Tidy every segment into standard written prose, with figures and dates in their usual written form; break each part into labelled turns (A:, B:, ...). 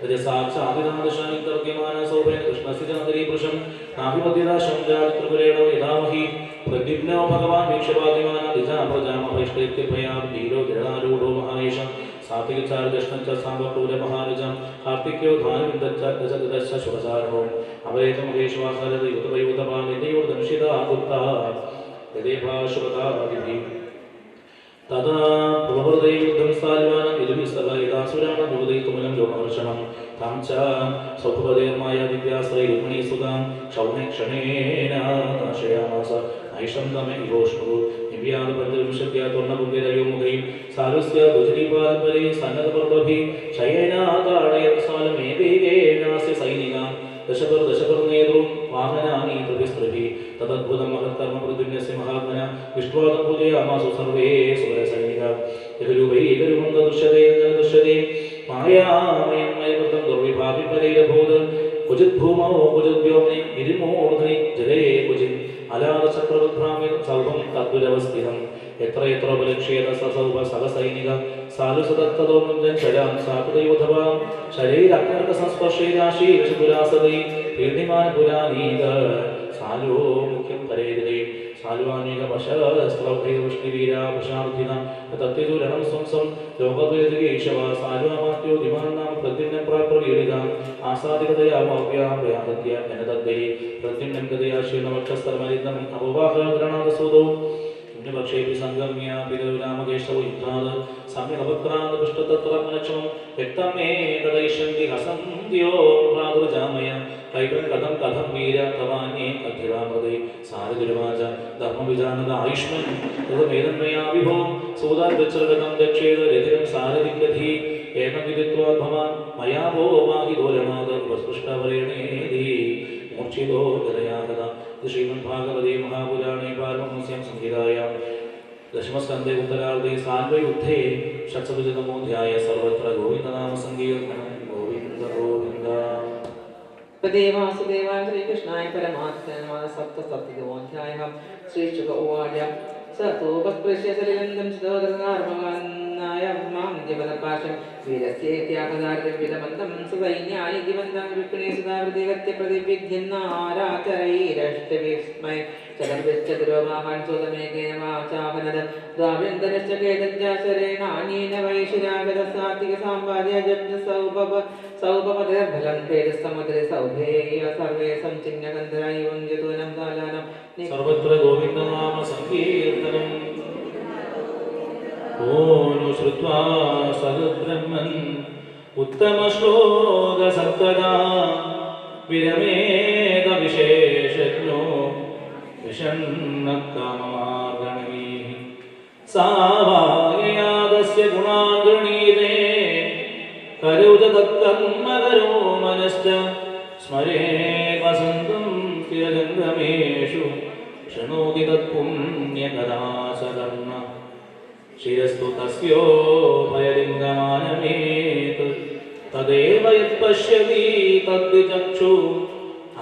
A: साक्षादिनादशानितर्क्यमानसौभेन कृष्णस्य चन्द्रीपुरुषं नाभिमध्यदाशं जात्रिपुरेणो यदामहि प्रद्युम्नो भगवान् वीक्षवादिमानादिजा प्रजामभैष्टैत्यभयात् वीरो जडारूढो महानेश सात्विकचारुदर्शनं च साम्बक्रूरमहानुजं कार्तिक्यो ध्वानविन्दच्च शुभसारणो अवैतमहेश्वासरदयुतवैयुतपानिदयोर्दंशिता गुप्ता यदेभाशुभतादिभिः तदा प्रभवदैयुद्धं साल्वानं यजुभिस्सभयदासुराणं मुदयितुमलं योगहर्षणं तां च सौभवदेर्मायादिव्याश्रय रुक्मिणीसुतां क्षौणेक्षणेन नाशयामास ऐषं तमे इवोष्णुः दिव्यानुपञ्चविंशत्यात्वर्णपुङ्गिरयोमुखैः सारस्य भुजरीपाल्परे सन्नतपर्वभिः शयेनाताडयत् सालमेवेनास्य सैनिकां दशपर्नेतुं वाहनानि प्रतिस्त्रिभिः तदद्भुतं महत्कर्म प्रद्युम्नस्य महात्मना विष्णुवादं पूजयामासु सर्वे सुरसैनिकाः यगरूपैकरूपं दृश्यते मायामयन्मयकृतं दुर्विभाविपदैरभूत् क्वचित् भूमौ क्वचित् व्योम्नि गिरिमूर्ध्नि जले क्वचित् अलादचक्रवद्भ्राम्य सौभं तद्विरवस्थितं यत्र यत्र उपलक्ष्येत ससौभ सगसैनिक सालुसदत्ततो मुञ्जन् शरां साकुदैवथवा शरीराक्नर्कसंस्पर्शैराशीर्षपुरासदै पीर्णिमानपुरानीक सालो मुख्यं परेदिरे सालुवान्यकपशस्त्रौभैर्वृष्टिवीरा प्रशान्तिना तत्तेजोरणं संसं लोकद्वैतकेशवा सालुवामात्यो दिवान्नां प्रद्युम्नं प्राप्रवीडिताम् आसादिकतया मौव्यां प्रयातत्य जनदद्दै प्रद्युम्नं गदया शीर्णवक्षस्तर्मरिदम् अववाहग्रणादसूदौ पुण्यपक्षेऽपि सङ्गम्य पितुरामकेशौ युद्धात् सम्यगपक्रान्त पृष्ठतत्त्वमलक्ष्मं व्यक्तं मे तदैष्यन्ति हसन्त्यो प्रादुर्जामय कैकं कथं वीर तवान्ये कथिरामृते सारथिरुवाच धर्मविजानद आयुष्मन् तदमेदं मया विभो सूदाद्विचर्गतं दक्षेण रथिनं सारथिकथि एकं विदित्वा भवान् मया वो माहिदोलनाद उपस्पृष्टवरेणेधि मूर्छितो गदया तदा श्रीमद्भागवते महापुराणे पारमहंस्यां संहितायां दशमस्कन्धे उत्तरार्धे सान्वयुद्धे षट्सप्ततितमोऽध्यायः सर्वत्र गोविन्दनामसङ्कीर्तनं गोविन्द गोविन्द
B: वासुदेवाय श्रीकृष्णाय परमात्मने नमः सप्तसप्ततितमोऽध्यायः श्रीशुक उवाच स तोपस्पृश्य सलिलं चितोदरनार्मगान्नाय मां जीवनपाशं वीरस्येत्यागदार्यविदमन्तं ससैन्यानि जीवन्तं विष्णुने सुधावृतिगत्य प्रतिविध्यन्नाराचरैरष्टविस्मय चतुर्विश्चतुर्वाहान् सोदमेकेन वाचाहनद द्वाभ्यन्तरश्च केतञ्चाचरेणान्येन वैशिरागतसात्विकसाम्पाद्य सौपपतिर्फलं तेजस्तमतिरे सौभेय सर्वे संचिन्यगन्धरा एवं यतूनं कालानं
A: सर्वत्र गोविन्दनाम संकीर्तनम् ॐ श्रुत्वा सद्ब्रह्मन् उत्तमश्लोकसत्कदा विरमेद विशेषज्ञो विषण्णकाममार्गणैः सा वाययादस्य गुणान् गृणीते करोज तत्कर्मकरो मनश्च स्मरे वसन्तं स्थिरजङ्गमेषु शृणोति तत्पुण्यकदाचकर्म शिरस्तु तस्योभयलिङ्गमानमेत् तदेव यत्पश्यति तद्विचक्षु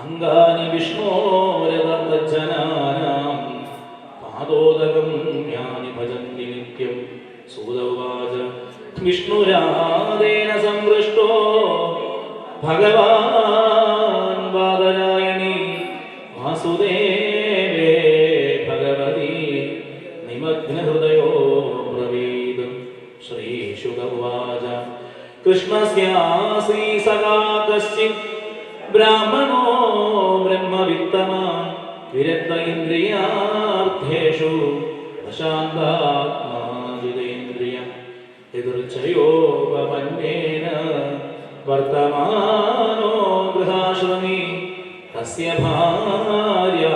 A: अङ्गानि विष्णोरतज्जनानां पादोदकं यानि भजन्ति नित्यं सूदवाच विष्णुरादेन संवृष्टो भगवान् बादरायणी वासुदेवे भगवती निमग्नहृदयो ब्रवीत् श्रीशुक उवाच कृष्णस्यासी सखा कश्चित् ब्राह्मणो ब्रह्मवित्तमान् विरक्त इन्द्रियार्थेषु प्रशान्तात्मा जितेन्द्रियम् यदृच्छयोपपन्नेन वर्तमानो गृहाश्रमी तस्य भार्या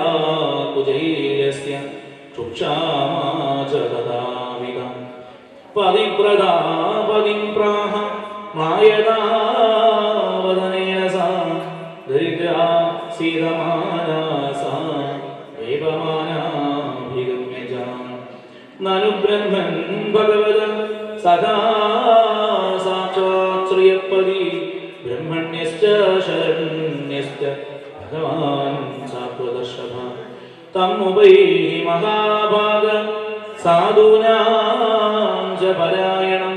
A: कुजैर्यस्य क्षुक्षामा च तदाविदम् पतिव्रता पतिं प्राह मायदा वदनेन सा दरिद्रा सीदमाना सा एवमानाभिगम्य च ननु ब्रह्मन् भगवद सदा साक्षात् श्रियपदी ब्रह्मण्यश्च शरण्यश्च भगवान् सात्वदर्शभ तम् उभैः महाभाग साधूनां च परायणं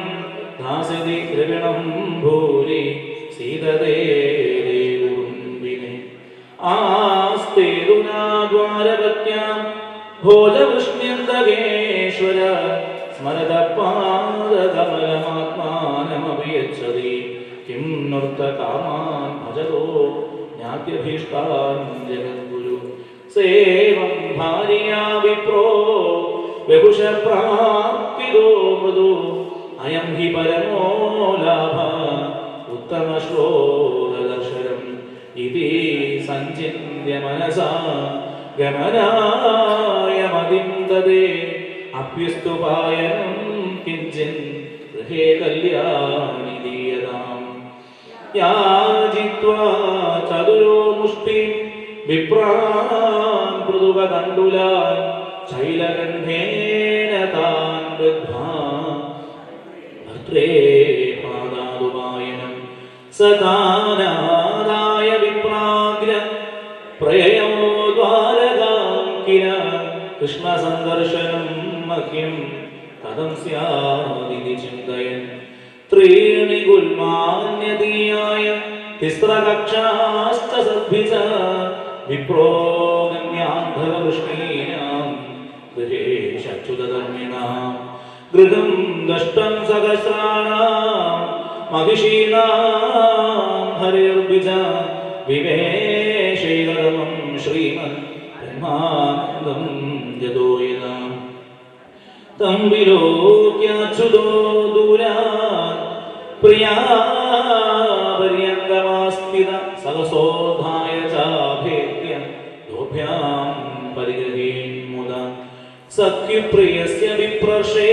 A: दास्यति द्रविणं भूरि ചെയ്തതേ ഉറുമ്പിനെ ആസ്തേതുനാദ്വാരപത്യാം ഭോജവൃഷ്ണ്യന്തകേശ്വര സ്മരതപാദകമലമാത്മാനമഭിയച്ഛതി കിം നൃത്തകാമാൻ ഭജതോ ജ്ഞാത്യഭീഷ്ടാൻ ജഗദ്ഗുരു സേവം ഭാര്യാ വിപ്രോ ബഹുശപ്രാപ്തിദോ മൃദു അയം ഹി പരമോ ലാഭ ഉത്തമശ്ലോകദർശനം ഇതി സഞ്ചിന്യ മനസാ ഗമനായ മതിം ദദേ അഭ്യസ്തുപായനം കിഞ്ചിൻ ഗൃഹേ കല്യാണി ദീയതാം യാജിത്വാ ചതുരോ മുഷ്ടി വിപ്രാൻ പൃഥുകതണ്ഡുലാൻ ശൈലഗന്ധേന താൻ ബദ്ധ്വാ ഭദ്രേ പാദാദുപായനം സദാനാദായ വിപ്രാഗ്ര പ്രയയോ ദ്വാരകാം കില കൃഷ്ണസന്ദർശനം മഹ്യം കഥം സ്യാദിതി ചിന്തയൻ ത്രീണി ഗുൽമാന്യതീയായ തിസ്രകക്ഷാശ്ച സദ്ഭിജ വിപ്രോ ഗമ്യാന്ധവൃഷ്ണീനാം ഗൃഹേഷച്യുതധർമ്മിണാം ഗൃഹം ദഷ്ടം സഹസ്രാണാം മഹിഷീണാം ഹരിർഭിജ വിവേശൈകതമം ശ്രീമൻ ബ്രഹ്മാനന്ദം യതോയതാം തം വിലോക്യാച്യുതോ ദൂരാത് പ്രിയാപര്യങ്കമാസ്ഥിത സഹസോധായ ചാഭേദ്യ ലോഭ്യാം പരിഗ്രഹീൻ മുദ സഖ്യപ്രിയസ്യ വിപ്രശേ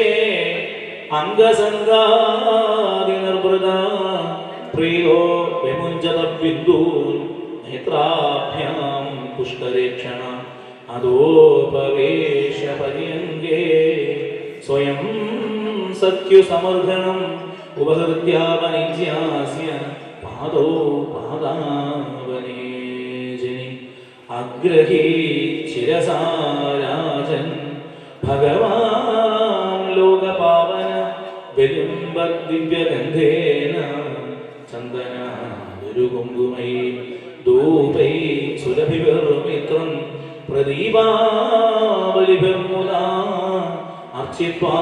A: അംഗസംഗാദിനിർവൃത പ്രിയോ വിമുഞ്ചത വിദ്ദൂൻ നേത്രാഭ്യാം പുഷ്കരേക്ഷണ അദോപവേശ പര്യങ്കേ സ്വയം സഖ്യുസമർദ്ദനം ഉപഹൃത്യാവനിജ്യാസ്യ പാദോ പാദാവനേജനി അഗ്രഹീ ചിരസാരാജൻ ഭഗവാൻ ലോകപാവന വിലുംബദിവ്യഗന്ധേന ചന്ദന ഗുരുകുങ്കുമൈ ധൂപൈ സുരഭിർമിത്രം പ്രദീപാവലിഭിർമുദാ അർച്ചിത്വാ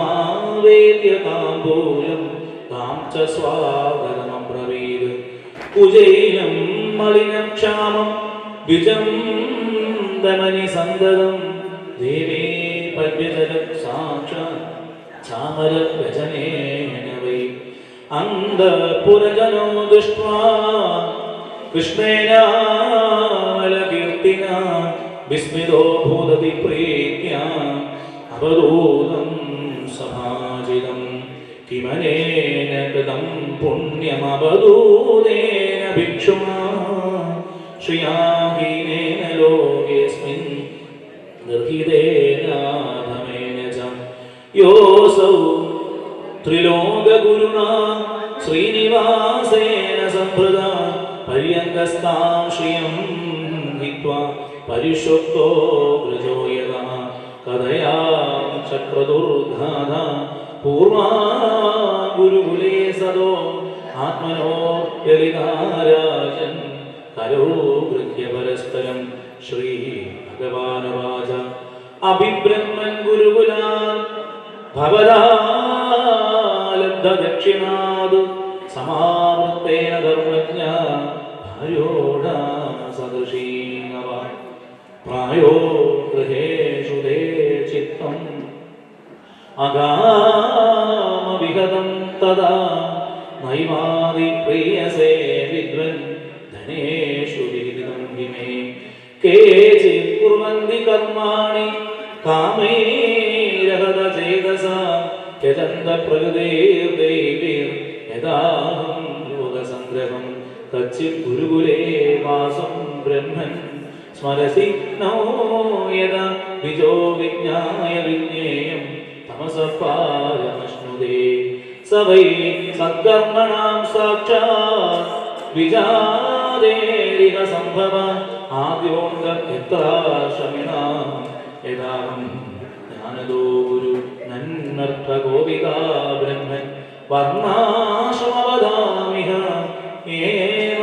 A: വേദ്യതാംബൂലം താം ച സ്വാഗതമബ്രവീത് കുജൈനം മലിനം ക്ഷാമം ദ്വിജം ദമനി സന്തതം ദേവേ പദ്യജലം സാക്ഷാത് ചാമരവചനേന വൈ അന്തഃപുരജനോ ദൃഷ്ട്വാ കൃഷ്ണേനാമലകീർത്തിനാ വിസ്മിതോ ഭൂതതി പ്രീത്യാ അവധൂതം സഭാജിതം കിമനേന കൃതം പുണ്യമവധൂതേന ഭിക്ഷുമാ ശ്രിയാഹീനേന ലോകേസ്മിൻ നിർഹിതേനാധമേന ച യോസൗ ത്രിലോകഗുരുണാ ശ്രീനിവാസേന സംഭൃത പര്യങ്കസ്താം ശ്രിയം ഹിത്വാ പരിഷുപ്തോ വൃജോ യഥാ കഥയാം ചക്രദുർധാധ പൂർവാ ഗുരുകുലേ സദോ ആത്മനോ ലളിതാരാജൻ കരോ ഗൃഹ്യ പരസ്പരം ശ്രീ ഭഗവാനുവാച അഭിബ്രഹ്മൻ ഗുരുകുലാൻ ഭവദാലബ്ധദക്ഷിണാത് സമാവൃത്തേന ധർമ്മജ്ഞ ഭാര്യോടാ സദൃശീനവ പ്രായോ ഗൃഹേഷു ദേ ചിത്തം അഗാമവിഗതം തദാ നൈവാദി പ്രിയസേ വിദ്വൻ ധനേഷു വിഹിതം ഹിമേ കേചിത് കുർവന്തി കർമാണി കാമൈരഹത ചേതസ യജന്ത പ്രകൃതേർദേവീർ യദാഹം ലോകസംഗ്രഹം കച്ചിത് ഗുരുകുലേ വാസം ബ്രഹ്മൻ സ്മരസി നോ യദ വിജോ വിജ്ഞായ വിജ്ഞേയം തമസപാരമശ്നുതേ സ വൈ സത്കർമ്മണാം സാക്ഷാത് വിജാതേരിഹ സംഭവ ആദ്യോംഗമിത്രാശ്രമിണാം യദാഹം ജ്ഞാനദോ ഗുരു നന്നർത്ഥ ഗോപികാ ബ്രഹ്മൻ വർണ്ണാശ്രമവദാമിഹ ഏവ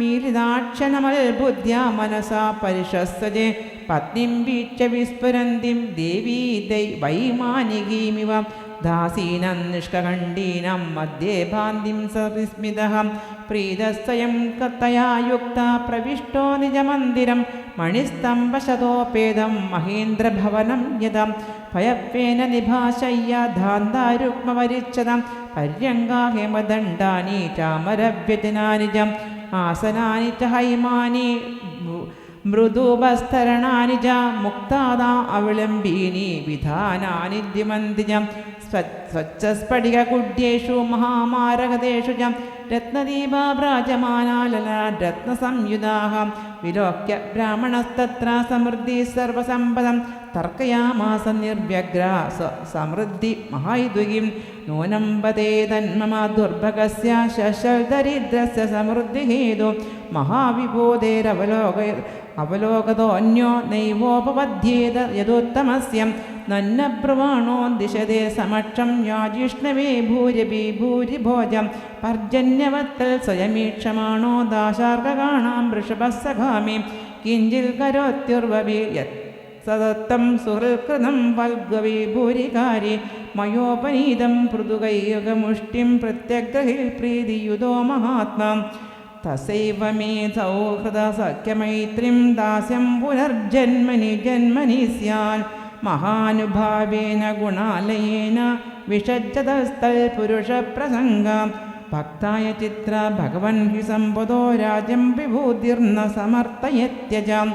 C: മീലിതാക്ഷണമൽബുദ്ധ്യാ മനസാ പരിശസ്സജേ പത്നിം വീക്ഷ്യ വിസ്ഫുരന്തിം ദേവീ വൈമാനികീമിവ ദാസീനം നിഷ്കണ്ഠീനം മധ്യേ ഭാന്തിം സവിസ്മിതഃ പ്രീതസ്വയം കത്തയാ യുക്ത പ്രവിഷ്ടോ നിജമന്ദിരം മണിസ്തംഭശതോപേതം മഹേന്ദ്രഭവനം യദം ഭയപ്പേന നിഭാശയ്യ ധാന്താരുക്മവരിച്ഛതം പര്യങ്കാ ഹേമദണ്ഡാനി ചാമരവ്യജനാനി ച ആസനാനി ച ഹൈമാനി മൃദുപസ്തരണാനി ച മുക്താദാ അവലംബീനി വിധാനാനി ദ്യുമന്തിജം സ്വച്ഛസ്ഫടികകുഡ്യേഷു മഹാമാരകതേഷു ച രത്നദീപാഭ്രാജമാനാലരത്നസംയുതാഃ വിലോക്യ ബ്രാഹ്മണസ്തത്ര സമൃദ്ധി സർവസമ്പദം തർക്കയാമാസ നിർവ്യഗ്ര സമൃദ്ധി മഹായുദ്വികിം നൂനം പതേതന്മമ ദുർഭഗസ്യ ശശൽദരിദ്രസ്യ സമൃദ്ധിഹേതു മഹാവിബോധേരവലോകതോ അന്യോ നൈവോപപദ്ധ്യേത യദുത്തമസ്യ നന്നബ്രവാണോ ദിശതേ സമക്ഷം യാജിഷ്ണവേ ഭൂരിഭി ഭൂരിഭോജം പർജന്യവത്തൽ സ്വയമീക്ഷമാണോ ദാശാർഗകാണാം വൃഷഭസ്സഖാമി കിഞ്ചിൽ കരോത്യുർവവി സദത്തം സുഹൃൽകൃതം വൽഗവി ഭൂരികാരി മയോപനീതം പൃഥുകൈയുഗമുഷ്ടിം പ്രത്യഗ്രഹിൽ പ്രീതിയുതോ Mahatma തസൈവ may സൗഹൃദസഖ്യമൈത്രിം ദാസ്യം പുനർജന്മനി ജന്മനി Syal മഹാനുഭാവേന ഗുണാലയേന വിഷജ്ജതസ്ഥൽ പുരുഷപ്രസംഗ ഭക്തായ Chithra Bhagwan he സമ്പദോ രാജ്യം വിഭൂതിർന സമർത്ഥയത്യജാം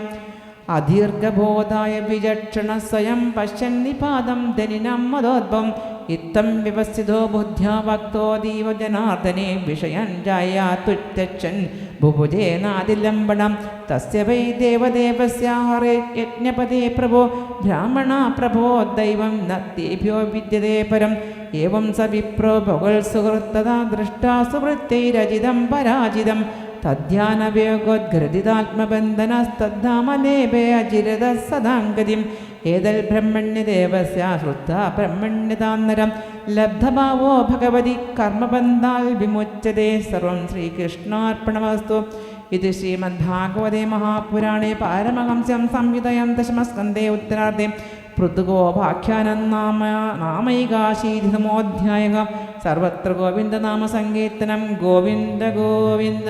C: അദീർഘബോധായ വിചക്ഷണ സ്വയം പശ്യന്നിപാദം ധനിനം മദോദ്ഭവം ഇത്തം വ്യവസ്ഥിതോ ബുദ്ധ്യാ ഭക്തോദീവ ജനാർദ്ദനെ വിഷയൻ ജായാതുത്യക്ഷൻ ബുഭുജേനാദിലംബണം തസ്യ വൈ ദേവദേവസ്യ ഹരേ യജ്ഞപദേ പ്രഭോ ബ്രാഹ്മണ പ്രഭോ ദൈവം ന തേഭ്യോ വിദ്യതേ പരം ഏവം സ വിപ്രോ ഭഗവൽ സുഹൃത്തതാ ദൃഷ്ടാ സുവൃത്തൈരജിതം പരാജിതം തദ്ധ്യാനവേഗോദ്ഘൃതിതാത്മബന്ധനസ്തദ്ധാമലേപേ അചിരത സദാംഗതിം ഏതൽ ബ്രഹ്മണ്യദേവസ്യ ശ്രുത്വാ ബ്രഹ്മണ്യതാന്നരം ലബ്ധഭാവോ ഭഗവതി കർമ്മബന്ധാൽ വിമുച്യതേ സർവം ശ്രീകൃഷ്ണാർപ്പണമസ്തു. ഇത് ശ്രീമദ്ഭാഗവതേ മഹാപുരാണേ പാരമഹംസ്യം സംഹിതയം ദശമസ്കന്ധേ ഉത്തരാർദ്ധേ പൃഥുഗോപാഖ്യാനം നാമൈകാശീതിതമോऽധ്യായഃ. സർവത്ര ഗോവിന്ദനാമസങ്കീർത്തനം. ഗോവിന്ദ ഗോവിന്ദ.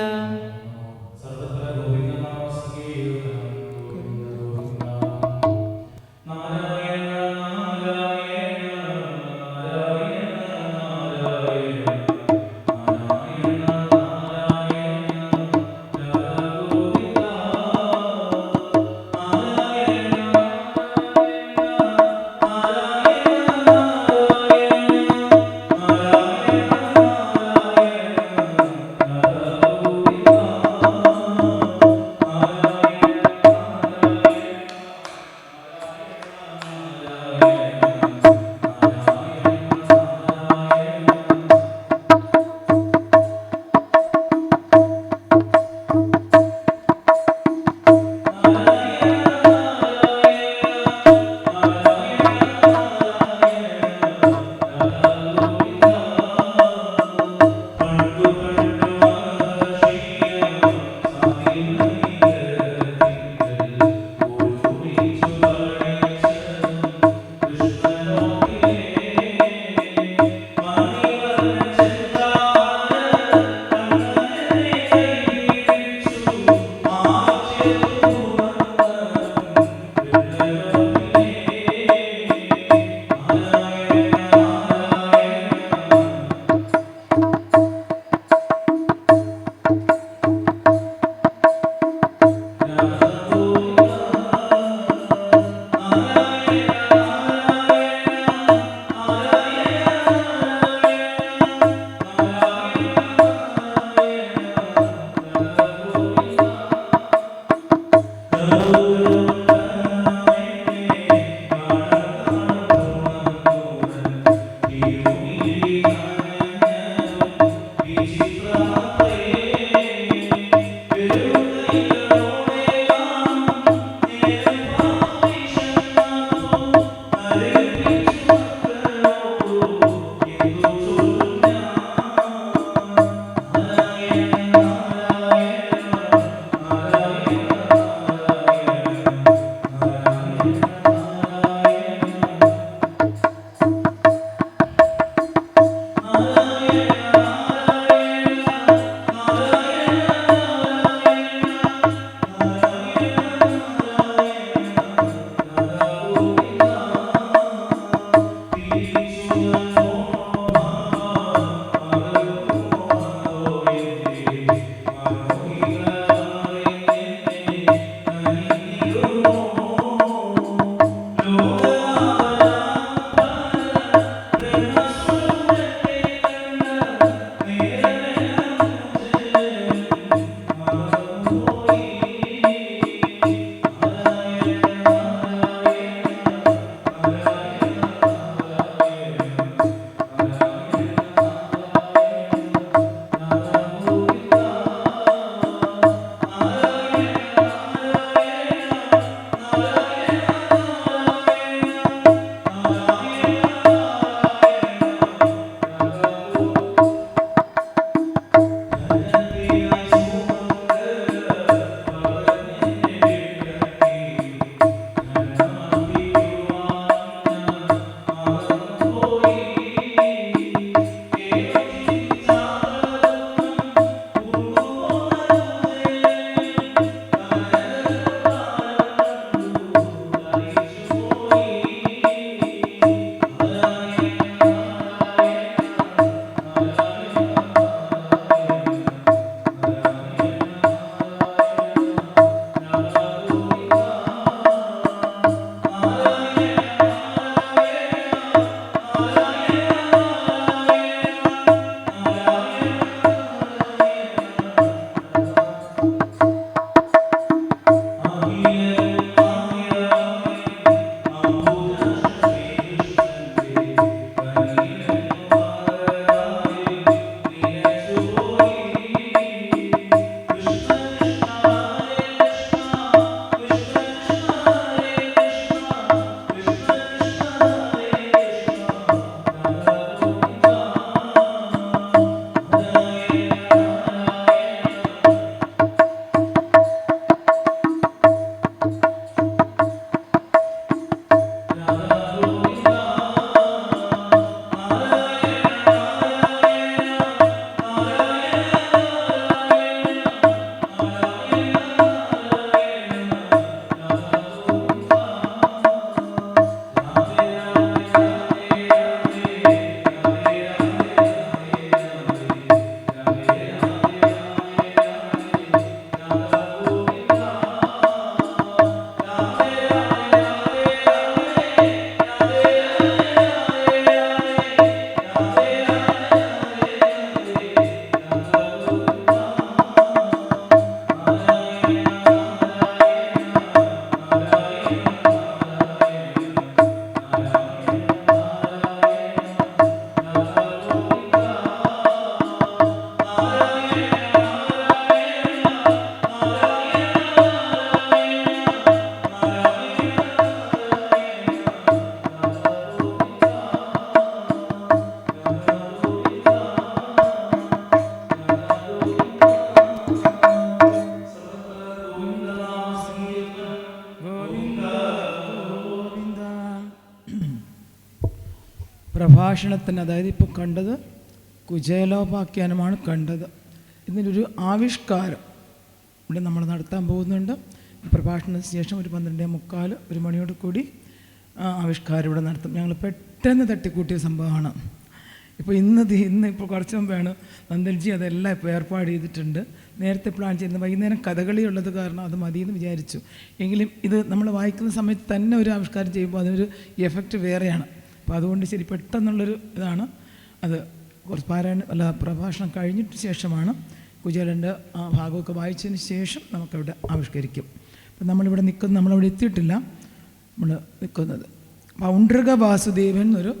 D: പ്രഭാഷണത്തിന്, അതായത് ഇപ്പോൾ കണ്ടത് കുചേലോപാഖ്യാനമാണ് കണ്ടത്. ഇതിനൊരു ആവിഷ്കാരം ഇവിടെ നമ്മൾ നടത്താൻ പോകുന്നുണ്ട്. പ്രഭാഷണത്തിന് ശേഷം ഒരു 12:45 1 മണിയോട് കൂടി ആവിഷ്കാരം ഇവിടെ നടത്തും. ഞങ്ങൾ പെട്ടെന്ന് തട്ടിക്കൂട്ടിയ സംഭവമാണ്. ഇപ്പോൾ ഇപ്പോൾ കുറച്ച് മുമ്പാണ് നന്ദൽജി അതെല്ലാം ഇപ്പോൾ ഏർപ്പാട് ചെയ്തിട്ടുണ്ട്. നേരത്തെ പ്ലാൻ ചെയ്യുന്നത് വൈകുന്നേരം കഥകളി ഉള്ളത് കാരണം അത് മതിയെന്ന് വിചാരിച്ചു. എങ്കിലും ഇത് നമ്മൾ വായിക്കുന്ന സമയത്ത് തന്നെ ഒരു ആവിഷ്കാരം ചെയ്യുമ്പോൾ അതിനൊരു എഫക്റ്റ് വേറെയാണ്. അപ്പോൾ അതുകൊണ്ട് ശരി പെട്ടെന്നുള്ളൊരു ഇതാണ് അത്. കുറച്ച് പ്രഭാഷണം കഴിഞ്ഞിട്ട് ശേഷമാണ് കുചേലൻ്റെ ആ ഭാഗമൊക്കെ വായിച്ചതിന് ശേഷം നമുക്കവിടെ ആവിഷ്കരിക്കും. അപ്പം നമ്മളവിടെ എത്തിയിട്ടില്ല. നമ്മൾ നിൽക്കുന്നത് പൗണ്ഡ്രക വാസുദേവൻ എന്നൊരു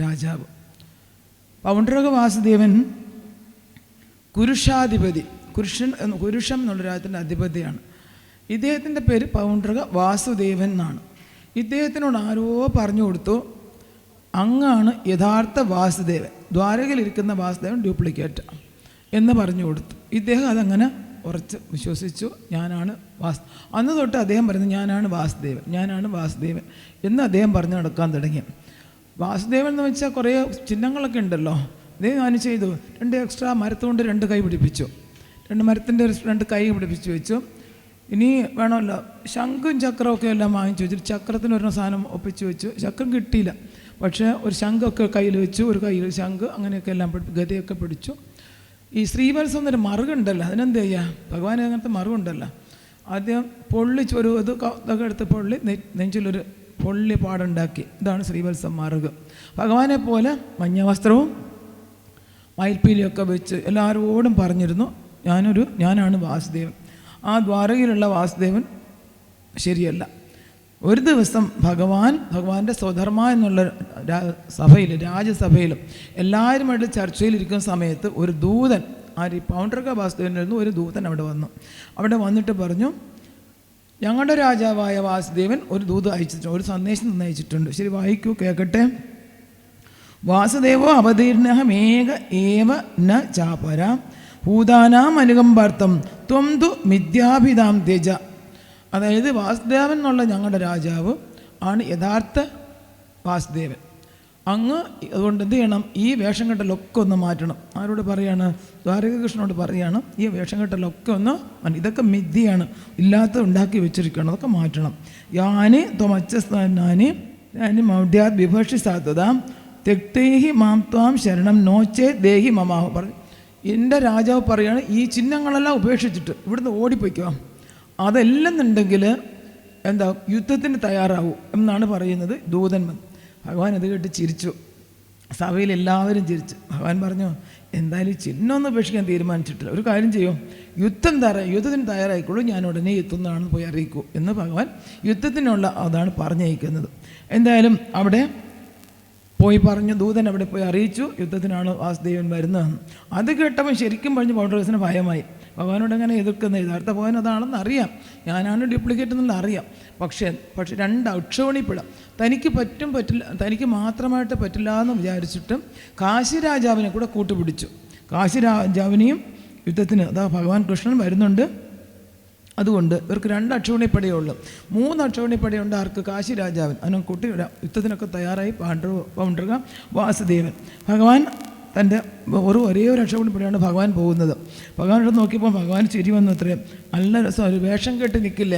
D: രാജാവ്. പൗണ്ഡ്രക വാസുദേവൻ കുരുഷാധിപതി, കുരുഷം എന്നുള്ള രാജ്യത്തിൻ്റെ അധിപതിയാണ്. ഇദ്ദേഹത്തിൻ്റെ പേര് പൗണ്ഡ്രക വാസുദേവൻ എന്നാണ്. ഇദ്ദേഹത്തിനോട് ആരോ പറഞ്ഞു കൊടുത്തു, അങ്ങാണ് യഥാർത്ഥ വാസുദേവൻ, ദ്വാരകയിലിരിക്കുന്ന വാസുദേവൻ ഡ്യൂപ്ലിക്കേറ്റ് എന്ന് പറഞ്ഞു കൊടുത്തു. ഇദ്ദേഹം അതങ്ങനെ ഉറച്ച് വിശ്വസിച്ചു. അന്ന് തൊട്ട് അദ്ദേഹം പറയുന്നത് ഞാനാണ് വാസുദേവൻ എന്ന് അദ്ദേഹം പറഞ്ഞു നടക്കാൻ തുടങ്ങി. വാസുദേവൻ എന്ന് വെച്ചാൽ കുറേ ചിഹ്നങ്ങളൊക്കെ ഉണ്ടല്ലോ. അദ്ദേഹം ഞാൻ ചെയ്തു 2 എക്സ്ട്രാ മരത്തുകൊണ്ട് 2 കൈ പിടിപ്പിച്ചു, 2 മരത്തിൻ്റെ 2 കൈ പിടിപ്പിച്ച് വെച്ചു. ഇനി വേണമല്ലോ ശംഖും ചക്രമൊക്കെ എല്ലാം വാങ്ങിച്ചു വെച്ചിട്ട് ചക്രത്തിന് ഒരു സാധനം ഒപ്പിച്ച് വെച്ചു. ചക്രം കിട്ടിയില്ല, പക്ഷേ ഒരു ശംഖൊക്കെ കയ്യിൽ വെച്ചു, ഒരു കയ്യിൽ ശംഖ്, അങ്ങനെയൊക്കെ എല്ലാം ഗതയൊക്കെ പിടിച്ചു. ഈ ശ്രീവത്സം എന്നൊരു മറുകുണ്ടല്ലോ, അതിനെന്ത് ചെയ്യുക, ഭഗവാൻ അങ്ങനത്തെ മറുകുണ്ടല്ലോ, ആദ്യം പൊള്ളിച്ച് ഇതൊക്കെ എടുത്ത് നെഞ്ചിലൊരു പൊള്ളി പാടുണ്ടാക്കി. ഇതാണ് ശ്രീവത്സം മറുക്. ഭഗവാനെ പോലെ മഞ്ഞ വസ്ത്രവും മയിൽപ്പീലിയൊക്കെ വെച്ച് എല്ലാവരോടും പറഞ്ഞിരുന്നു ഞാനാണ് വാസുദേവൻ. ആ ദ്വാരകയിലുള്ള വാസുദേവൻ ശരിയല്ല. ഒരു ദിവസം ഭഗവാന്റെ സ്വധർമ്മ എന്നുള്ള രാജസഭയിലും എല്ലാവരുമായിട്ട് ചർച്ചയിലിരിക്കുന്ന സമയത്ത് ഒരു ദൂതൻ, പൗണ്ഡ്രക വാസുദേവനായിരുന്നു, ഒരു ദൂതൻ അവിടെ വന്നിട്ട് പറഞ്ഞു, ഞങ്ങളുടെ രാജാവായ വാസുദേവൻ ഒരു ദൂത് അയച്ചിട്ടുണ്ട്, ഒരു സന്ദേശം അയച്ചിട്ടുണ്ട്. ശരി, വായിക്കൂ, കേൾക്കട്ടെ. വാസുദേവോ അവതീർണമേക ഏവ ന ചാപര ഭൂതാനാം അനുകമ്പാർത്ഥം ത്വം തു മിഥ്യാഭിതാം ത്യജ. അതായത് വാസുദേവൻ എന്നുള്ള ഞങ്ങളുടെ രാജാവ് ആണ് യഥാർത്ഥ വാസുദേവൻ. അങ്ങ് അതുകൊണ്ട് എന്ത് ചെയ്യണം, ഈ വേഷം കെട്ടലൊക്കെ ഒന്ന് മാറ്റണം. ആരോട് പറയാണ്? ദ്വാരകൃഷ്ണനോട് പറയാണ്, ഈ വേഷം കെട്ടലൊക്കെ ഒന്ന്, ഇതൊക്കെ മിഥ്യയാണ്, ഇല്ലാത്തത് ഉണ്ടാക്കി വെച്ചിരിക്കണം, അതൊക്കെ മാറ്റണം. യാനി ത്വമച്ഛസ്ഥാനി മൗഢ്യാത് വിഭക്ഷി സാധ്യതാം തെക്തേഹി മാം ത്വാം ശരണം നോച്ചേ ദേഹി മമാഹു. പറഞ്ഞു, എൻ്റെ രാജാവ് പറയാണ്, ഈ ചിഹ്നങ്ങളെല്ലാം ഉപേക്ഷിച്ചിട്ട് ഇവിടുന്ന് ഓടിപ്പോയിക്കോ, അതല്ലെന്നുണ്ടെങ്കിൽ യുദ്ധത്തിന് തയ്യാറാവൂ എന്നാണ് പറയുന്നത് ദൂതന്മാർ. ഭഗവാൻ അത് കേട്ട് ചിരിച്ചു. സഭയിൽ എല്ലാവരും ചിരിച്ചു. ഭഗവാൻ പറഞ്ഞു, എന്തായാലും ചിഹ്നമൊന്നും ഉപേക്ഷിക്കാൻ തീരുമാനിച്ചിട്ടില്ല, ഒരു കാര്യം ചെയ്യും, യുദ്ധത്തിന് തയ്യാറായിക്കോളൂ, ഞാൻ ഉടനെ എത്തുന്നതാണെന്ന് പോയി അറിയിക്കൂ എന്ന് ഭഗവാൻ യുദ്ധത്തിനുള്ള അതാണ് പറഞ്ഞയക്കുന്നത്. എന്തായാലും അവിടെ പോയി പറഞ്ഞു, ദൂതൻ അവിടെ പോയി അറിയിച്ചു യുദ്ധത്തിനാണ് വാസുദേവൻ വരുന്നതെന്ന്. അത് കേട്ടപ്പോൾ ശരിക്കും പറഞ്ഞ് പൗണ്ഡ്രകസിന് ഭയമായി. ഭഗവാനോട് എങ്ങനെ എതിർക്കുന്നത്, യഥാർത്ഥ ഭഗവാൻ അതാണെന്ന് അറിയാം, ഞാനാണ് ഡ്യൂപ്ലിക്കേറ്റ് എന്നുള്ള അറിയാം. പക്ഷേ 2 അക്ഷോണിപ്പിഴ തനിക്ക് മാത്രമായിട്ട് പറ്റില്ല എന്ന് വിചാരിച്ചിട്ട് കാശി രാജാവിനെ കൂടെ കൂട്ടുപിടിച്ചു. കാശി രാജാവിനെയും യുദ്ധത്തിന് ഭഗവാൻ കൃഷ്ണൻ വരുന്നുണ്ട്, അതുകൊണ്ട് ഇവർക്ക് 2 അക്ഷോണിപ്പടയേ ഉള്ളൂ. 3 അക്ഷോണിപ്പടയുണ്ട് ആർക്ക്? കാശി രാജാവൻ. അതിനെ കൂട്ടി യുദ്ധത്തിനൊക്കെ തയ്യാറായി പൗണ്ഡ്രക വാസുദേവൻ. ഭഗവാൻ തൻ്റെ ഒരേ ഒരു അക്ഷോണിപ്പടയാണ് ഭഗവാൻ പോകുന്നത്. ഭഗവാനോട് നോക്കിയപ്പോൾ ഭഗവാൻ ചിരി വന്നു. അത്രയും നല്ല രസം. ഒരു വേഷം കെട്ടി നിൽക്കില്ല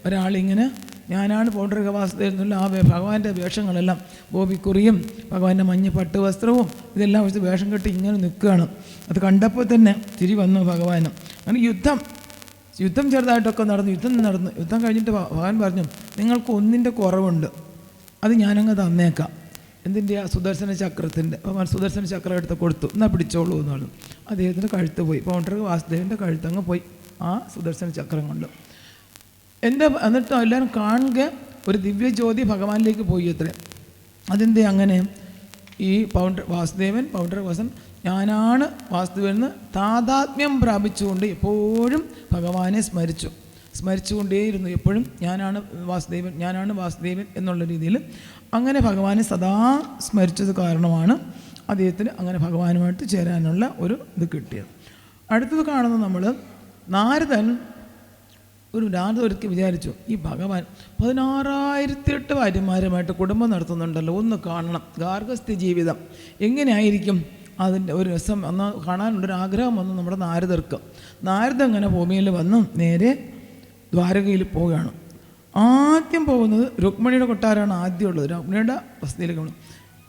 D: ഒരാളിങ്ങനെ, ഞാനാണ് പൗണ്ഡ്രക വാസുദേവൻ എന്നുള്ള ആ ഭഗവാന്റെ വേഷങ്ങളെല്ലാം, ഗോപിക്കുറിയും ഭഗവാന്റെ മഞ്ഞ പട്ട് വസ്ത്രവും ഇതെല്ലാം വെച്ച് വേഷം കെട്ടി ഇങ്ങനെ നിൽക്കുകയാണ്. അത് കണ്ടപ്പോൾ തന്നെ ചിരി വന്നു ഭഗവാന്. അങ്ങനെ യുദ്ധം ചെറുതായിട്ടൊക്കെ നടന്നു. യുദ്ധം കഴിഞ്ഞിട്ട് ഭഗവാൻ പറഞ്ഞു, നിങ്ങൾക്ക് ഒന്നിൻ്റെ കുറവുണ്ട്, അത് ഞാനങ്ങ് തന്നേക്കാം. എന്തിൻ്റെ? ആ സുദർശന ചക്രത്തിൻ്റെ. ഭഗവാൻ സുദർശന ചക്രം എടുത്ത് കൊടുത്തു, എന്നാൽ പിടിച്ചോളൂ എന്ന് പറഞ്ഞു. അദ്ദേഹത്തിൻ്റെ കഴുത്ത് പോയി, പൗണ്ഡ്രക വാസുദേവൻ്റെ കഴുത്തങ്ങ് പോയി ആ സുദർശന ചക്രം കൊണ്ട്. എന്നിട്ട് എല്ലാവരും കാണുക ഒരു ദിവ്യജ്യോതി ഭഗവാനിലേക്ക് പോയി അത്രേ. അതെന്തേ അങ്ങനെ? ഈ പൗണ്ഡ്രക വാസൻ ഞാനാണ് വാസുദേവനെന്ന് താതാത്മ്യം പ്രാപിച്ചുകൊണ്ട് എപ്പോഴും ഭഗവാനെ സ്മരിച്ചുകൊണ്ടേയിരുന്നു. എപ്പോഴും ഞാനാണ് വാസുദേവൻ എന്നുള്ള രീതിയിൽ അങ്ങനെ ഭഗവാനെ സദാ സ്മരിച്ചത് കാരണമാണ് അദ്ദേഹത്തിന് അങ്ങനെ ഭഗവാനുമായിട്ട് ചേരാനുള്ള ഒരു ഇത് കിട്ടിയത്. അടുത്തത് കാണുന്നത് നമ്മൾ നാരദൻ ഒരു നാരദ ഒരിക്കൽ വിചാരിച്ചു, ഈ ഭഗവാൻ 16,008 ഭാര്യമാരുമായിട്ട് കുടുംബം നടത്തുന്നുണ്ടല്ലോ, ഒന്ന് കാണണം, ഗാർഹസ്ഥ്യ ജീവിതം എങ്ങനെയായിരിക്കും അതിൻ്റെ ഒരു രസം അന്ന് കാണാനുള്ളൊരു ആഗ്രഹം വന്നു നമ്മുടെ നാരദർക്ക്. നാരദ അങ്ങനെ ഭൂമിയിൽ വന്ന് നേരെ ദ്വാരകയിൽ പോവുകയാണ്. ആദ്യം പോകുന്നത് രുക്മിണിയുടെ കൊട്ടാരമാണ് ആദ്യമുള്ളത്. രുക്മിണിയുടെ വസതിയിലേക്ക് പോകണം.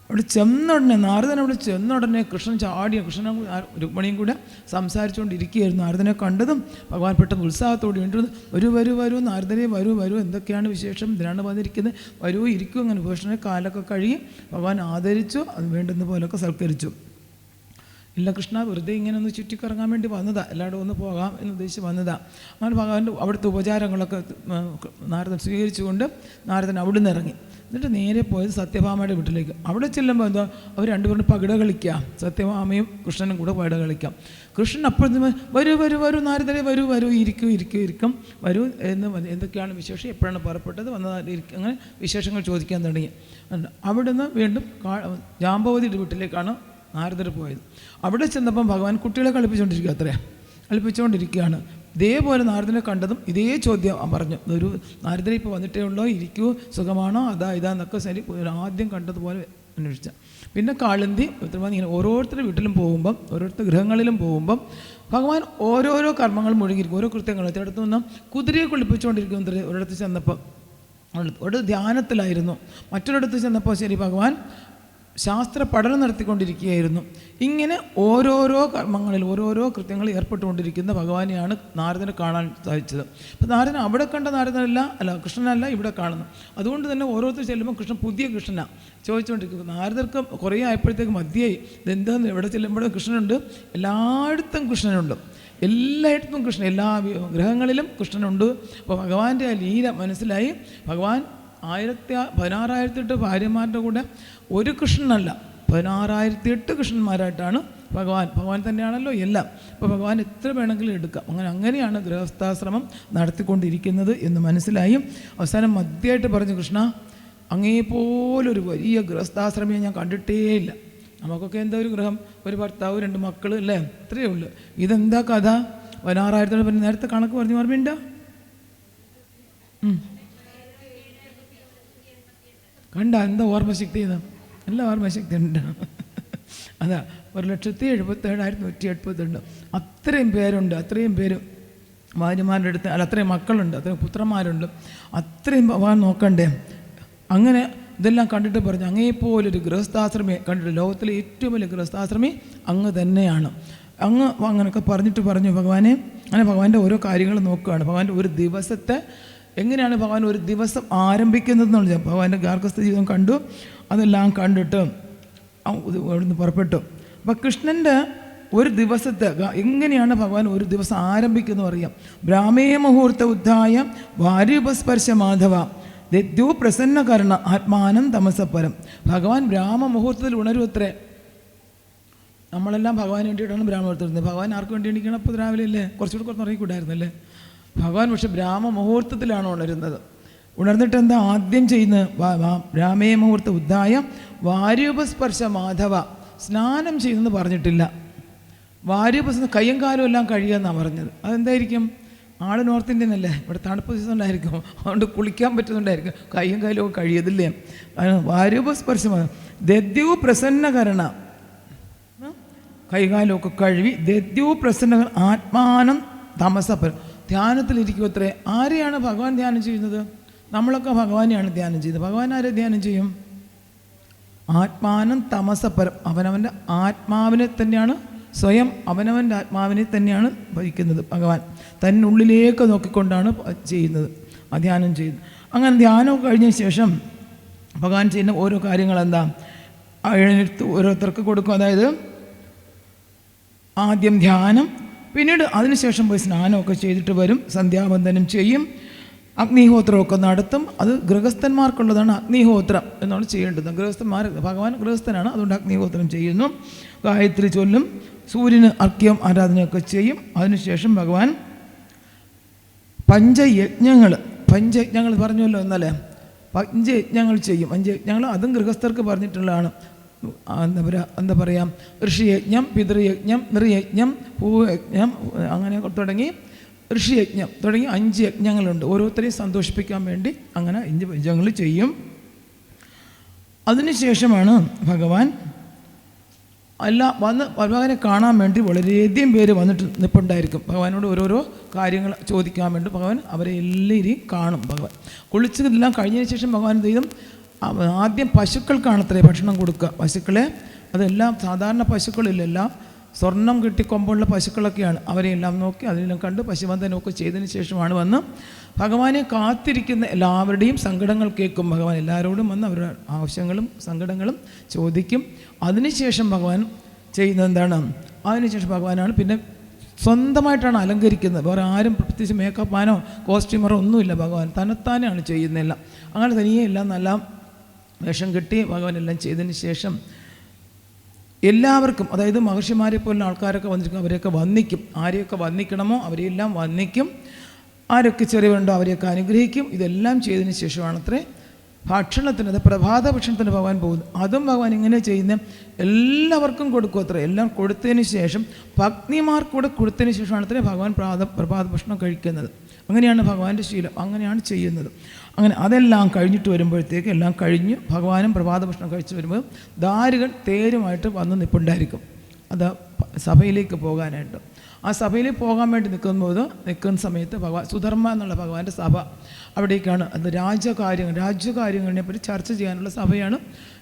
D: അവിടെ ചെന്നുടനെ നാരദൻ അവിടെ ചെന്നുടനെ കൃഷ്ണൻ ചാടിയ കൃഷ്ണനും രുക്മിണിയും കൂടെ സംസാരിച്ചുകൊണ്ടിരിക്കുകയായിരുന്നു. നാരദനെ കണ്ടതും ഭഗവാൻ പെട്ടെന്ന് ഉത്സാഹത്തോടെ വേണ്ടത്, വരൂ വരൂ വരൂ നാരദനെ, വരൂ വരൂ, എന്തൊക്കെയാണ് വിശേഷം, ഇതിനാണ് വന്നിരിക്കുന്നത്, വരൂ ഇരിക്കും. അങ്ങനെ ഭൂഷണനെ കാലൊക്കെ കഴുകി ഭഗവാൻ ആദരിച്ചു, അത് വേണ്ടുന്ന പോലൊക്കെ സൽക്കരിച്ചു. ഇല്ല കൃഷ്ണ, വെറുതെ ഇങ്ങനെ ഒന്ന് ചുറ്റിക്കറങ്ങാൻ വേണ്ടി വന്നതാ, എല്ലായിടും ഒന്ന് പോകാം എന്ന് ഉദ്ദേശിച്ച് വന്നതാ. അങ്ങനെ ഭഗവാന്റെ അവിടുത്തെ ഉപചാരങ്ങളൊക്കെ നാരദൻ സ്വീകരിച്ചുകൊണ്ട് നാരദൻ അവിടെ നിന്ന് ഇറങ്ങി. എന്നിട്ട് നേരെ പോയത് സത്യഭാമയുടെ വീട്ടിലേക്ക്. അവിടെ ചെല്ലുമ്പോൾ എന്താ, അവർ രണ്ടുപേരും പകിട കളിക്കാം, സത്യഭാമയും കൃഷ്ണനും കൂടെ പകിട കളിക്കാം. കൃഷ്ണൻ അപ്പോഴത്തെ വരൂ വരൂ വരൂ നാരദരെ, വരൂ വരൂ, ഇരിക്കും ഇരിക്കും ഇരിക്കും, വരൂ എന്ന് എന്തൊക്കെയാണ് വിശേഷം, എപ്പോഴാണ് പുറപ്പെട്ടത്, വന്നത്, അങ്ങനെ വിശേഷങ്ങൾ ചോദിക്കാൻ തുടങ്ങി. അവിടുന്ന് വീണ്ടും ജാമ്പവതിയുടെ വീട്ടിലേക്കാണ് നാരദർ പോയത്. അവിടെ ചെന്നപ്പം ഭഗവാൻ കുട്ടികളെ കളിപ്പിച്ചുകൊണ്ടിരിക്കുക, കളിപ്പിച്ചുകൊണ്ടിരിക്കുകയാണ്. ഇതേപോലെ നാരദനെ കണ്ടതും ഇതേ ചോദ്യം പറഞ്ഞു, ഒരു നാരദനെ ഇപ്പോൾ വന്നിട്ടേ ഉള്ളോ, ഇരിക്കൂ, സുഖമാണോ, ഇതാന്നൊക്കെ ശരി ആദ്യം കണ്ടതുപോലെ അന്വേഷിച്ച. പിന്നെ കാളിന്തി ഇങ്ങനെ ഓരോരുത്തരുടെ വീട്ടിലും പോകുമ്പം, ഓരോരുത്തർ ഗൃഹങ്ങളിലും പോകുമ്പം ഭഗവാൻ ഓരോരോ കർമ്മങ്ങൾ മുഴുകിയിരിക്കും, ഓരോ കൃത്യങ്ങൾ. ചിലടത്തു നിന്നും കുതിരയെ കുളിപ്പിച്ചുകൊണ്ടിരിക്കും. ഒരിടത്ത് ചെന്നപ്പം ഒരു ധ്യാനത്തിലായിരുന്നു. മറ്റൊരിടത്ത് ചെന്നപ്പോൾ ശരി ഭഗവാൻ ശാസ്ത്ര പഠനം നടത്തിക്കൊണ്ടിരിക്കുകയായിരുന്നു. ഇങ്ങനെ ഓരോരോ കർമ്മങ്ങളിൽ ഓരോരോ കൃത്യങ്ങൾ ഏർപ്പെട്ടുകൊണ്ടിരിക്കുന്ന ഭഗവാനെയാണ് നാരദന് കാണാൻ സാധിച്ചത്. അപ്പോൾ നാരദൻ അവിടെ കണ്ട നാരദനല്ല, കൃഷ്ണനല്ല ഇവിടെ കാണുന്നു. അതുകൊണ്ട് തന്നെ ഓരോരുത്തർ ചെല്ലുമ്പോൾ കൃഷ്ണൻ പുതിയ കൃഷ്ണനാണ് ചോദിച്ചുകൊണ്ടിരിക്കുന്നത്. നാരദർക്ക് കുറേ ആയപ്പോഴത്തേക്ക് മതിയായി, ഇതെന്താന്ന്, എവിടെ ചെല്ലുമ്പോഴും കൃഷ്ണനുണ്ട്, എല്ലായിടത്തും കൃഷ്ണനുണ്ട്, എല്ലായിടത്തും കൃഷ്ണൻ, എല്ലാ ഗ്രഹങ്ങളിലും കൃഷ്ണനുണ്ട്. അപ്പോൾ ഭഗവാന്റെ ആ ലീല മനസ്സിലായി. ഭഗവാൻ 16,008 ഭാര്യമാരുടെ കൂടെ ഒരു കൃഷ്ണനല്ല, 16,008 കൃഷ്ണന്മാരായിട്ടാണ് ഭഗവാൻ തന്നെയാണല്ലോ എല്ലാം. അപ്പോൾ ഭഗവാൻ എത്ര വേണമെങ്കിലും എടുക്കാം. അങ്ങനെയാണ് ഗൃഹസ്ഥാശ്രമം നടത്തിക്കൊണ്ടിരിക്കുന്നത് എന്ന് മനസ്സിലായി. അവസാനം മധ്യമായിട്ട് പറഞ്ഞു, കൃഷ്ണ, അങ്ങേപോലൊരു വലിയ ഗൃഹസ്ഥാശ്രമിയെ ഞാൻ കണ്ടിട്ടേ ഇല്ല. നമുക്കൊക്കെ എന്താ ഒരു ഗൃഹം, ഒരു ഭർത്താവ്, 2 മക്കൾ അല്ലേ, ഇത്രയേ ഉള്ളൂ. ഇതെന്താ കഥ? 16,000 പിന്നെ നേരത്തെ കണക്ക് പറഞ്ഞു ഓർമ്മയുണ്ടോ? കണ്ട എന്താ ഓർമ്മശക്തി? ഇത് നല്ല ഓർമ്മശക്തി ഉണ്ട്. അതാ 1,77,180 അത്രയും പേരുണ്ട്. അത്രയും പേര് ഭാര്യമാരുടെ അടുത്ത്, അത്രയും മക്കളുണ്ട്, അത്രയും പുത്രന്മാരുണ്ട്, അത്രയും ഭഗവാൻ നോക്കണ്ടേ. അങ്ങനെ ഇതെല്ലാം കണ്ടിട്ട് പറഞ്ഞു, അങ്ങേപ്പോലൊരു ഗൃഹസ്ഥാശ്രമി കണ്ടിട്ട്, ലോകത്തിലെ ഏറ്റവും വലിയ ഗൃഹസ്ഥാശ്രമി അങ്ങ് തന്നെയാണ്. അങ്ങനെയൊക്കെ പറഞ്ഞു ഭഗവാനെ. അങ്ങനെ ഭഗവാന്റെ ഓരോ കാര്യങ്ങൾ നോക്കുകയാണ്. ഭഗവാന്റെ ഒരു ദിവസത്തെ എങ്ങനെയാണ് ഭഗവാൻ ഒരു ദിവസം ആരംഭിക്കുന്നതെന്നുള്ള ഭഗവാന്റെ ഗാർഹസ്ഥ ജീവിതം കണ്ടു. അതെല്ലാം കണ്ടിട്ട് അവിടുന്ന് പുറപ്പെട്ടു. അപ്പം കൃഷ്ണൻ്റെ ഒരു ദിവസത്തെ എങ്ങനെയാണ് ഭഗവാൻ ഒരു ദിവസം ആരംഭിക്കുന്നത് അറിയാം. ബ്രാഹ്മേ മുഹൂർത്ത ഉദ്ധായ വാര്യുപസ്പർശ മാധവ ദദ്യോ പ്രസന്നകർണ ആത്മാനം തമസപ്പരം. ഭഗവാൻ ബ്രാഹ്മ മുഹൂർത്തത്തിൽ ഉണരുമത്രേ. നമ്മളെല്ലാം ഭഗവാൻ വേണ്ടിയിട്ടാണ് ബ്രാഹ്മ മുഹൂർത്തം. ഭഗവാൻ ആർക്ക് വേണ്ടി എണീക്കണം? അപ്പോൾ രാവിലെ അല്ലേ, കുറച്ചുകൂടെ കുറച്ച് ഉറങ്ങിക്കൂടായിരുന്നല്ലേ. ഭഗവാൻ പക്ഷെ ബ്രാഹ്മ മുഹൂർത്തത്തിലാണ് ഉണരുന്നത്. ഉണർന്നിട്ട് എന്താ ആദ്യം ചെയ്യുന്നത്? ബ്രാഹ്മേ മുഹൂർത്ത ഉദ്ധായ വാര്യുപസ്പർശ മാധവ. സ്നാനം ചെയ്യുന്നെന്ന് പറഞ്ഞിട്ടില്ല. വാര്യുപസ്പർശം കയ്യും കാലും എല്ലാം കഴിയുമെന്നാണ് പറഞ്ഞത്. അതെന്തായിരിക്കും? ആള് നോർത്ത് ഇന്ത്യൻ അല്ലേ, ഇവിടെ തണുപ്പ് ദിവസമുണ്ടായിരിക്കും, അതുകൊണ്ട് കുളിക്കാൻ പറ്റുന്നുണ്ടായിരിക്കും, കയ്യും കാലും ഒക്കെ കഴിയതില്ലേ. വാര്യുപസ്പർശം ദദ്യു പ്രസന്നകരണ, കൈകാലമൊക്കെ കഴുകി ദദ്യു പ്രസന്നകരണ ആത്മാനം തമസപ്പരം. ധ്യാനത്തിലിരിക്കും അത്രേ. ആരെയാണ് ഭഗവാൻ ധ്യാനം ചെയ്യുന്നത്? നമ്മളൊക്കെ ഭഗവാനെയാണ് ധ്യാനം ചെയ്യുന്നത്. ഭഗവാൻ ആരെ ധ്യാനം ചെയ്യും? ആത്മാനം തമസപ്പരം. അവനവൻ്റെ ആത്മാവിനെ തന്നെയാണ്, സ്വയം അവനവൻ്റെ ആത്മാവിനെ തന്നെയാണ് ഭരിക്കുന്നത് ഭഗവാൻ. തന്നുള്ളിലേക്ക് നോക്കിക്കൊണ്ടാണ് ചെയ്യുന്നത്, ധ്യാനം ചെയ്യുന്നത്. അങ്ങനെ ധ്യാനം കഴിഞ്ഞ ശേഷം ഭഗവാൻ ചെയ്യുന്ന ഓരോ കാര്യങ്ങൾ എന്താ? എഴുന്നേറ്റ് ഓരോരുത്തർക്ക് കൊടുക്കും. അതായത് ആദ്യം ധ്യാനം, പിന്നീട് അതിനുശേഷം പോയി സ്നാനമൊക്കെ ചെയ്തിട്ട് വരും, സന്ധ്യാവന്ദനം ചെയ്യും, അഗ്നിഹോത്രമൊക്കെ നടത്തും. അത് ഗൃഹസ്ഥന്മാർക്കുള്ളതാണ് അഗ്നിഹോത്രം എന്നാണ് ചെയ്യേണ്ടത്. ഗൃഹസ്ഥന്മാർ, ഭഗവാൻ ഗൃഹസ്ഥനാണ്, അതുകൊണ്ട് അഗ്നിഹോത്രം ചെയ്യുന്നു, ഗായത്രി ചൊല്ലും, സൂര്യന് അർഘ്യം ആരാധനയൊക്കെ ചെയ്യും. അതിനുശേഷം ഭഗവാൻ പഞ്ചയജ്ഞങ്ങൾ പറഞ്ഞല്ലോ എന്നല്ലേ, പഞ്ചയജ്ഞങ്ങൾ ചെയ്യും. 5 യജ്ഞങ്ങൾ അതും ഗൃഹസ്ഥർക്ക് പറഞ്ഞിട്ടുള്ളതാണ്. എന്താ പറയുക, ഋഷിയജ്ഞം, പിതൃയജ്ഞം, നൃയജ്ഞം, ഭൂയജ്ഞം, അങ്ങനെ തുടങ്ങി ഋഷിയജ്ഞം തുടങ്ങി 5 യജ്ഞങ്ങളുണ്ട്. ഓരോരുത്തരെയും സന്തോഷിപ്പിക്കാൻ വേണ്ടി അങ്ങനെ 5 യജ്ഞങ്ങൾ ചെയ്യും. അതിനുശേഷമാണ് ഭഗവാൻ ഭഗവാനെ കാണാൻ വേണ്ടി വളരെയധികം പേര് വന്നിട്ട് നിൽപ്പുണ്ടായിരിക്കും. ഭഗവാനോട് ഓരോരോ കാര്യങ്ങൾ ചോദിക്കാൻ വേണ്ടി ഭഗവാൻ അവരെ എല്ലാവരെയും കാണും. ഭഗവാൻ കുളിച്ചതെല്ലാം കഴിഞ്ഞതിന് ശേഷം ഭഗവാൻ ചെയ്തും ആദ്യം പശുക്കൾക്കാണത്രേ ഭക്ഷണം കൊടുക്കുക. പശുക്കളെ അതെല്ലാം സാധാരണ പശുക്കളിലെല്ലാം സ്വർണം കിട്ടി കൊമ്പുള്ള പശുക്കളൊക്കെയാണ്. അവരെല്ലാം നോക്കി അതിനെല്ലാം കണ്ട് പശുബന്ധനമൊക്കെ ചെയ്തതിന് ശേഷമാണ് വന്ന് ഭഗവാനെ കാത്തിരിക്കുന്ന എല്ലാവരുടെയും സങ്കടങ്ങൾ കേൾക്കും. ഭഗവാൻ എല്ലാവരോടും വന്ന് അവരുടെ ആവശ്യങ്ങളും സങ്കടങ്ങളും ചോദിക്കും. അതിനുശേഷം ഭഗവാൻ ചെയ്യുന്നത് എന്താണ്? അതിനുശേഷം ഭഗവാനാണ് പിന്നെ സ്വന്തമായിട്ടാണ് അലങ്കരിക്കുന്നത്. വേറെ ആരും പ്രത്യേകിച്ച് മേക്കപ്പ് ആനോ കോസ്റ്റ്യൂമറോ ഒന്നുമില്ല. ഭഗവാൻ തന്നെത്താനെയാണ് ചെയ്യുന്നതെല്ലാം. അങ്ങനെ തനിയെ എല്ലാം നല്ല വേഷം കെട്ടി ഭഗവാൻ എല്ലാം ചെയ്തതിന് ശേഷം എല്ലാവർക്കും, അതായത് മഹർഷിമാരെ പോലുള്ള ആൾക്കാരൊക്കെ വന്നിരിക്കും, അവരെയൊക്കെ വന്ദിക്കും. ആരെയൊക്കെ വന്ദിക്കണമോ അവരെയെല്ലാം വന്ദിക്കും. ആരൊക്കെ ചെറിയവരുണ്ടോ അവരെയൊക്കെ അനുഗ്രഹിക്കും. ഇതെല്ലാം ചെയ്തതിന് ശേഷമാണ് അത്രേ ഭക്ഷണത്തിന്, അത് പ്രഭാത ഭക്ഷണത്തിന് ഭഗവാൻ പോകുന്നു. അതും ഭഗവാൻ ഇങ്ങനെ ചെയ്യുന്ന എല്ലാവർക്കും കൊടുക്കും അത്രേ. എല്ലാം കൊടുത്തതിന് ശേഷം പത്നിമാർക്കൂടെ കൊടുത്തതിന് ശേഷമാണ് അത്രേ ഭഗവാൻ പ്രഭാത ഭക്ഷണം കഴിക്കുന്നത്. അങ്ങനെയാണ് ഭഗവാന്റെ ശീലം, അങ്ങനെയാണ് ചെയ്യുന്നത്. അങ്ങനെ അതെല്ലാം കഴിഞ്ഞിട്ട് വരുമ്പോഴത്തേക്ക് എല്ലാം കഴിഞ്ഞ് ഭഗവാനും പ്രഭാത ഭക്ഷണം കഴിച്ച് വരുമ്പോൾ ദാരുകൻ തേരുമായിട്ട് വന്ന് നിൽപ്പുണ്ടായിരിക്കും. അത് സഭയിലേക്ക് പോകാനായിട്ട്. ആ സഭയിലേക്ക് പോകാൻ വേണ്ടി നിൽക്കുന്ന സമയത്ത് സുധർമ്മ എന്നുള്ള ഭഗവാന്റെ സഭ അവിടേക്കാണ്. അത് രാജ്യകാര്യങ്ങളെ പറ്റി ചർച്ച ചെയ്യാനുള്ള സഭയാണ്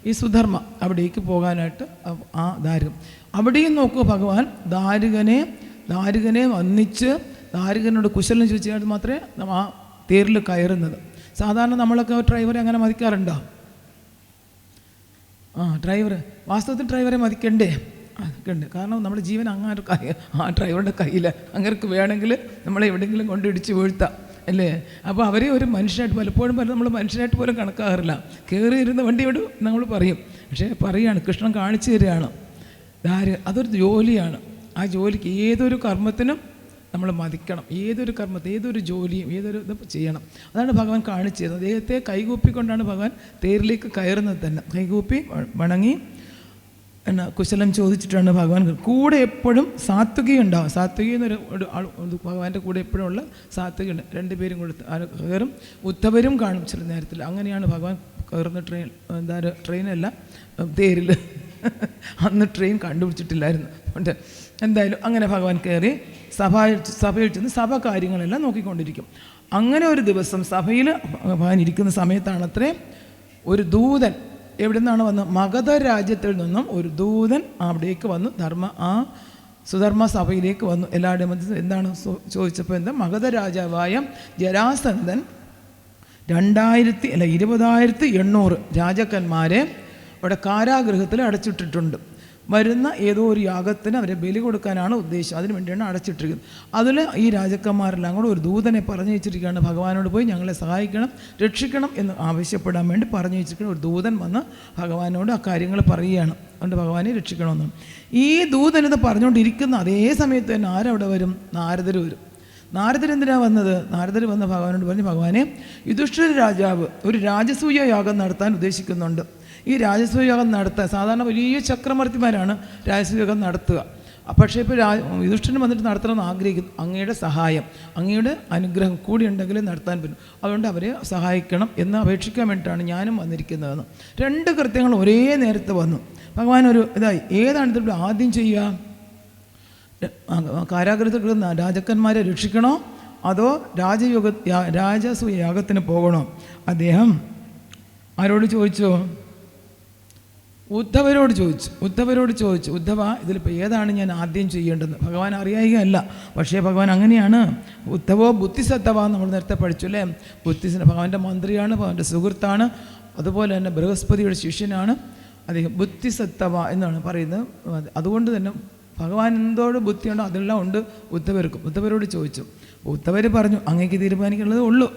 D: ഈ സുധർമ്മ. അവിടേക്ക് പോകാനായിട്ട് ആ ദാരുകൻ അവിടെയും നോക്കുക. ഭഗവാൻ ദാരുകനെ വന്നിച്ച് ദാരുകനോട് കുശലം ചോദിച്ചാൽ മാത്രമേ ആ തേരിൽ കയറുന്നത്. സാധാരണ നമ്മളൊക്കെ ഡ്രൈവറെ അങ്ങനെ മതിക്കാറുണ്ടോ? ഡ്രൈവർ വാസ്തവത്തിൽ ഡ്രൈവറെ മതിക്കണ്ടേ? ഉണ്ട്. കാരണം നമ്മുടെ ജീവൻ അങ്ങാരുടെ ആ ഡ്രൈവറുടെ കയ്യിൽ അങ്ങർക്ക് വേണമെങ്കിൽ നമ്മളെ എവിടെയെങ്കിലും കൊണ്ട് ഇടിച്ച് വീഴ്ത്താം അല്ലേ? അപ്പോൾ അവരെ ഒരു മനുഷ്യനായിട്ട് പലപ്പോഴും നമ്മൾ മനുഷ്യനായിട്ട് പോലും കണക്കാറില്ല. കയറിയിരുന്ന വണ്ടി വിടും നമ്മൾ പറയും. പക്ഷേ പറയുകയാണ്, കൃഷ്ണൻ കാണിച്ചു തരികയാണ്. അതൊരു ജോലിയാണ്. ആ ജോലിക്ക് ഏതൊരു കർമ്മത്തിനും നമ്മൾ മതിക്കണം. ഏതൊരു കർമ്മത്തെ, ഏതൊരു ജോലിയും, ഏതൊരു ഇത് ചെയ്യണം. അതാണ് ഭഗവാൻ കാണിച്ചു തരുന്നത്. അദ്ദേഹത്തെ കൈകൂപ്പിക്കൊണ്ടാണ് ഭഗവാൻ തേരിലേക്ക് കയറുന്നത് തന്നെ. കൈകൂപ്പി വണങ്ങി കുശലം ചോദിച്ചിട്ടാണ് ഭഗവാൻ. കൂടെ എപ്പോഴും സാത്വികി ഉണ്ടാവും. സാത്വികി എന്നൊരു ഭഗവാന്റെ കൂടെ എപ്പോഴും ഉള്ള സാത്വികയുണ്ട്. 2 പേരും കൊടുത്ത് കയറും. ഉദ്ധവരും കാണും ചില നേരത്തിൽ. അങ്ങനെയാണ് ഭഗവാൻ കയറുന്ന ട്രെയിനല്ല, തേരിൽ. അന്ന് ട്രെയിൻ കണ്ടുപിടിച്ചിട്ടില്ലായിരുന്നു. ഉണ്ട്. എന്തായാലും അങ്ങനെ ഭഗവാൻ കയറി സഭയിൽ ചെന്ന് സഭ കാര്യങ്ങളെല്ലാം നോക്കിക്കൊണ്ടിരിക്കും. അങ്ങനെ ഒരു ദിവസം സഭയിൽ ഭഗവാൻ ഇരിക്കുന്ന സമയത്താണത്രേ ഒരു ദൂതൻ എവിടെ നിന്നാണ് വന്ന്? മഗധ രാജ്യത്തിൽ നിന്നും ഒരു ദൂതൻ അവിടേക്ക് വന്നു. സുധർമ്മ സഭയിലേക്ക് വന്നു. എല്ലാവരുടെയും മധ്യത്തിൽ എന്താണ് ചോദിച്ചപ്പോൾ എന്താ? മഗധ രാജാവായ ജരാസന്ധൻ 20,800 രാജാക്കന്മാരെ അവിടെ കാരാഗൃഹത്തിൽ അടച്ചിട്ടിട്ടുണ്ട്. വരുന്ന ഏതോ ഒരു യാഗത്തിന് അവരെ ബലി കൊടുക്കാനാണ് ഉദ്ദേശം. അതിനു വേണ്ടിയാണ് അടച്ചിട്ടിരിക്കുന്നത്. അതിൽ ഈ രാജാക്കന്മാരെല്ലാം കൂടെ ഒരു ദൂതനെ പറഞ്ഞു വെച്ചിരിക്കുകയാണ്, ഭഗവാനോട് പോയി ഞങ്ങളെ സഹായിക്കണം, രക്ഷിക്കണം എന്ന് ആവശ്യപ്പെടാൻ വേണ്ടി പറഞ്ഞു വെച്ചിരിക്കുന്ന ഒരു ദൂതൻ വന്ന് ഭഗവാനോട് ആ കാര്യങ്ങൾ പറയുകയാണ്. അതുകൊണ്ട് ഭഗവാനെ രക്ഷിക്കണമെന്ന്. ഈ ദൂതനിത് പറഞ്ഞുകൊണ്ടിരിക്കുന്ന അതേ സമയത്ത് തന്നെ ആരവിടെ വരും? നാരദർ വരും. നാരദർ എന്തിനാണ് വന്നത്? നാരദർ വന്ന് ഭഗവാനോട് പറഞ്ഞു, ഭഗവാനെ, യുധിഷ്ഠിര രാജാവ് ഒരു രാജസൂയ യാഗം നടത്താൻ ഉദ്ദേശിക്കുന്നുണ്ട്. ഈ രാജസൂയയാഗം നടത്താൻ സാധാരണ വലിയ ചക്രവർത്തിമാരാണ് രാജസൂയയാഗം നടത്തുക. പക്ഷേ ഇപ്പോൾ യുധിഷ്ഠിരൻ വന്നിട്ട് നടത്തണമെന്ന് ആഗ്രഹിക്കുന്നു. അങ്ങയുടെ സഹായം, അങ്ങയുടെ അനുഗ്രഹം കൂടി ഉണ്ടെങ്കിൽ നടത്താൻ പറ്റും. അതുകൊണ്ട് അവരെ സഹായിക്കണം എന്ന് അപേക്ഷിക്കാൻ വേണ്ടിയിട്ടാണ് ഞാനും വന്നിരിക്കുന്നതെന്ന്. 2 കൃത്യങ്ങൾ ഒരേ നേരത്തെ വന്നു. ഭഗവാൻ ഒരു ഏതാണ് ഇതിലൂടെ ആദ്യം ചെയ്യുക? കാരാഗ്രഹത്തിൽ കിടന്ന രാജാക്കന്മാരെ രക്ഷിക്കണോ അതോ രാജസൂയ യാഗത്തിന് പോകണോ? അദ്ദേഹം ആരോട് ചോദിച്ചു? ഉദ്ധവരോട് ചോദിച്ചു. ഉദ്ധവ, ഇതിലിപ്പോൾ ഏതാണ് ഞാൻ ആദ്യം ചെയ്യേണ്ടത്? ഭഗവാൻ അറിയായികയല്ല. പക്ഷേ ഭഗവാൻ അങ്ങനെയാണ്. ഉദ്ധവോ ബുദ്ധിസത്തവ നമ്മൾ നേരത്തെ പഠിച്ചു അല്ലേ? ഭഗവാന്റെ മന്ത്രിയാണ്, ഭഗവാന്റെ സുഹൃത്താണ്, അതുപോലെ തന്നെ ബൃഹസ്പതിയുടെ ശിഷ്യനാണ്. അദ്ദേഹം ബുദ്ധിസത്തവ എന്നാണ് പറയുന്നത്. അതുകൊണ്ട് തന്നെ ഭഗവാൻ എന്തോട് ബുദ്ധിയുണ്ടോ അതെല്ലാം ഉണ്ട് ഉദ്ധവർക്കും. ഉദ്ധവരോട് ചോദിച്ചു. ഉദ്ധവർ പറഞ്ഞു, അങ്ങേക്ക് തീരുമാനിക്കേണ്ടതേ ഉള്ളൂ.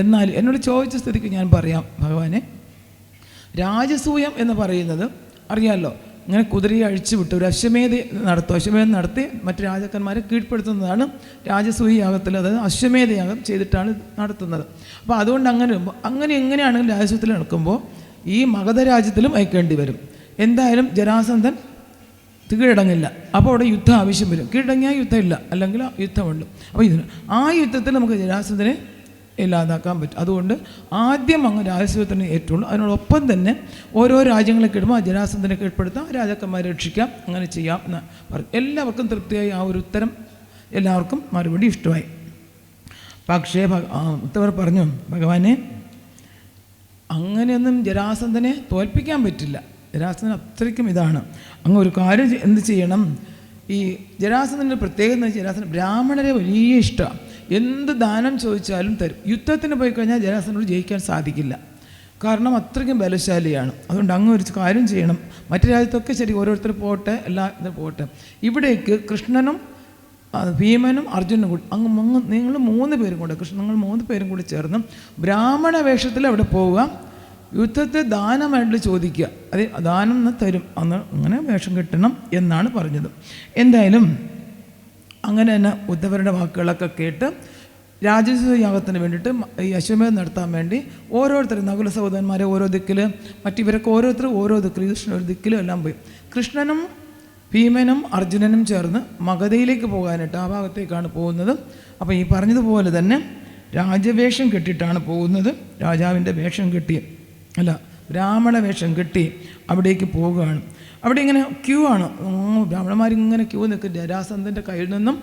D: എന്നാൽ എന്നോട് ചോദിച്ച സ്ഥിതിക്ക് ഞാൻ പറയാം. ഭഗവാനെ, രാജസൂയം എന്ന് പറയുന്നത് അറിയാമല്ലോ, ഇങ്ങനെ കുതിരയെ അഴിച്ചു വിട്ട് ഒരു അശ്വമേധം നടത്തി മറ്റു രാജാക്കന്മാരെ കീഴ്പ്പെടുത്തുന്നതാണ് രാജസൂയ യാഗത്തിൽ. അതായത് അശ്വമേധ യാഗം ചെയ്തിട്ടാണ് നടത്തുന്നത്. അപ്പോൾ അതുകൊണ്ട് അങ്ങനെ എങ്ങനെയാണെങ്കിലും രാജസൂയത്തിൽ നടക്കുമ്പോൾ ഈ മഗധ രാജ്യത്തിലും അയക്കേണ്ടി വരും. എന്തായാലും ജരാസന്ധൻ കീഴടങ്ങില്ല. അപ്പോൾ അവിടെ യുദ്ധം ആവശ്യം വരും. കീഴടങ്ങിയാൽ യുദ്ധമില്ല, അല്ലെങ്കിൽ യുദ്ധമുണ്ട്. അപ്പോൾ ഇതിന് ആ യുദ്ധത്തിൽ നമുക്ക് ജരാസന്ധനെ ഇല്ലാതാക്കാൻ പറ്റും. അതുകൊണ്ട് ആദ്യം അങ്ങ് രാജസ്വത്തിന് ഏറ്റുള്ളൂ. അതിനോടൊപ്പം തന്നെ ഓരോ രാജ്യങ്ങളെ കിടുമ്പോൾ ആ ജരാസന്ധനെ കീഴ്പ്പെടുത്താം, രാജാക്കന്മാരെ രക്ഷിക്കാം, അങ്ങനെ ചെയ്യാം എന്ന് പറഞ്ഞു. എല്ലാവർക്കും തൃപ്തിയായി. ആ ഒരു ഉത്തരം എല്ലാവർക്കും മറുപടി ഇഷ്ടമായി. പക്ഷേ ഉത്തവർ പറഞ്ഞു, ഭഗവാനെ അങ്ങനെയൊന്നും ജരാസന്ധനെ തോൽപ്പിക്കാൻ പറ്റില്ല. ജരാസന്ധൻ അത്രയ്ക്കും ഇതാണ്. അങ്ങ് ഒരു കാര്യം എന്ത് ചെയ്യണം, ഈ ജരാസന്ധൻ്റെ പ്രത്യേകത എന്ന് വെച്ചാൽ ജരാസന്ധൻ ബ്രാഹ്മണരെ വലിയ ഇഷ്ടമാണ്. എന്ത് ദാനം ചോദിച്ചാലും തരും. യുദ്ധത്തിന് പോയി കഴിഞ്ഞാൽ ജരാസന്ധനോട് ജയിക്കാൻ സാധിക്കില്ല, കാരണം അത്രയ്ക്കും ബലശാലിയാണ്. അതുകൊണ്ട് അങ്ങ് ഒരു കാര്യം ചെയ്യണം. മറ്റു രാജ്യത്തൊക്കെ ശരി, ഓരോരുത്തർ പോട്ടെ, എല്ലാവരും പോട്ടെ, ഇവിടേക്ക് കൃഷ്ണനും ഭീമനും അർജുനും കൂടി നിങ്ങൾ 3 പേരും കൂടെ, നിങ്ങൾ 3 പേരും കൂടി ചേർന്ന് ബ്രാഹ്മണ വേഷത്തിൽ അവിടെ പോവുക, യുദ്ധത്തെ ദാനമായിട്ട് ചോദിക്കുക, അത് ദാനം തരും, അങ്ങനെ വേഷം കിട്ടണം എന്നാണ് പറഞ്ഞത്. എന്തായാലും അങ്ങനെ തന്നെ ഉദ്ധവരുടെ വാക്കുകളൊക്കെ കേട്ട് രാജസൂയാഗത്തിന് വേണ്ടിയിട്ട് ഈ അശ്വമേധം നടത്താൻ വേണ്ടി ഓരോരുത്തരും നകുല സഹോദരന്മാരെ ഓരോ ദിക്കിൽ, മറ്റിവരൊക്കെ ഓരോരുത്തരും ഓരോ ദിക്കിൽ, കൃഷ്ണൻ ഒരു ദിക്കിലും എല്ലാം പോയി. കൃഷ്ണനും ഭീമനും അർജുനനും ചേർന്ന് മഗധയിലേക്ക് പോകാനായിട്ട് ആ ഭാഗത്തേക്കാണ് പോകുന്നത്. അപ്പോൾ ഈ പറഞ്ഞതുപോലെ തന്നെ രാജവേഷം കെട്ടിയിട്ടാണ് പോകുന്നത്. രാജാവിൻ്റെ വേഷം കെട്ടി, അല്ല ബ്രാഹ്മണ വേഷം കെട്ടി അവിടേക്ക് പോവുകയാണ്. അവിടെ ഇങ്ങനെ ക്യൂ ആണ്, ബ്രാഹ്മണന്മാരിങ്ങനെ ക്യൂ നിൽക്കും. ജരാസന്ധൻ്റെ കയ്യിൽ നിന്നും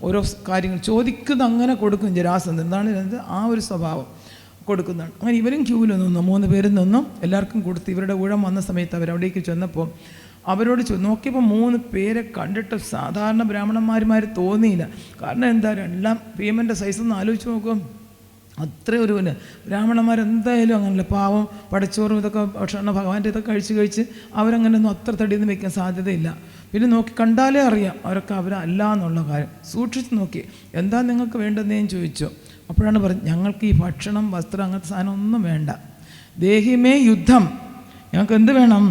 D: ഓരോ കാര്യങ്ങൾ ചോദിക്കുന്നത് അങ്ങനെ കൊടുക്കും. ജരാസന്ധൻ എന്താണ് ആ ഒരു സ്വഭാവം കൊടുക്കുന്നതാണ്. അങ്ങനെ ഇവരും ക്യൂവിൽ നിന്നു, 3 പേരിൽ നിന്നും എല്ലാവർക്കും കൊടുത്ത് ഇവരുടെ ഊഴം വന്ന സമയത്ത് അവരവിടേക്ക് ചെന്നപ്പോൾ അവരോട് നോക്കിയപ്പോൾ 3 പേരെ കണ്ടിട്ട് സാധാരണ ബ്രാഹ്മണന്മാർ തോന്നിയില്ല. കാരണം എന്താ, എല്ലാം ഭീമൻ്റെ സൈസൊന്ന് ആലോചിച്ച് നോക്കും. അത്ര ഒരു ബ്രാഹ്മണന്മാരെന്തായാലും അങ്ങനല്ല, പാവം പടച്ചോറും ഇതൊക്കെ ഭക്ഷണം ഭഗവാന്റെ ഇതൊക്കെ കഴിച്ച് അവരങ്ങനെയൊന്നും അത്ര തടിയൊന്നും വയ്ക്കാൻ സാധ്യതയില്ല. പിന്നെ നോക്കി കണ്ടാലേ അറിയാം അവരൊക്കെ അവരല്ല എന്നുള്ള കാര്യം. സൂക്ഷിച്ച് നോക്കി, എന്താ നിങ്ങൾക്ക് വേണ്ടതെന്ന് ഞാൻ ചോദിച്ചു. അപ്പോഴാണ് പറഞ്ഞത്, ഞങ്ങൾക്ക് ഈ ഭക്ഷണം, വസ്ത്രം, അങ്ങനത്തെ സാധനം ഒന്നും വേണ്ട. ദേഹിമേ യുദ്ധം, ഞങ്ങൾക്ക് എന്ത് വേണം?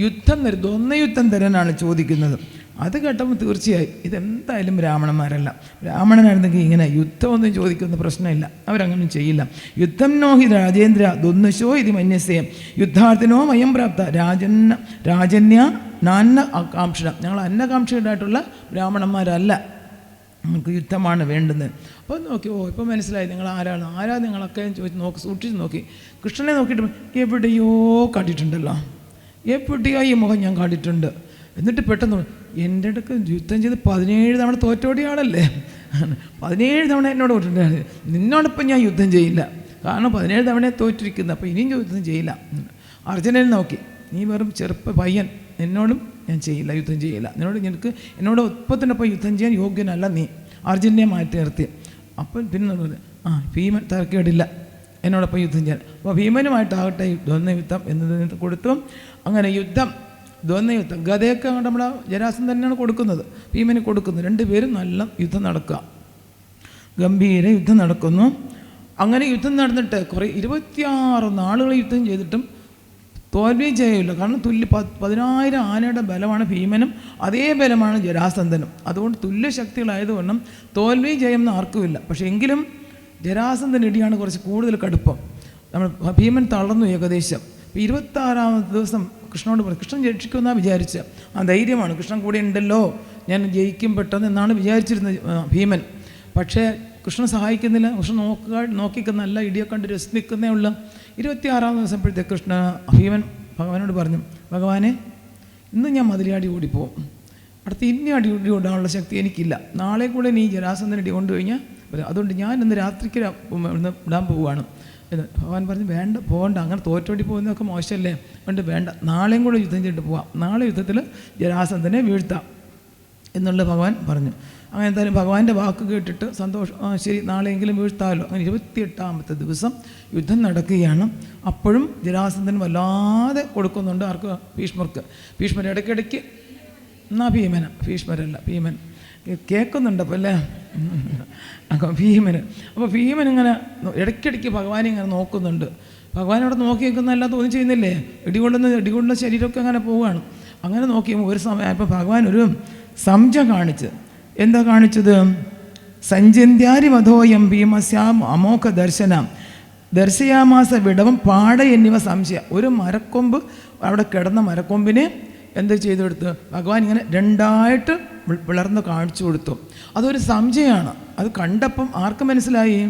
D: യുദ്ധം തരും, ദ്വന്ദ്വയുദ്ധം തരാനാണ് ചോദിക്കുന്നത്. അത് കേട്ടപ്പോൾ തീർച്ചയായും ഇതെന്തായാലും ബ്രാഹ്മണന്മാരല്ല. ബ്രാഹ്മണനായിരുന്നെങ്കിൽ ഇങ്ങനെ യുദ്ധമൊന്നും ചോദിക്കുന്ന പ്രശ്നമില്ല, അവരങ്ങനെ ചെയ്യില്ല. യുദ്ധം നോ ഹി രാജേന്ദ്ര ദ്വന്ദ്വശോ ഇത് മന്യസ്യം യുദ്ധാർത്ഥിനോ മയം പ്രാപ്ത രാജന്യ നാന്ന ആകാംക്ഷ. ഞങ്ങൾ അന്നകാംക്ഷയുണ്ടായിട്ടുള്ള ബ്രാഹ്മണന്മാരല്ല, നമുക്ക് യുദ്ധമാണ് വേണ്ടുന്നത്. അപ്പോൾ നോക്കി, ഇപ്പോൾ മനസ്സിലായി നിങ്ങൾ ആരാ നിങ്ങളൊക്കെ ചോദിച്ച് സൂക്ഷിച്ച് നോക്കി. കൃഷ്ണനെ നോക്കിയിട്ട് എവിടെയോ കണ്ടിട്ടുണ്ടല്ലോ, എവിടെയോ ഈ മുഖം ഞാൻ കണ്ടിട്ടുണ്ട്. എന്നിട്ട് പെട്ടെന്ന് എൻ്റെ അടുക്ക് യുദ്ധം ചെയ്ത് 17 തവണ തോറ്റോടിയ ആളല്ലേ, 17 തവണ എന്നോട് തോറ്റിട്ടുണ്ട്. നിന്നോടൊപ്പം ഞാൻ യുദ്ധം ചെയ്യില്ല, കാരണം 17 തവണ തോറ്റിരിക്കുന്നത്, അപ്പോൾ ഇനിയും യുദ്ധം ചെയ്യില്ല. അർജുനനെ നോക്കി, നീ വെറും പയ്യൻ, എന്നോടും ഞാൻ ചെയ്യില്ല, യുദ്ധം ചെയ്യില്ല. എന്നോട് ഒപ്പത്തിനൊപ്പം യുദ്ധം ചെയ്യാൻ യോഗ്യനല്ല നീ. അർജുനെ മാറ്റി നിർത്തി. അപ്പം പിന്നെ ഭീമൻ തരക്കേടില്ല എന്നോടൊപ്പം യുദ്ധം ചെയ്യാൻ. അപ്പോൾ ഭീമനുമായിട്ടാകട്ടെ ദ്വന്ദ്വയുദ്ധം എന്നതിന് കൊടുത്തു. അങ്ങനെ ദ്വന്ദ്വയുദ്ധം ഗതയൊക്കെ നമ്മുടെ ജരാസന്ധൻ തന്നെയാണ് കൊടുക്കുന്നത്, ഭീമന് കൊടുക്കുന്നു. 2 പേരും നല്ല യുദ്ധം നടക്കുക, ഗംഭീര യുദ്ധം നടക്കുന്നു. അങ്ങനെ യുദ്ധം നടന്നിട്ട് 26 നാളുകൾ യുദ്ധം ചെയ്തിട്ടും തോൽവി ചെയ്യില്ല. കാരണം 10,000 ആനയുടെ ബലമാണ് ഭീമനും, അതേ ബലമാണ് ജരാസന്ധനും. അതുകൊണ്ട് തുല്യശക്തികളായതുകൊണ്ടും തോൽവി ജയം ആർക്കുമില്ല. പക്ഷേ എങ്കിലും ജരാസന്ധൻ ഇടിയാണ് കുറച്ച് കൂടുതൽ കടുപ്പം. നമ്മൾ ഭീമൻ തളർന്നു ഏകദേശം. 26ാമത്തെ ദിവസം കൃഷ്ണനോട് പറഞ്ഞു, കൃഷ്ണൻ രക്ഷിക്കുമെന്നാണ് വിചാരിച്ചത്. ആ ധൈര്യമാണ്, കൃഷ്ണൻ കൂടെ ഉണ്ടല്ലോ, ഞാൻ ജയിക്കും പെട്ടെന്ന് എന്നാണ് വിചാരിച്ചിരുന്നത് ഭീമൻ. പക്ഷേ കൃഷ്ണൻ സഹായിക്കുന്നില്ല. കൃഷ്ണൻ നോക്കിക്കുന്നല്ല, ഇടിയൊക്കെ കണ്ട് രസിക്കുന്നേ ഉള്ളൂ. 26ാം ദിവസപ്പോഴത്തേക്ക് ഭീമൻ ഭഗവാനോട് പറഞ്ഞു, ഭഗവാനെ ഇന്ന് ഞാൻ മതിലയാടി ഓടിപ്പോവും, അടുത്ത് ഇനി അടി ഓടാനുള്ള ശക്തി എനിക്കില്ല, നാളെ കൂടെ നീ ജരാസന്ധൻ ഇടി കൊണ്ടുകഴിഞ്ഞാൽ അതുകൊണ്ട് ഞാൻ ഇന്ന് രാത്രിക്ക് ഇടാൻ പോവുകയാണ് എന്ന് ഭഗവാൻ പറഞ്ഞു. വേണ്ട, പോകണ്ട, അങ്ങനെ തോറ്റോടി പോകുന്നതൊക്കെ മോശമല്ലേ, അതുകൊണ്ട് വേണ്ട, നാളെയും കൂടെ യുദ്ധം ചെയ്തിട്ട് പോവാം, നാളെ യുദ്ധത്തിൽ ജരാസന്ധനെ വീഴ്ത്താം എന്നുള്ള ഭഗവാൻ പറഞ്ഞു. അങ്ങനെ എന്തായാലും ഭഗവാന്റെ വാക്ക് കേട്ടിട്ട് സന്തോഷം, ശരി നാളെയെങ്കിലും വീഴ്ത്താമല്ലോ. അങ്ങനെ 28ാമത്തെ ദിവസം യുദ്ധം നടക്കുകയാണ്. അപ്പോഴും ജരാസന്ധൻ വല്ലാതെ കൊടുക്കുന്നുണ്ട്. ആർക്ക്? ഭീഷ്മർ ഇടയ്ക്കിടയ്ക്ക് എന്നാ ഭീഷ്മരല്ല ഭീമൻ കേൾക്കുന്നുണ്ട് അപ്പോൾ അല്ലേ ഭീമന്. അപ്പോൾ ഭീമൻ ഇങ്ങനെ ഇടയ്ക്കിടയ്ക്ക് ഭഗവാനെ ഇങ്ങനെ നോക്കുന്നുണ്ട്. ഭഗവാനോട് നോക്കി നിൽക്കുന്നതല്ല തോന്നി ചെയ്യുന്നില്ലേ, ഇടികൊള്ളുന്ന ശരീരമൊക്കെ അങ്ങനെ പോവുകയാണ്. അങ്ങനെ നോക്കിയപ്പോൾ ഒരു സമയമായപ്പോൾ ഭഗവാൻ ഒരു സംശയം കാണിച്ച്. എന്താ കാണിച്ചത്? സഞ്ചന്ത്യാരി മധോയം ഭീമസ്യാം അമോഘ ദർശയാമാസ വിടവം പാട എന്നിവ സംശയം. ഒരു മരക്കൊമ്പ് അവിടെ കിടന്ന മരക്കൊമ്പിനെ എന്ത് ചെയ്തു കൊടുത്തു? ഭഗവാൻ ഇങ്ങനെ രണ്ടായിട്ട് പിളർന്ന് കാണിച്ചു കൊടുത്തു. അതൊരു സംശയമാണ്. അത് കണ്ടപ്പം ആർക്ക് മനസ്സിലായി?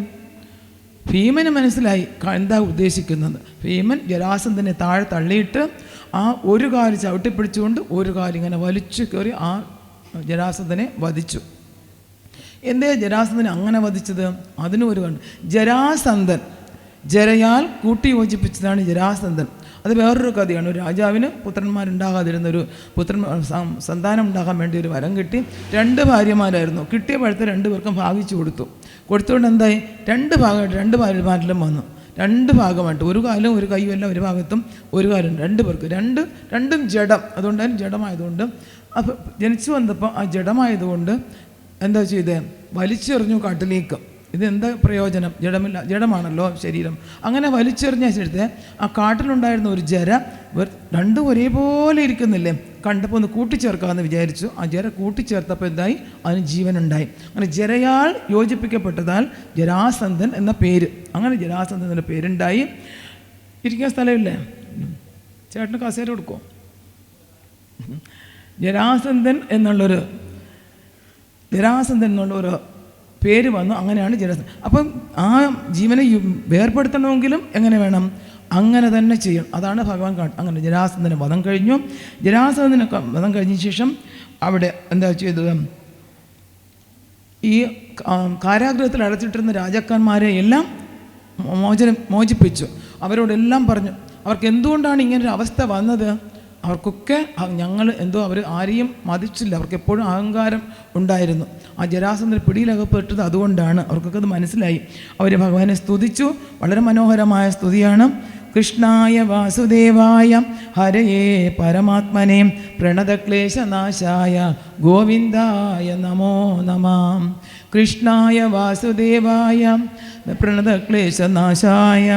D: ഭീമന് മനസ്സിലായി എന്താ ഉദ്ദേശിക്കുന്നത്. ഭീമൻ ജരാസന്ധനെ താഴെ തള്ളിയിട്ട് ആ ഒരു കാല് ചവിട്ടിപ്പിടിച്ചുകൊണ്ട് ഒരു കാലിങ്ങനെ വലിച്ചു കയറി ആ ജരാസന്ധനെ വധിച്ചു. എന്തേ ജരാസന്ധനെ അങ്ങനെ വധിച്ചത്? അതിനും ഒരു കണ്ട്. ജരാസന്ധൻ, ജരയാൽ കൂട്ടി യോജിപ്പിച്ചതാണ് ജരാസന്ധൻ. അത് വേറൊരു കഥയാണ്. ഒരു രാജാവിന് പുത്രന്മാരുണ്ടാകാതിരുന്നൊരു സന്താനം ഉണ്ടാകാൻ വേണ്ടി ഒരു വരം കിട്ടി. 2 ഭാര്യമാരായിരുന്നു. കിട്ടിയ പഴത്തെ 2 പേർക്കും ഭാഗിച്ചു കൊടുത്തുകൊണ്ട് എന്തായി? 2 ഭാഗമായിട്ട് 2 ഭാര്യമാരിലും വന്നു. 2 ഭാഗമായിട്ട്, ഒരു കാലും ഒരു കൈയും എല്ലാം ഒരു ഭാഗത്തും, ഒരു കാലും 2 പേർക്ക്. രണ്ടും ജഡം. അതുകൊണ്ടാണ് ജഡമായതുകൊണ്ട്. അപ്പോൾ ജനിച്ചു വന്നപ്പോൾ ആ ജഡമായതുകൊണ്ട് എന്താ ചെയ്തേ? വലിച്ചെറിഞ്ഞു കാട്ടിലേക്ക്. ഇതെന്താ പ്രയോജനം? ജഡമാണല്ലോ ശരീരം. അങ്ങനെ വലിച്ചെറിഞ്ഞ ശേഷത്തെ ആ കാട്ടിലുണ്ടായിരുന്ന ഒരു ജര 2 ഒരേപോലെ ഇരിക്കുന്നില്ലേ? കണ്ടപ്പോൾ ഒന്ന് കൂട്ടിച്ചേർക്കാമെന്ന് വിചാരിച്ചു. ആ ജര കൂട്ടിച്ചേർത്തപ്പോൾ എന്തായി? അതിന് ജീവനുണ്ടായി. അങ്ങനെ ജരയാൽ യോജിപ്പിക്കപ്പെട്ടതാൽ ജരാസന്ധൻ എന്ന പേര്. അങ്ങനെ ജരാസന്ധൻ എന്ന പേരുണ്ടായി. ഇരിക്കാൻ സ്ഥലമില്ലേ? ചേട്ടന് കസേര കൊടുക്കുമോ? ജരാസന്ധൻ എന്നുള്ളൊരു പേര് വന്നു. അങ്ങനെയാണ് ജരാസന്ധൻ. അപ്പം ആ ജീവനെ വേർപ്പെടുത്തണമെങ്കിലും എങ്ങനെ വേണം? അങ്ങനെ തന്നെ ചെയ്യണം. അതാണ് ഭഗവാൻ അങ്ങനെ ജരാസന്ധനെ വധം കഴിഞ്ഞു. ജരാസന്ധനെ വധം കഴിഞ്ഞ ശേഷം അവിടെ എന്താ ചെയ്തത്? ഈ കാരാഗൃഹത്തിൽ അടച്ചിട്ടിരുന്ന രാജാക്കന്മാരെ എല്ലാം മോചിപ്പിച്ചു. അവരോടെല്ലാം പറഞ്ഞു അവർക്ക് എന്തുകൊണ്ടാണ് ഇങ്ങനൊരു അവസ്ഥ വന്നത്. അവർക്കൊക്കെ ഞങ്ങൾ എന്തോ അവർ ആരെയും മതിച്ചില്ല. അവർക്ക് എപ്പോഴും അഹങ്കാരം ഉണ്ടായിരുന്നു. ആ ജരാസന്ധൻ പിടിയിലകപ്പെട്ടത് അതുകൊണ്ടാണ്. അവർക്കൊക്കെ അത് മനസ്സിലായി. അവർ ഭഗവാനെ സ്തുതിച്ചു. വളരെ മനോഹരമായ സ്തുതിയാണ്. കൃഷ്ണായ വാസുദേവായ ഹരയേ പരമാത്മനെ പ്രണതക്ലേശനാശായ ഗോവിന്ദായ നമോ നമഃ. കൃഷ്ണായ വാസുദേവായ പ്രണതക്ലേശനാശായ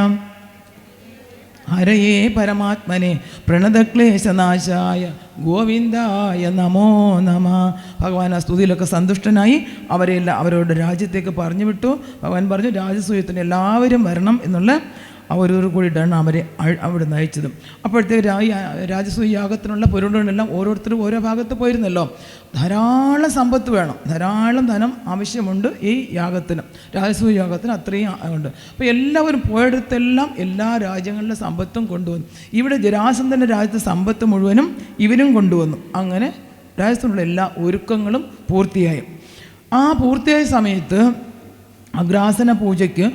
D: ഹരയേ പരമാത്മനെ പ്രണതക്ലേശനാശായ ഗോവിന്ദായ നമോ നമഃ. ഭഗവാൻ ആ സ്തുതിയിലൊക്കെ സന്തുഷ്ടനായി അവരെല്ലാം അവരുടെ രാജ്യത്തേക്ക് പറഞ്ഞു വിട്ടു. ഭഗവാൻ പറഞ്ഞു രാജസൂയത്തിന് എല്ലാവരും വരണം എന്നുള്ള അവരോട് കൂടിയിട്ടാണ് അവരെ അവിടെ നയിച്ചത്. അപ്പോഴത്തേക്ക് രാജസൂയ യാഗത്തിനുള്ള പൊരുളുകളെല്ലാം ഓരോരുത്തരും ഓരോ ഭാഗത്ത് പോയിരുന്നല്ലോ. ധാരാളം സമ്പത്ത് വേണം, ധാരാളം ധനം ആവശ്യമുണ്ട് ഈ യാഗത്തിന്, രാജസൂയ യാഗത്തിന് അത്രയും ഉണ്ട്. അപ്പോൾ എല്ലാവരും പോയിടത്തെല്ലാം എല്ലാ രാജ്യങ്ങളിലെ സമ്പത്തും കൊണ്ടുവന്നു. ഇവിടെ ജരാസന്ധൻ്റെ രാജ്യത്തെ സമ്പത്ത് മുഴുവനും ഇവരും കൊണ്ടുവന്നു. അങ്ങനെ രാജസ്ഥാനുള്ള എല്ലാ ഒരുക്കങ്ങളും പൂർത്തിയായി. ആ പൂർത്തിയായ സമയത്ത് അഗ്രാസന പൂജയ്ക്ക്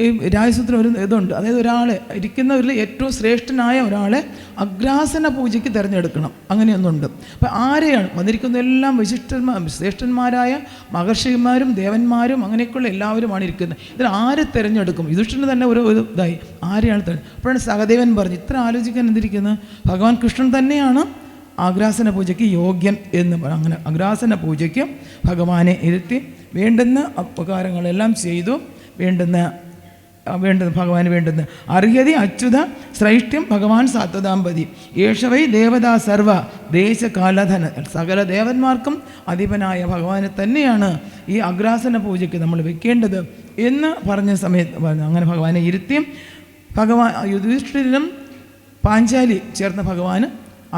D: ഈ രാജസൂയത്തിന് ഒരു ഇതുണ്ട്. അതായത് ഒരാളെ ഇരിക്കുന്നവരിൽ ഏറ്റവും ശ്രേഷ്ഠനായ ഒരാളെ അഗ്രാസന പൂജയ്ക്ക് തിരഞ്ഞെടുക്കണം. അങ്ങനെയൊന്നുണ്ട്. അപ്പം ആരെയാണ് വന്നിരിക്കുന്ന എല്ലാം ശ്രേഷ്ഠന്മാരായ മഹർഷിമാരും ദേവന്മാരും അങ്ങനെയൊക്കെയുള്ള എല്ലാവരുമാണ് ഇരിക്കുന്നത്. ഇതിൽ ആരെ തിരഞ്ഞെടുക്കും? യുധിഷ്ഠിരന് തന്നെ ഒരു ഇതായി ആരെയാണ് അപ്പോഴാണ് സഹദേവൻ പറഞ്ഞു ഇത്ര ആലോചിക്കാൻ എന്തിരിക്കുന്നത്, ഭഗവാൻ കൃഷ്ണൻ തന്നെയാണ് അഗ്രാസന പൂജയ്ക്ക് യോഗ്യൻ എന്ന് പറഞ്ഞു. അങ്ങനെ അഗ്രാസന പൂജയ്ക്ക് ഭഗവാനെ ഇരുത്തി വേണ്ടുന്ന ഉപകാരങ്ങളെല്ലാം ചെയ്തു. വേണ്ടുന്ന ഭഗവാന് വേണ്ടുന്ന അർഹതി അച്യുത ശ്രൈഷ്ഠ്യം ഭഗവാൻ സാത്വതാമ്പതി യേശവൈ ദേവതാ സർവ ദേശകാലധന. സകല ദേവന്മാർക്കും അധിപനായ ഭഗവാനെ തന്നെയാണ് ഈ അഗ്രാസന പൂജയ്ക്ക് നമ്മൾ വെക്കേണ്ടത് എന്ന് പറഞ്ഞ സമയത്ത് അങ്ങനെ ഭഗവാനെ ഇരുത്തി. ഭഗവാൻ യുധിഷ്ഠിരനും പാഞ്ചാലി ചേർന്ന ഭഗവാന്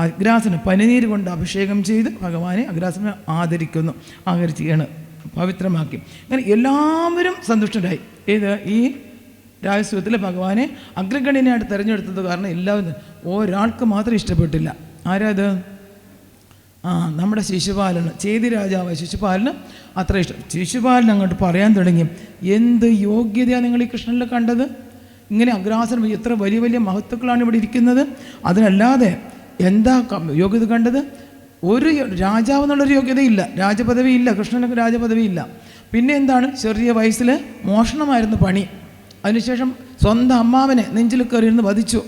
D: അഗ്രാസനം പനിനീര് കൊണ്ട് അഭിഷേകം ചെയ്ത് ഭഗവാനെ അഗ്രാസനം ആദരിക്കുകയാണ്, പവിത്രമാക്കി. അങ്ങനെ എല്ലാവരും സന്തുഷ്ടരായി. ഏത് ഈ രാജസൂയത്തിൽ ഭഗവാനെ അഗ്രഗണ്യനായിട്ട് തിരഞ്ഞെടുത്തത് കാരണം എല്ലാവരും ഒരാൾക്ക് മാത്രം ഇഷ്ടപ്പെട്ടില്ല. ആരാത്? നമ്മുടെ ശിശുപാലന്, ചേതി രാജാവായ ശിശുപാലന് അത്ര ഇഷ്ടം. ശിശുപാലൻ അങ്ങോട്ട് പറയാൻ തുടങ്ങി, എന്ത് യോഗ്യതയാണ് നിങ്ങൾ ഈ കൃഷ്ണനിൽ കണ്ടത്? ഇങ്ങനെ അഗ്രാസനം എത്ര വലിയ വലിയ മഹത്തുക്കളാണ് ഇവിടെ ഇരിക്കുന്നത്. അതിനല്ലാതെ എന്താ യോഗ്യത കണ്ടത്? ഒരു രാജാവ് എന്നുള്ളൊരു യോഗ്യതയില്ല, രാജപദവി ഇല്ല, കൃഷ്ണനൊക്കെ രാജപദവി ഇല്ല. പിന്നെ എന്താണ്, ചെറിയ വയസ്സിൽ മോഷണമായിരുന്നു പണി. അതിനുശേഷം സ്വന്തം അമ്മാവനെ നെഞ്ചിൽ കയറിയിരുന്ന് വധിച്ചു,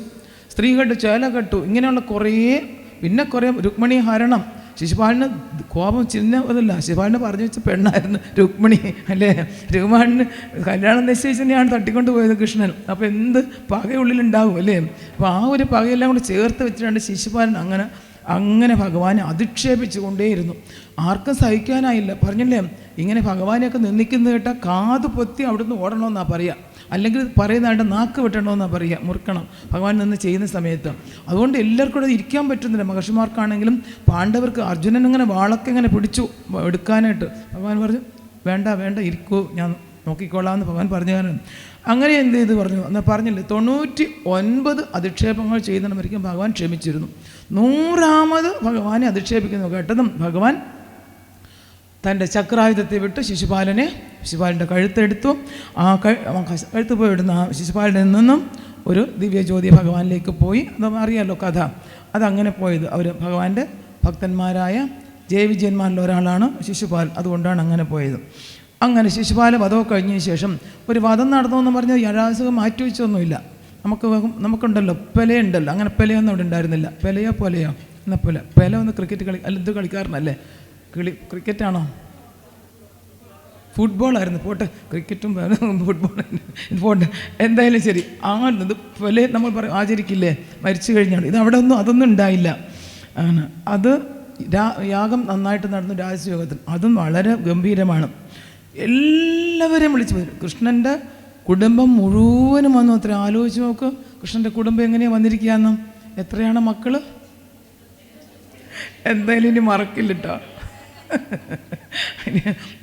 D: സ്ത്രീകളുടെ ചേല കെട്ടു, ഇങ്ങനെയുള്ള കുറേ രുക്മിണി ഹരണം. ശിശുപാലന് കോപം ചിഹ്നമല്ല, ശിശുപാലനെ പറഞ്ഞു വെച്ച പെണ്ണായിരുന്നു രുക്മിണി അല്ലേ. രുക്മിണിന് കല്യാണം നിശ്ചയിച്ച് തന്നെയാണ് തട്ടിക്കൊണ്ട് പോയത് കൃഷ്ണൻ. അപ്പോൾ എന്ത് പകയുള്ളിലുണ്ടാവും അല്ലേ. അപ്പോൾ ആ ഒരു പകയെല്ലാം കൂടി ചേർത്ത് വെച്ചിട്ടാണ് ശിശുപാലൻ അങ്ങനെ ഭഗവാനെ അധിക്ഷേപിച്ചു കൊണ്ടേയിരുന്നു. ആർക്കും സഹിക്കാനായില്ല. പറഞ്ഞില്ലേ, ഇങ്ങനെ ഭഗവാനെയൊക്കെ നിന്ദിക്കുന്നത് കേട്ടാൽ കാത് പൊത്തി അവിടുന്ന് ഓടണമെന്നാണ് പറയുക. അല്ലെങ്കിൽ പറയുന്നതായിട്ട് നാക്ക് വെട്ടണമെന്നാണ് പറയുക, മുറുക്കണം ഭഗവാൻ നിന്ന് ചെയ്യുന്ന സമയത്ത്. അതുകൊണ്ട് എല്ലാവർക്കും കൂടെ ഇരിക്കാൻ പറ്റുന്നില്ല. മഹർഷിമാർക്കാണെങ്കിലും പാണ്ഡവർക്ക് അർജുനൻ ഇങ്ങനെ വാളൊക്കെ ഇങ്ങനെ പിടിച്ചു എടുക്കാനായിട്ട്. ഭഗവാൻ പറഞ്ഞു വേണ്ട വേണ്ട ഇരിക്കൂ, ഞാൻ നോക്കിക്കോളാമെന്ന് ഭഗവാൻ പറഞ്ഞു. അങ്ങനെ എന്ത് ചെയ്ത് പറഞ്ഞു എന്നാൽ പറഞ്ഞില്ലേ, 99 അധിക്ഷേപങ്ങൾ ചെയ്യുന്നവരിക്കും ഭഗവാൻ ക്ഷമിച്ചിരുന്നു. 100ാമത് ഭഗവാനെ അധിക്ഷേപിക്കുന്നു കേട്ടതും ഭഗവാൻ തൻ്റെ ചക്രായുധത്തെ വിട്ട് ശിശുപാലൻ്റെ കഴുത്തെടുത്തു. ആ കഴുത്ത് പോയിടുന്ന ആ ശിശുപാലനിൽ നിന്നും ഒരു ദിവ്യജ്യോതി ഭഗവാനിലേക്ക് പോയി. അത് അറിയാമല്ലോ കഥ. അതങ്ങനെ പോയത് അവർ ഭഗവാന്റെ ഭക്തന്മാരായ ജയവിജയന്മാരിൽ ഒരാളാണ് ശിശുപാൽ. അതുകൊണ്ടാണ് അങ്ങനെ പോയത്. അങ്ങനെ ശിശുപാല വധമൊക്കെ കഴിഞ്ഞതിന് ശേഷം ഒരു വധം നടന്നതെന്ന് പറഞ്ഞാൽ യഥാസുഖം മാറ്റിവെച്ചൊന്നുമില്ല. നമുക്കുണ്ടല്ലോ പെലയുണ്ടല്ലോ, അങ്ങനെ പെലയൊന്നും ഇവിടെ ഉണ്ടായിരുന്നില്ല. പെലയോ എന്നാൽ പെല ഒന്ന് ക്രിക്കറ്റ് അല്ല ഇത് കളിക്കാരനല്ലേ, ക്രിക്കറ്റാണോ ഫുട്ബോളായിരുന്നു, പോട്ടെ ക്രിക്കറ്റും പോട്ടെ എന്തായാലും ശരി. അങ്ങനെ ഇത് പെല നമ്മൾ പറയും ആചരിക്കില്ലേ മരിച്ചു കഴിഞ്ഞാണ്. ഇത് അവിടെ അതൊന്നും ഉണ്ടായില്ല. ആണ് അത് യാഗം നന്നായിട്ട് നടന്നു രാജയോഗത്തിൽ. അതും വളരെ ഗംഭീരമാണ്. എല്ലാവരെയും വിളിച്ചു വരും. കൃഷ്ണൻ്റെ കുടുംബം മുഴുവനും വന്നു. അത്ര ആലോചിച്ച് നോക്ക്, കൃഷ്ണൻ്റെ കുടുംബം എങ്ങനെയാണ് വന്നിരിക്കുകയെന്നും. എത്രയാണ് മക്കൾ? എന്തായാലും ഇനി മറക്കില്ല കേട്ടോ,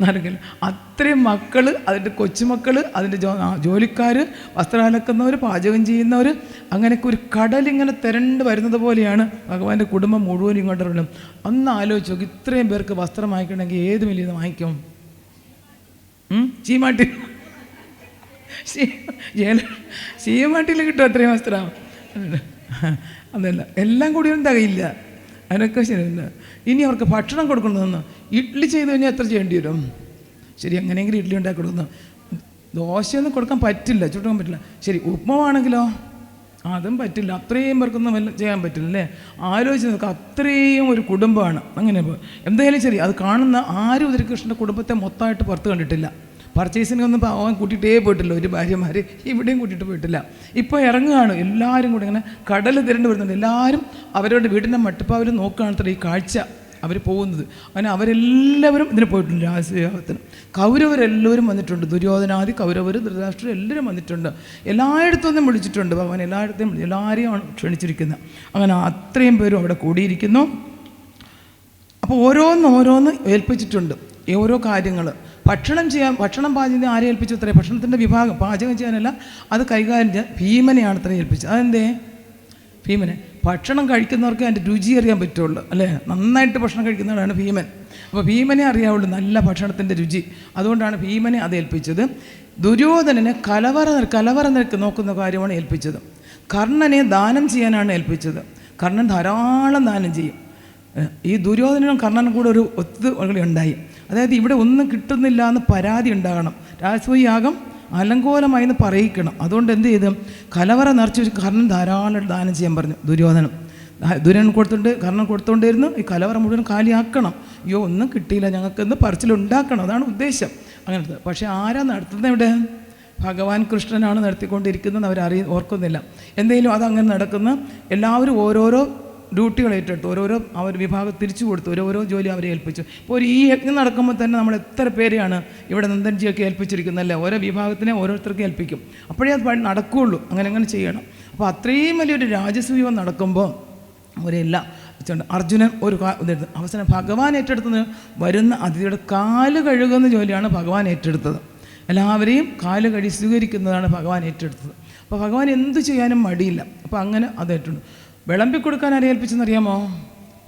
D: നടക്കില്ല. അത്രയും മക്കൾ, അതിൻ്റെ കൊച്ചുമക്കൾ, അതിൻ്റെ ജോലിക്കാർ, വസ്ത്രം അലക്കുന്നവർ, പാചകം ചെയ്യുന്നവർ, അങ്ങനെയൊക്കെ ഒരു കടലിങ്ങനെ തിരണ്ട് വരുന്നത് പോലെയാണ് ഭഗവാന്റെ കുടുംബം മുഴുവനും ഇങ്ങോട്ട് വരണം. ഒന്ന് ആലോചിച്ച് നോക്ക്, ഇത്രയും പേർക്ക് വസ്ത്രം വാങ്ങിക്കണമെങ്കിൽ ഏത് വലിയത് വാങ്ങിക്കും? ചീമാട്ടിയിൽ കിട്ടും അത്രയും വസ്ത്രം. അതല്ല, എല്ലാം കൂടിയൊന്നും തികയില്ല. അതിനൊക്കെ ശരിയല്ല. ഇനി അവർക്ക് ഭക്ഷണം കൊടുക്കണമെന്ന് ഇഡ്ഡലി ചെയ്ത് കഴിഞ്ഞാൽ എത്ര ചെയ്യേണ്ടി വരും? ശരി, അങ്ങനെയെങ്കിലും ഇഡ്ഡലി ഉണ്ടാക്കി കൊടുക്കുന്നു. ദോശയൊന്നും കൊടുക്കാൻ പറ്റില്ല, ചുട്ടാൻ പറ്റില്ല. ശരി, ഉപ്മാവാണെങ്കിലോ അതും പറ്റില്ല. അത്രയും പേർക്കൊന്നും വല്ല ചെയ്യാൻ പറ്റില്ല അല്ലേ? ആലോചിച്ച് നോക്കുക, അത്രയും ഒരു കുടുംബമാണ്. അങ്ങനെ എന്തായാലും ശരി, അത് കാണുന്ന ആരും ഒരു കൃഷ്ണൻ്റെ കുടുംബത്തെ മൊത്തമായിട്ട് പുറത്ത് കണ്ടിട്ടില്ല. പർച്ചേസിനൊന്നും അവൻ കൂട്ടിയിട്ടേ പോയിട്ടില്ല. ഒരു ഭാര്യമാർ ഇവിടെയും കൂട്ടിയിട്ട് പോയിട്ടില്ല. ഇപ്പോൾ ഇറങ്ങുകയാണ് എല്ലാവരും കൂടി. ഇങ്ങനെ കടൽ തിരണ്ട് വരുന്നുണ്ട്. എല്ലാവരും അവരുടെ വീടിൻ്റെ മട്ടിപ്പോൾ അവർ നോക്കുകയാണത്ര ഈ കാഴ്ച അവർ പോകുന്നത്. അങ്ങനെ അവരെല്ലാവരും ഇതിന് പോയിട്ടുണ്ട് രാജയോഗത്തിന്. കൗരവരെല്ലാവരും വന്നിട്ടുണ്ട്. ദുര്യോധനാദി കൗരവർ, ധൃതരാഷ്ട്രർ എല്ലാവരും വന്നിട്ടുണ്ട്. എല്ലായിടത്തുനിന്നും വിളിച്ചിട്ടുണ്ട് ഭഗവാൻ. എല്ലാവരെയും ക്ഷണിച്ചിരിക്കുന്നത്. അങ്ങനെ അത്രയും പേരും അവിടെ കൂടിയിരിക്കുന്നു. അപ്പോൾ ഓരോന്ന് ഏൽപ്പിച്ചിട്ടുണ്ട്. ഓരോ കാര്യങ്ങൾ ഭക്ഷണം പാചകം ആരെ ഏൽപ്പിച്ചു? അത്രേ ഭക്ഷണത്തിൻ്റെ വിഭാഗം പാചകം ചെയ്യാനല്ല, അത് കൈകാര്യം ചെയ്യാൻ ഭീമനെയാണ് അത്ര ഏൽപ്പിച്ചത്. അതെന്തേ? ഭീമനെ ഭക്ഷണം കഴിക്കുന്നവർക്ക് അതിൻ്റെ രുചി അറിയാൻ പറ്റുള്ളൂ അല്ലേ? നന്നായിട്ട് ഭക്ഷണം കഴിക്കുന്നവരാണ് ഭീമൻ. അപ്പോൾ ഭീമനെ അറിയാവുള്ളൂ നല്ല ഭക്ഷണത്തിൻ്റെ രുചി. അതുകൊണ്ടാണ് ഭീമനെ അത് ഏൽപ്പിച്ചത്. ദുര്യോധനനെ കലവറ നിരക്ക് നോക്കുന്ന കാര്യമാണ് ഏൽപ്പിച്ചത്. കർണനെ ദാനം ചെയ്യാനാണ് ഏൽപ്പിച്ചത്. കർണൻ ധാരാളം ദാനം ചെയ്യും. ഈ ദുര്യോധനനും കർണനും കൂടെ ഒരു ഒത്തുകളി ഉണ്ടായി. അതായത് ഇവിടെ ഒന്നും കിട്ടുന്നില്ല എന്ന് പരാതി ഉണ്ടാകണം. രാജസൂയാഗം അലങ്കോലമായി എന്ന് പറയിക്കണം. അതുകൊണ്ട് എന്ത് ചെയ്തു? കലവറ നിറച്ച് വെച്ച് കർണൻ ധാരാളം ദാനം ചെയ്യാൻ പറഞ്ഞു. ദുര്യോധനൻ കർണൻ കൊടുത്തുകൊണ്ടിരുന്നു. ഈ കലവറ മുഴുവൻ കാലിയാക്കണം. അയ്യോ ഒന്നും കിട്ടിയില്ല, ഞങ്ങൾക്കൊന്ന് പറച്ചിലുണ്ടാക്കണം, അതാണ് ഉദ്ദേശം. അങ്ങനത്തെ. പക്ഷേ ആരാ നടത്തുന്നത്? ഇവിടെ ഭഗവാൻ കൃഷ്ണനാണ് നടത്തിക്കൊണ്ടിരിക്കുന്നത്. ഓർക്കുന്നില്ല. എന്തെങ്കിലും അതങ്ങനെ നടക്കുന്ന എല്ലാവരും ഓരോരോ ഡ്യൂട്ടികൾ ഏറ്റെടുത്തു. ഓരോരോ അവർ വിഭാഗം തിരിച്ചു കൊടുത്തു. ഓരോരോ ജോലി അവരെ ഏൽപ്പിച്ചു. ഇപ്പോൾ ഒരു ഈ യജ്ഞം നടക്കുമ്പോൾ തന്നെ നമ്മൾ എത്ര പേരെയാണ് ഇവിടെ നന്ദൻജിയൊക്കെ ഏൽപ്പിച്ചിരിക്കുന്നതല്ലേ? ഓരോ വിഭാഗത്തിനെ ഓരോരുത്തർക്ക് ഏൽപ്പിക്കും. അപ്പോഴേ അത് നടക്കുകയുള്ളൂ. അങ്ങനെ ചെയ്യണം. അപ്പോൾ അത്രയും വലിയൊരു രാജസൂയം നടക്കുമ്പോൾ അവരെല്ലാം അർജുനൻ ഒരു അവസാനം ഭഗവാൻ ഏറ്റെടുത്തത് വരുന്ന അതിഥിയുടെ കാല് കഴുകുന്ന ജോലിയാണ് ഭഗവാൻ ഏറ്റെടുത്തത്. എല്ലാവരെയും കാല് കഴുകി സ്വീകരിക്കുന്നതാണ് ഭഗവാൻ ഏറ്റെടുത്തത്. അപ്പോൾ ഭഗവാൻ എന്തു ചെയ്യാനും മടിയില്ല. അപ്പോൾ അങ്ങനെ അത് ഏറ്റെടുത്തു. വിളമ്പിക്കൊടുക്കാൻ ആരെ ഏൽപ്പിച്ചെന്നറിയാമോ?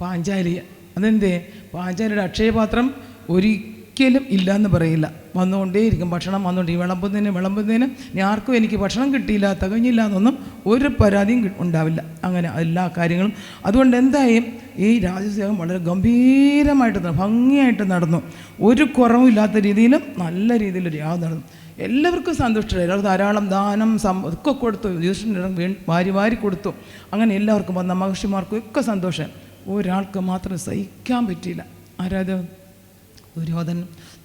D: പാഞ്ചാലിയെ. അതെന്തേ? പാഞ്ചാലിയുടെ അക്ഷയപാത്രം ഒരിക്കലും ഇല്ലയെന്ന് പറയില്ല. വന്നുകൊണ്ടേയിരിക്കും ഭക്ഷണം വിളമ്പുന്നതിന് ഇനി ആർക്കും എനിക്ക് ഭക്ഷണം കിട്ടിയില്ല, തികഞ്ഞില്ല എന്നൊന്നും ഒരു പരാതിയും ഉണ്ടാവില്ല. അങ്ങനെ എല്ലാ കാര്യങ്ങളും. അതുകൊണ്ട് എന്തായും ഈ രാജസേവം വളരെ ഗംഭീരമായിട്ട് ഭംഗിയായിട്ട് നടന്നു. ഒരു കുറവുമില്ലാത്ത രീതിയിലും നല്ല രീതിയിലൊരു യാഗം നടന്നു. എല്ലാവർക്കും സന്തുഷ്ടരായി. എല്ലാവർക്കും ധാരാളം ദാനം ഒക്കെ കൊടുത്തു. യുധിഷ്ഠിരൻ വാരി കൊടുത്തു. അങ്ങനെ എല്ലാവർക്കും വന്ന മഹർഷിമാർക്കും ഒക്കെ സന്തോഷം. ഒരാൾക്ക് മാത്രം സഹിക്കാൻ പറ്റിയില്ല. ആരാത്?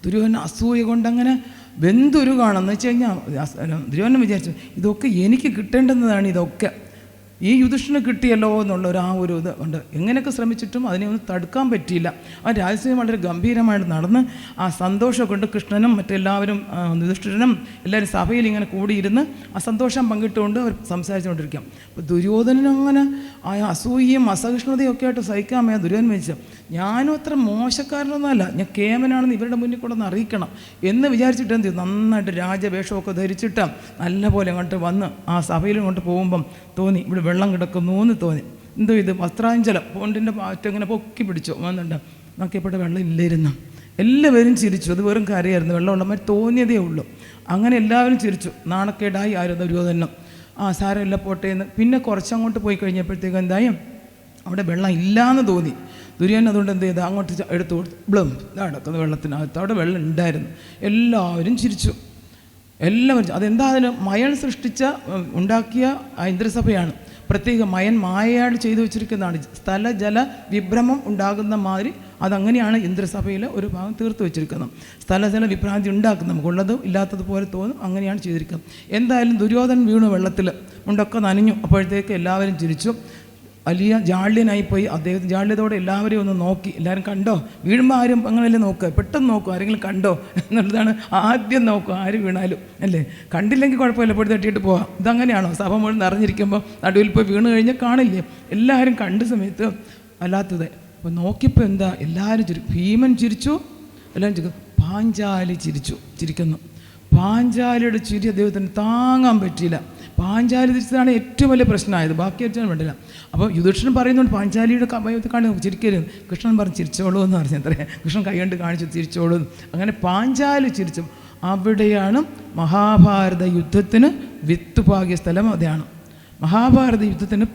D: ദുര്യോധനൻ അസൂയ കൊണ്ടങ്ങനെ വെന്തുരുകാണെന്ന് വെച്ച് കഴിഞ്ഞാൽ ദുര്യോധനൻ വിചാരിച്ചു ഇതൊക്കെ എനിക്ക് കിട്ടേണ്ടുന്നതാണ്. ഇതൊക്കെ ഈ യുധിഷ്ഠിരന് കിട്ടിയല്ലോ എന്നുള്ള ആ ഒരു ഇത് ഉണ്ട്. എങ്ങനെയൊക്കെ ശ്രമിച്ചിട്ടും അതിനെ ഒന്നും തടുക്കാൻ പറ്റിയില്ല. ആ രാജസൂയം വളരെ ഗംഭീരമായിട്ട് നടന്ന് ആ സന്തോഷം കൊണ്ട് കൃഷ്ണനും മറ്റെല്ലാവരും യുധിഷ്ഠിരനും എല്ലാവരും സഭയിൽ ഇങ്ങനെ കൂടിയിരുന്ന് ആ സന്തോഷം പങ്കിട്ടുകൊണ്ട് അവർ സംസാരിച്ചുകൊണ്ടിരിക്കാം. അപ്പോൾ ദുര്യോധനനും അങ്ങനെ ആ അസൂയയും അസഹിഷ്ണുതയും ഒക്കെ ആയിട്ട് സഹിക്കാൻ വയ്യ. ദുര്യോധനൻ വെച്ചാൽ ഞാനും അത്ര മോശക്കാരനൊന്നുമല്ല, ഞാൻ കേമനാണെന്ന് ഇവരുടെ മുന്നിൽ കൂടെ ഒന്ന് അറിയിക്കണം എന്ന് വിചാരിച്ചിട്ട് എന്ത് ചെയ്തു, നന്നായിട്ട് രാജവേഷമൊക്കെ ധരിച്ചിട്ട് നല്ല പോലെ അങ്ങോട്ട് വന്ന് ആ സഭയിൽ കൊണ്ട് പോകുമ്പം തോന്നി ഇവിടെ വെള്ളം കിടക്കുന്നു എന്ന് തോന്നി. എന്തോ ഇത് വസ്ത്രാഞ്ചലം പോണ്ടിൻ്റെ പാറ്റിങ്ങനെ പൊക്കി പിടിച്ചു വന്നിട്ട് നോക്കിയപ്പോഴത്തെ വെള്ളം ഇല്ലായിരുന്നു. എല്ലാവരും ചിരിച്ചു. അത് വെറും കരയായിരുന്നു, വെള്ളമുള്ളമാർ തോന്നിയതേ ഉള്ളൂ. അങ്ങനെ എല്ലാവരും ചിരിച്ചു. നാണക്കേടായി ആരും ദുര്യോധനം സാരമില്ല പോട്ടെ എന്ന്. പിന്നെ കുറച്ചങ്ങോട്ട് പോയി കഴിഞ്ഞപ്പോഴത്തേക്കും എന്തായും അവിടെ വെള്ളം ഇല്ലയെന്ന് തോന്നി. ദുര്യോധനൻ അതുകൊണ്ട് എന്ത് ചെയ്ത് അങ്ങോട്ട് എടുത്തു കൊടുത്തു. ബ്ലം നടക്കുന്ന വെള്ളത്തിനകത്ത് അവിടെ വെള്ളം ഉണ്ടായിരുന്നു. എല്ലാവരും ചിരിച്ചു. എല്ലാവരും അതെന്താ അതിന് മയൻ സൃഷ്ടിച്ച ഉണ്ടാക്കിയ ഇന്ദ്രസഭയാണ്. പ്രത്യേക മയൻ മായയാട് ചെയ്തു വെച്ചിരിക്കുന്നതാണ്. സ്ഥല ജല വിഭ്രമം ഉണ്ടാകുന്ന മാതിരി അതങ്ങനെയാണ് ഇന്ദ്രസഭയിൽ ഒരു ഭാഗം തീർത്ത് വെച്ചിരിക്കുന്നത്. സ്ഥലജല വിഭ്രാന്തി ഉണ്ടാക്കും, നമുക്കുള്ളത് ഇല്ലാത്തതുപോലെ തോന്നും. അങ്ങനെയാണ് ചെയ്തിരിക്കുന്നത്. എന്തായാലും ദുര്യോധനൻ വീണു വെള്ളത്തിൽ, മുണ്ടൊക്കെ നനഞ്ഞു. അപ്പോഴത്തേക്ക് എല്ലാവരും ചിരിച്ചു. വലിയ ജാള്യനായിപ്പോയി അദ്ദേഹം. ജാള്യതോടെ എല്ലാവരെയും ഒന്ന് നോക്കി. എല്ലാവരും കണ്ടോ, വീഴുമ്പോൾ ആരും അങ്ങനെയല്ലേ നോക്കുക, പെട്ടെന്ന് നോക്കുക ആരെങ്കിലും കണ്ടോ എന്നുള്ളതാണ് ആദ്യം നോക്കുക. ആര് വീണാലും അല്ലേ, കണ്ടില്ലെങ്കിൽ കുഴപ്പമില്ല, പൊടി തട്ടിയിട്ട് പോവാം. ഇതങ്ങനെയാണോ? സഭ മുഴുവൻ നിറഞ്ഞിരിക്കുമ്പോൾ നടുവിൽ പോയി വീണ് കഴിഞ്ഞാൽ കാണില്ലേ. എല്ലാവരും കണ്ട സമയത്ത് അല്ലാത്തത്. അപ്പോൾ നോക്കിയപ്പോൾ എന്താ, എല്ലാവരും ഭീമൻ ചിരിച്ചു, എല്ലാവരും ചിരിക്കും. പാഞ്ചാലി ചിരിക്കുന്നു. പാഞ്ചാലിയുടെ ചിരി അദ്ദേഹത്തിന് താങ്ങാൻ പറ്റിയില്ല. പാഞ്ചാലി തിരിച്ചതാണ് ഏറ്റവും വലിയ പ്രശ്നമായത്, ബാക്കി ഏറ്റവും വേണ്ടില്ല. അപ്പോൾ യുധിഷ്ഠിരൻ പറയുന്നുണ്ട് പാഞ്ചാലിയുടെ കവയത്ത് കാണി ചിരിക്കരുത്. കൃഷ്ണൻ പറഞ്ഞ് ചിരിച്ചോളൂ എന്ന് പറഞ്ഞു. അത്രേ കൃഷ്ണൻ കൈകൊണ്ട് കാണിച്ചു ചിരിച്ചോളൂ. അങ്ങനെ പാഞ്ചാലി ചിരിച്ചു. അവിടെയാണ് മഹാഭാരത യുദ്ധത്തിന് വിത്തുപാകിയ സ്ഥലം. അതാണ് മഹാഭാരത യുദ്ധത്തിന്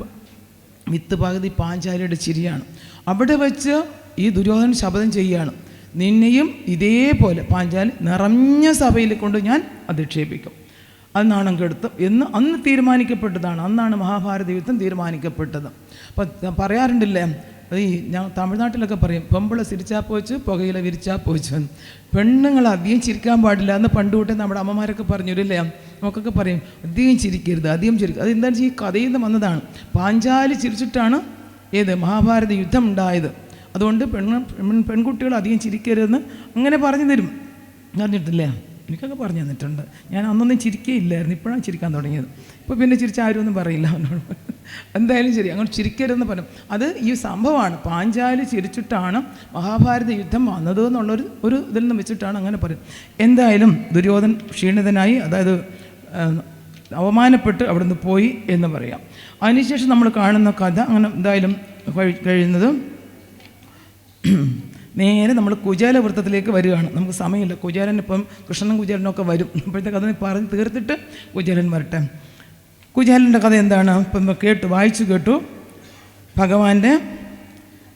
D: വിത്തുപാകിയത് ഈ പാഞ്ചാലിയുടെ ചിരിയാണ്. അവിടെ വെച്ച് ഈ ദുര്യോധനൻ ശപഥം ചെയ്യുകയാണ്, നിന്നെയും ഇതേപോലെ പാഞ്ചാലി നിറഞ്ഞ സഭയിൽ കൊണ്ട് ഞാൻ അധിക്ഷേപിക്കും, അത് നാണം കെടുത്തും എന്ന് അന്ന് തീരുമാനിക്കപ്പെട്ടതാണ്. അന്നാണ് മഹാഭാരത യുദ്ധം തീരുമാനിക്കപ്പെട്ടത്. അപ്പം പറയാറുണ്ടല്ലേ, ഈ ഞാൻ തമിഴ്നാട്ടിലൊക്കെ പറയും, പെമ്പിള സിരിച്ചാൽ പോച്ച് പുകയില വിരിച്ചാൽ പോച്ച്. പെണ്ണുങ്ങൾ അധികം ചിരിക്കാൻ പാടില്ല എന്ന് പണ്ട് തൊട്ടേ നമ്മുടെ അമ്മമാരൊക്കെ പറഞ്ഞില്ലേ, നമുക്കൊക്കെ പറയും അധികം ചിരിക്കരുത്, അധികം ചിരിക്കുക. അതെന്താണെന്ന് വെച്ചാൽ ഈ കഥയിൽ നിന്ന് വന്നതാണ്. പാഞ്ചാലി ചിരിച്ചിട്ടാണ് ഏത് മഹാഭാരത യുദ്ധം ഉണ്ടായത്. അതുകൊണ്ട് പെൺകുട്ടികൾ അധികം ചിരിക്കരുതെന്ന് അങ്ങനെ പറഞ്ഞു തരും. പറഞ്ഞിട്ടില്ലേ, എനിക്കൊക്കെ പറഞ്ഞു തന്നിട്ടുണ്ട്. ഞാൻ അന്നൊന്നും ചിരിക്കുകയില്ലായിരുന്നു, ഇപ്പോഴാണ് ചിരിക്കാൻ തുടങ്ങിയത്. ഇപ്പോൾ പിന്നെ ചിരിച്ച ആരും ഒന്നും പറയില്ല അവനോട്. എന്തായാലും ശരി, അങ്ങനെ ചിരിക്കരുതെന്ന് പറഞ്ഞു. അത് ഈ സംഭവമാണ്. പാഞ്ചാലി ചിരിച്ചിട്ടാണ് മഹാഭാരത യുദ്ധം വന്നത് എന്നുള്ളൊരു ഇതിൽ നിന്ന് വെച്ചിട്ടാണ് അങ്ങനെ പറയും. എന്തായാലും ദുര്യോധൻ ക്ഷീണിതനായി, അതായത് അവമാനപ്പെട്ട് അവിടെ നിന്ന് പോയി എന്ന് പറയാം. അതിനുശേഷം നമ്മൾ കാണുന്ന കഥ അങ്ങനെ എന്തായാലും കഴിയുന്നത് നേരെ നമ്മൾ കുചേല വൃത്തത്തിലേക്ക് വരികയാണ്. നമുക്ക് സമയമില്ല. കുചേലനിപ്പം കൃഷ്ണനും കുചേലനൊക്കെ വരും. ഇപ്പോഴത്തെ കഥ പറഞ്ഞ് തീർത്തിട്ട് കുചേലൻ വരട്ടെ. കുചേലൻ്റെ കഥ എന്താണ് ഇപ്പം വായിച്ചു കേട്ടു. ഭഗവാന്റെ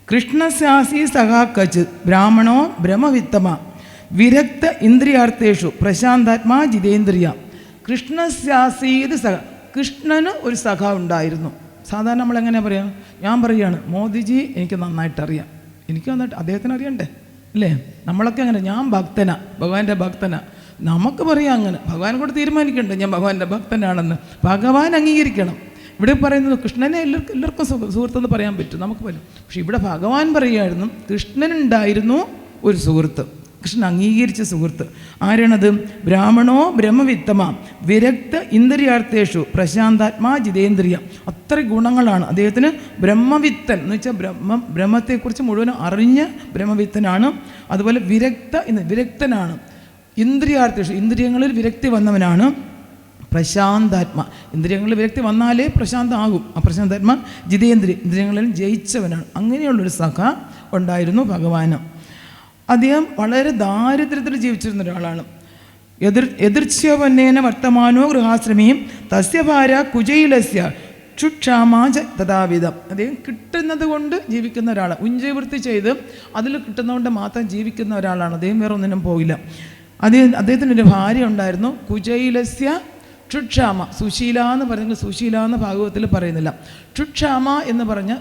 D: കൃഷ്ണസ്യാസി സഹാക്കച്ച് ബ്രാഹ്മണോ ബ്രഹ്മവിത്തമ വിരക്ത ഇന്ദ്രിയാർത്ഥേഷു പ്രശാന്താത്മാ ജിതേന്ദ്രിയ. കൃഷ്ണസ്യാസീത് സഖ, കൃഷ്ണന് ഒരു സഖ ഉണ്ടായിരുന്നു. സാധാരണ നമ്മളെങ്ങനെയാണ് പറയാം, ഞാൻ പറയുകയാണ് മോദിജി എനിക്ക് നന്നായിട്ടറിയാം, എനിക്ക് നന്നായിട്ട് അദ്ദേഹത്തിന് അറിയണ്ടേ അല്ലേ. നമ്മളൊക്കെ അങ്ങനെ, ഞാൻ ഭക്തനാ, ഭഗവാന്റെ ഭക്തനാ, നമുക്ക് പറയാം അങ്ങനെ. ഭഗവാൻ കൂടെ തീരുമാനിക്കണ്ടേ ഞാൻ ഭഗവാന്റെ ഭക്തനാണെന്ന്. ഭഗവാൻ അംഗീകരിക്കണം. ഇവിടെ പറയുന്നത് കൃഷ്ണനെ എല്ലാവർക്കും സുഹൃത്തെന്ന് പറയാൻ പറ്റും, നമുക്ക് പറ്റും. പക്ഷെ ഇവിടെ ഭഗവാൻ പറയുമായിരുന്നു കൃഷ്ണനുണ്ടായിരുന്നു ഒരു സുഹൃത്ത്, കൃഷ്ണൻ അംഗീകരിച്ച സുഹൃത്ത്. ആരാണത്? ബ്രാഹ്മണോ ബ്രഹ്മവിത്തമ വിരക്ത ഇന്ദ്രിയാർത്ഥേഷു പ്രശാന്താത്മാ ജിതേന്ദ്രിയ. അത്ര ഗുണങ്ങളാണ് അദ്ദേഹത്തിന്. ബ്രഹ്മവിത്തൻ എന്ന് വെച്ചാൽ ബ്രഹ്മത്തെക്കുറിച്ച് മുഴുവൻ അറിഞ്ഞ ബ്രഹ്മവിത്തനാണ്. അതുപോലെ വിരക്തനാണ്. ഇന്ദ്രിയാർത്ഥേഷു, ഇന്ദ്രിയങ്ങളിൽ വിരക്തി വന്നവനാണ്. പ്രശാന്താത്മ, ഇന്ദ്രിയങ്ങളിൽ വിരക്തി വന്നാലേ പ്രശാന്തമാകും. ആ പ്രശാന്താത്മ ജിതേന്ദ്രിയ, ഇന്ദ്രിയങ്ങളിൽ ജയിച്ചവനാണ്. അങ്ങനെയുള്ളൊരു സഖ ഉണ്ടായിരുന്നു ഭഗവാന്. അദ്ദേഹം വളരെ ദാരിദ്ര്യത്തിൽ ജീവിച്ചിരുന്ന ഒരാളാണ്. എതിർച്ഛവന്നേന വർത്തമാനോ ഗൃഹാശ്രമിയും തസ്യ ഭാര്യ കുജൈലസ്യ ക്ഷുക്ഷാമാച തഥാവിധം. അദ്ദേഹം കിട്ടുന്നത് കൊണ്ട് ജീവിക്കുന്ന ഒരാളാണ്. ഉഞ്ചവൃത്തി ചെയ്ത് അതിൽ കിട്ടുന്നതുകൊണ്ട് മാത്രം ജീവിക്കുന്ന ഒരാളാണ് അദ്ദേഹം. വേറെ ഒന്നിനും പോയില്ല. അദ്ദേഹത്തിനൊരു ഭാര്യ ഉണ്ടായിരുന്നു, കുജൈലസ്യ ക്ഷുക്ഷാമ. സുശീല എന്ന് പറഞ്ഞെങ്കിൽ സുശീല എന്ന് ഭാഗവത്തിൽ പറയുന്നില്ല. ക്ഷുക്ഷാമ എന്ന് പറഞ്ഞ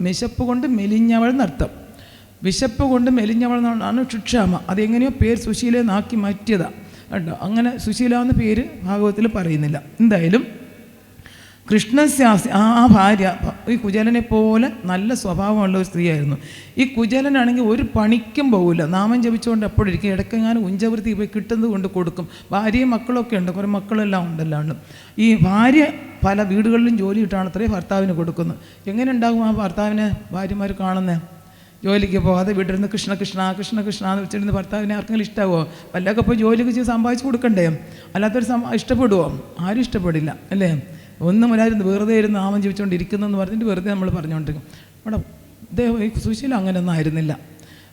D: വിശപ്പ് കൊണ്ട് മെലിഞ്ഞവൾ എന്നർത്ഥം. വിശപ്പ് കൊണ്ട് മെലിഞ്ഞവൾ എന്നാണ് ക്ഷുക്ഷാമ. അതെങ്ങനെയോ പേര് സുശീലെന്നാക്കി മാറ്റിയതാണ് കേട്ടോ. അങ്ങനെ സുശീല എന്ന പേര് ഭാഗവത്തിൽ പറയുന്നില്ല. എന്തായാലും കൃഷ്ണസ്യാസി ആ ഭാര്യ ഈ കുചേലനെ പോലെ നല്ല സ്വഭാവമുള്ള ഒരു സ്ത്രീയായിരുന്നു. ഈ കുചേലനാണെങ്കിൽ ഒരു പണിക്കും പോകില്ല, നാമം ജപിച്ചുകൊണ്ട് എപ്പോഴും ഇരിക്കും. ഇടയ്ക്കെങ്ങാനും ഉഞ്ചവൃത്തി പോയി കിട്ടുന്നത് കൊണ്ട് കൊടുക്കും. ഭാര്യയും മക്കളൊക്കെ ഉണ്ട്, കുറേ മക്കളെല്ലാം ഉണ്ടല്ലാണ്ട്. ഈ ഭാര്യ പല വീടുകളിലും ജോലി ഇട്ടാണ് അത്രയും ഭർത്താവിന് കൊടുക്കുന്നത്. എങ്ങനെ ഉണ്ടാകും ആ ഭർത്താവിനെ ഭാര്യമാർ കാണുന്നത്? ജോലിക്ക് പോകാതെ വീട്ടിലിരുന്ന് കൃഷ്ണ കൃഷ്ണ കൃഷ്ണ കൃഷ്ണ എന്ന് വെച്ചിരുന്ന് ഭർത്താവിനെ ആർക്കെങ്കിലും ഇഷ്ടമാവോ? വല്ലതൊക്കെ പോയി ജോലിയൊക്കെ ചെയ്ത് സമ്പാദിച്ച് കൊടുക്കണ്ടേ? അല്ലാത്തൊരു ഇഷ്ടപ്പെടുമോ? ആരും ഇഷ്ടപ്പെടില്ല അല്ലേ? ഒന്നും വരായിരുന്നു വെറുതെ ഇരുന്ന് നാമം ജീവിച്ചുകൊണ്ടിരിക്കുന്നതെന്ന് പറഞ്ഞിട്ട് വെറുതെ നമ്മൾ പറഞ്ഞുകൊണ്ടിരിക്കും. അവിടെ ഈ സുശീലം അങ്ങനെയൊന്നും ആയിരുന്നില്ല.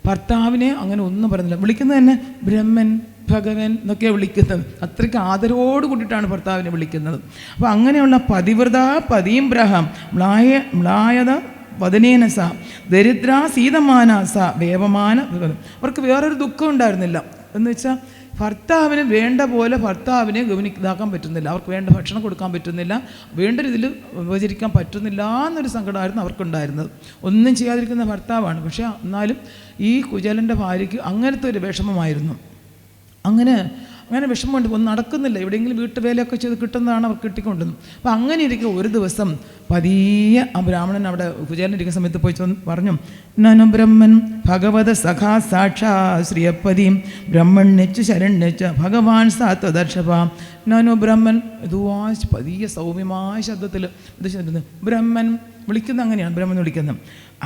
D: ഭർത്താവിനെ അങ്ങനെ ഒന്നും പറയുന്നില്ല. വിളിക്കുന്നത് തന്നെ ബ്രഹ്മൻ ഭഗവൻ എന്നൊക്കെയാണ് വിളിക്കുന്നത്. അത്രയ്ക്ക് ആദരവോട് കൂടിയിട്ടാണ് ഭർത്താവിനെ വിളിക്കുന്നത്. അപ്പോൾ അങ്ങനെയുള്ള പതിവ്രത പതീംബ്രഹം മ്ലായത വദനേന സ ദരിദ്ര സീതമാന സ വേവമാന. അവർക്ക് വേറൊരു ദുഃഖം ഉണ്ടായിരുന്നില്ല. എന്ന് വെച്ചാൽ ഭർത്താവിന് വേണ്ട പോലെ ഭർത്താവിനെ ഇതാക്കാൻ പറ്റുന്നില്ല, അവർക്ക് വേണ്ട ഭക്ഷണം കൊടുക്കാൻ പറ്റുന്നില്ല, വേണ്ട രീതിയിൽ വിഭജിക്കാൻ പറ്റുന്നില്ല എന്നൊരു സങ്കടമായിരുന്നു അവർക്കുണ്ടായിരുന്നത്. ഒന്നും ചെയ്യാതിരിക്കുന്ന ഭർത്താവാണ്. പക്ഷേ എന്നാലും ഈ കുചേലൻ്റെ ഭാര്യയ്ക്ക് അങ്ങനത്തെ ഒരു വിഷമമായിരുന്നു. അങ്ങനെ വിഷമമുണ്ട്, ഒന്നും നടക്കുന്നില്ല. എവിടെയെങ്കിലും വീട്ടുവേലയൊക്കെ ചെയ്ത് കിട്ടുന്നതാണ് അവർ കിട്ടിക്കൊണ്ടുവന്നത്. അപ്പോൾ അങ്ങനെ ഇരിക്കുക ഒരു ദിവസം പതിയെ ആ ബ്രാഹ്മണൻ അവിടെ കുചേലനിരിക്കുന്ന സമയത്ത് പോയി പറഞ്ഞു, നനു ബ്രഹ്മൻ ഭഗവത സഖാ സാക്ഷാ ശ്രീയപ്പതിയും ബ്രഹ്മണ്യച്ച് ശരണ്യച്ച ഭഗവാൻ സാത്വദർശഭ. നനു ബ്രഹ്മൻ ഇതുവാശ് പതിയെ സൗമ്യമായ ശബ്ദത്തിൽ ബ്രഹ്മൻ വിളിക്കുന്നത് അങ്ങനെയാണ്. ബ്രഹ്മൻ വിളിക്കുന്നത്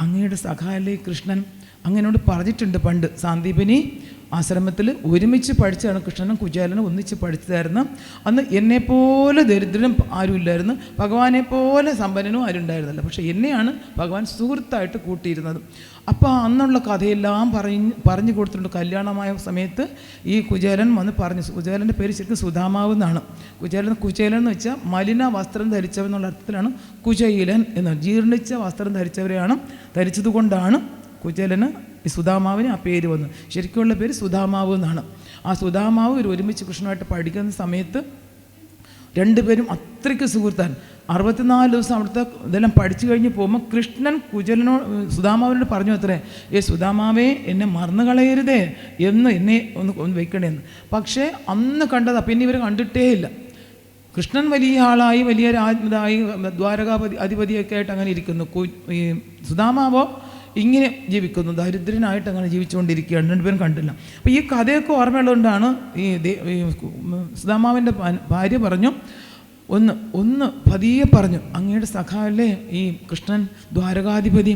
D: അങ്ങയുടെ സഖാലേ കൃഷ്ണൻ അങ്ങനോട് പറഞ്ഞിട്ടുണ്ട് പണ്ട്. സാന്ദീപനി ആശ്രമത്തിൽ ഒരുമിച്ച് പഠിച്ചാണ് കൃഷ്ണനും കുചേലനും ഒന്നിച്ച് പഠിച്ചതായിരുന്നു. അന്ന് എന്നെപ്പോലെ ദരിദ്രനും ആരുമില്ലായിരുന്നു, ഭഗവാനെപ്പോലെ സമ്പന്നനും ആരും ഉണ്ടായിരുന്നില്ല. പക്ഷേ എന്നെയാണ് ഭഗവാൻ സുഹൃത്തായിട്ട് കൂട്ടിയിരുന്നത്. അപ്പോൾ അന്നുള്ള കഥയെല്ലാം പറഞ്ഞു കൊടുത്തിട്ടുണ്ട്. കല്യാണമായ സമയത്ത് ഈ കുചേലൻ വന്ന് പറഞ്ഞു. കുചേലൻ്റെ പേര് ശരിക്കും സുധാമാവ് എന്നാണ്. കുചേലൻ എന്ന് വെച്ചാൽ മലിന വസ്ത്രം ധരിച്ചവൻ എന്നുള്ള അർത്ഥത്തിലാണ് കുചൈലൻ എന്നാണ്. ജീർണിച്ച വസ്ത്രം ധരിച്ചത് കൊണ്ടാണ് കുചേലന് ഈ സുധാമാവിന് ആ പേര് വന്നു. ശരിക്കുള്ള പേര് സുധാമാവ് എന്നാണ്. ആ സുധാമാവ് ഒരുമിച്ച് കൃഷ്ണനായിട്ട് പഠിക്കുന്ന സമയത്ത് രണ്ടുപേരും അത്രയ്ക്ക് സുഹൃത്താണ്. 64 ദിവസം അവിടുത്തെ ഇതെല്ലാം പഠിച്ചു കഴിഞ്ഞ് പോകുമ്പോൾ കൃഷ്ണൻ സുധാമാവിനോട് പറഞ്ഞു അത്രേ, സുധാമാവേ എന്നെ മറന്നു കളയരുതേ എന്നെ ഒന്ന് വെക്കണേന്ന്. പക്ഷേ അന്ന് കണ്ടതാ, പിന്നെ ഇവർ കണ്ടിട്ടേ ഇല്ല. കൃഷ്ണൻ വലിയ ആളായി വലിയ ഇതായി അധിപതിയൊക്കെ ആയിട്ട് അങ്ങനെ ഇരിക്കുന്നു. ഈ സുധാമാവോ ഇങ്ങനെ ജീവിക്കുന്നു, ദരിദ്രനായിട്ട് അങ്ങനെ ജീവിച്ചുകൊണ്ടിരിക്കുകയാണ്. രണ്ടുപേരും കണ്ടില്ല. അപ്പോൾ ഈ കഥയൊക്കെ ഓർമ്മയുള്ളതുകൊണ്ടാണ് ഈ സുധാമാവിൻ്റെ ഭാര്യ പറഞ്ഞു, ഒന്ന് പതിയെ പറഞ്ഞു, അങ്ങയുടെ സഖാവല്ലേ ഈ കൃഷ്ണൻ ദ്വാരകാധിപതി,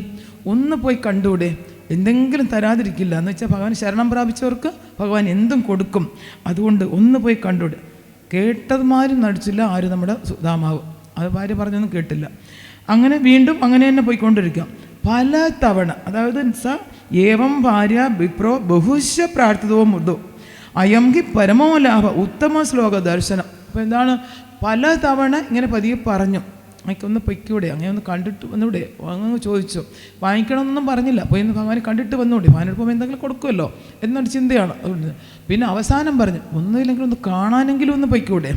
D: ഒന്ന് പോയി കണ്ടുകൂടെ, എന്തെങ്കിലും തരാതിരിക്കില്ല. എന്ന് വെച്ചാൽ ഭഗവാൻ ശരണം പ്രാപിച്ചവർക്ക് ഭഗവാൻ എന്തും കൊടുക്കും, അതുകൊണ്ട് ഒന്ന് പോയി കണ്ടുകൂടെ. കേട്ടതുമാരും നടിച്ചില്ല ആരും നമ്മുടെ സുധാമാവ്. അത് ഭാര്യ പറഞ്ഞൊന്നും കേട്ടില്ല. അങ്ങനെ വീണ്ടും അങ്ങനെ തന്നെ പോയിക്കൊണ്ടിരിക്കാം. പല തവണ, അതായത് ഏവം ഭാര്യ വിപ്രോ ബഹുശ പ്രാർത്ഥിതോ മൃദു അയം ഹി പരമോ ലാഭ ഉത്തമ ശ്ലോക ദർശനം. അപ്പോൾ എന്താണ്, പല തവണ ഇങ്ങനെ പതിയെ പറഞ്ഞു, എനിക്കൊന്ന് പൊയ്ക്കൂടെ, അങ്ങനെ ഒന്ന് കണ്ടിട്ട് വന്നൂടെ, അങ്ങ് ചോദിച്ചു. വാങ്ങിക്കണമെന്നൊന്നും പറഞ്ഞില്ല, പോയി ഒന്ന് ഭഗവാനെ കണ്ടിട്ട് വന്നൂടെ, ഭഗവാനോട് പോകുമ്പോൾ എന്തെങ്കിലും കൊടുക്കുമല്ലോ എന്നൊരു ചിന്തയാണ്. അതുകൊണ്ട് പിന്നെ അവസാനം പറഞ്ഞു, ഒന്നുമില്ലെങ്കിൽ ഒന്ന് കാണാനെങ്കിലും ഒന്ന് പൊയ്ക്കൂടെ,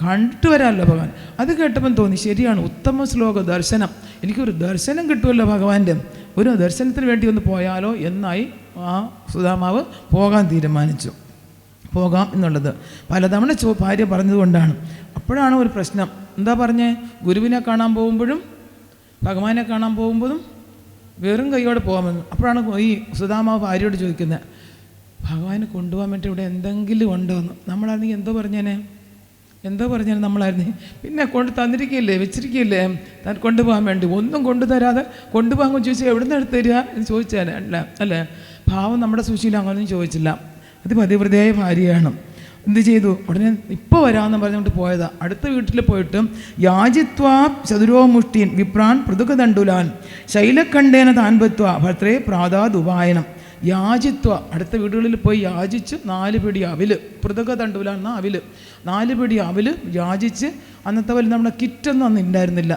D: കണ്ടിട്ട് വരാമല്ലോ ഭഗവാൻ. അത് കേട്ടപ്പം തോന്നി, ശരിയാണ്, ഉത്തമ ശ്ലോക ദർശനം, എനിക്കൊരു ദർശനം കിട്ടുമല്ലോ ഭഗവാന്റെ, ഒരു ദർശനത്തിന് വേണ്ടി ഒന്ന് പോയാലോ എന്നായി ആ സുധാമാവ് പോകാൻ തീരുമാനിച്ചു. പോകാം എന്നുള്ളത് പലതവണ ഭാര്യ പറഞ്ഞതുകൊണ്ടാണ്. അപ്പോഴാണ് ഒരു പ്രശ്നം. എന്താ പറഞ്ഞേ, ഗുരുവിനെ കാണാൻ പോകുമ്പോഴും ഭഗവാനെ കാണാൻ പോകുമ്പോഴും വെറും കൈയോടെ പോകാമെന്ന്. അപ്പോഴാണ് ഈ സുധാമാവ് ഭാര്യയോട് ചോദിക്കുന്നത്, ഭഗവാനെ കൊണ്ടുപോകാൻ വേണ്ടി ഇവിടെ എന്തെങ്കിലും ഉണ്ടോ എന്ന്. നമ്മളാണെങ്കിൽ എന്തോ പറഞ്ഞേനെ നമ്മളായിരുന്നു, പിന്നെ കൊണ്ട് തന്നിരിക്കുകയില്ലേ, വെച്ചിരിക്കുകയില്ലേ താൻ കൊണ്ടുപോകാൻ വേണ്ടി. ഒന്നും കൊണ്ടുതരാതെ കൊണ്ടുപോകാൻ ചോദിച്ചാൽ എവിടെ നിന്ന് എടുത്ത് തരിക എന്ന് ചോദിച്ചാൽ അല്ലേ. ഭാവം നമ്മുടെ സുശീലം അങ്ങനെയൊന്നും ചോദിച്ചില്ല. അത് പതിവ്രതയായ ഭാര്യയാണ്. എന്ത് ചെയ്തു, ഉടനെ ഇപ്പോൾ വരാമെന്ന് പറഞ്ഞുകൊണ്ട് പോയതാ. അടുത്ത വീട്ടിൽ പോയിട്ട് യാജിത്വാ ചതുരോ മുഷ്ടിൻ വിപ്രാൻ പൃഥുകദണ്ഡുലാൻ ശൈലഖണ്ഡേന താൻപത്വ ഭർത്രേ പ്രാതാദുപായനം. യാചിത്വ, അടുത്ത വീടുകളിൽ പോയി യാചിച്ച് 4 പിടി അവില്, പൃഥുകദണ്ഡുലാൻ എന്ന അവില്, 4 പിടി അവില് യാചിച്ച്. അന്നത്തെ പോലെ നമ്മുടെ കിറ്റൊന്നും അന്ന് ഉണ്ടായിരുന്നില്ല.